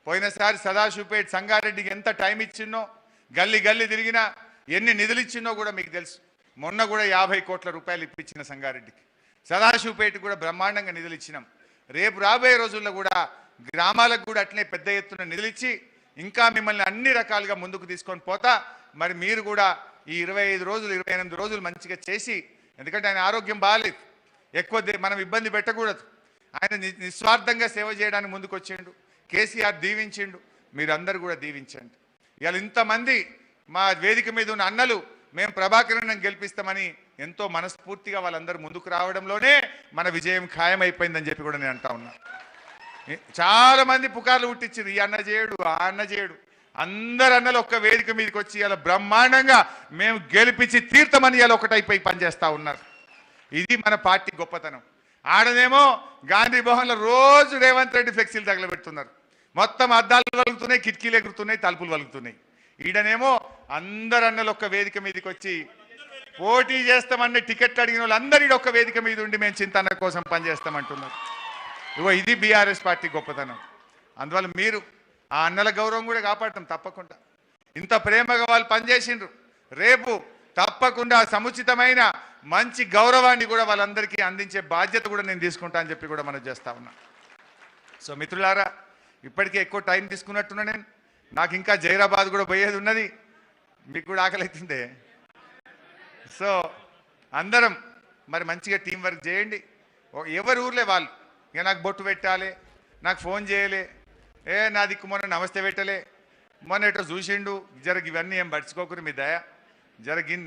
పోయినసారి సదాశివపేట సంగారెడ్డికి ఎంత టైం ఇచ్చిన్నో, గల్లీ తిరిగినా ఎన్ని నిధులు ఇచ్చిన్నో కూడా మీకు తెలుసు. మొన్న కూడా 50 కోట్ల రూపాయలు ఇప్పించిన సంగారెడ్డికి. సదాశివపేటకు కూడా బ్రహ్మాండంగా నిధులు ఇచ్చినాం. రేపు రాబోయే రోజుల్లో కూడా గ్రామాలకు కూడా అట్లనే పెద్ద ఎత్తున నిధులు ఇచ్చి ఇంకా మిమ్మల్ని అన్ని రకాలుగా ముందుకు తీసుకొని పోతా. మరి మీరు కూడా ఈ 25 రోజులు 28 రోజులు మంచిగా చేసి, ఎందుకంటే ఆయన ఆరోగ్యం బాగాలేదు, ఎక్కువ మనం ఇబ్బంది పెట్టకూడదు. ఆయన నిస్వార్థంగా సేవ చేయడానికి ముందుకు వచ్చిండు. కేసీఆర్ దీవించిండు. మీరందరూ కూడా దీవించండి. ఇవాళ ఇంతమంది మా వేదిక మీద ఉన్న అన్నలు మేము ప్రభాకరన్ గెలిపిస్తామని ఎంతో మనస్ఫూర్తిగా వాళ్ళందరూ ముందుకు రావడంలోనే మన విజయం ఖాయమైపోయిందని చెప్పి కూడా నేను అంటా ఉన్నా. చాలా మంది పుకార్లు పుట్టించారు, ఈ అన్న చేయడు ఆ అన్న చేయడు. అందరు అన్నలు ఒక్క వేదిక మీదకి వచ్చి ఇలా బ్రహ్మాండంగా మేము గెలిపించి తీర్థమని ఇలా ఒకటైపోయి పనిచేస్తూ ఉన్నారు. ఇది మన పార్టీ గొప్పతనం. ఆడనేమో గాంధీ భవన్లో రోజు రేవంత్ రెడ్డి ఫ్లెక్సీలు తగలబెడుతున్నారు, మొత్తం అద్దాలు వలుగుతున్నాయి, కిటికీలు ఎగురుతున్నాయి, తలుపులు వలుగుతున్నాయి. ఈడనేమో అందరు అన్నలు ఒక్క వేదిక మీదకి వచ్చి పోటీ చేస్తామని టికెట్లు అడిగిన వాళ్ళు అందరి ఒక్క వేదిక మీద ఉండి మేము చింతన కోసం పనిచేస్తామంటున్నారు. ఇగో ఇది బీఆర్ఎస్ పార్టీ గొప్పతనం. అందువల్ల మీరు ఆ అన్నల గౌరవం కూడా కాపాడతాం తప్పకుండా. ఇంత ప్రేమగా వాళ్ళు పనిచేసిండ్రు, రేపు తప్పకుండా సముచితమైన మంచి గౌరవాన్ని కూడా వాళ్ళందరికీ అందించే బాధ్యత కూడా నేను తీసుకుంటా అని చెప్పి కూడా మనం చేస్తా ఉన్నా. సో మిత్రులారా, ఇప్పటికే ఎక్కువ టైం తీసుకున్నట్టున్నా నేను. నాకు ఇంకా జైరాబాద్ కూడా పోయేది ఉన్నది, మీకు కూడా ఆకలి అవుతుందే. సో అందరం మరి మంచిగా టీం వర్క్ చేయండి. ఎవరి ఊర్లే వాళ్ళు ఇక నాకు బొట్టు పెట్టాలి, నాకు ఫోన్ చేయలే, నా దిక్కు మొన్న నమస్తే పెట్టలే, మొన్న ఎటో చూసిండు, జరగ ఇవన్నీ ఏం పట్టించుకోకరు, మీ దయ జరగింది.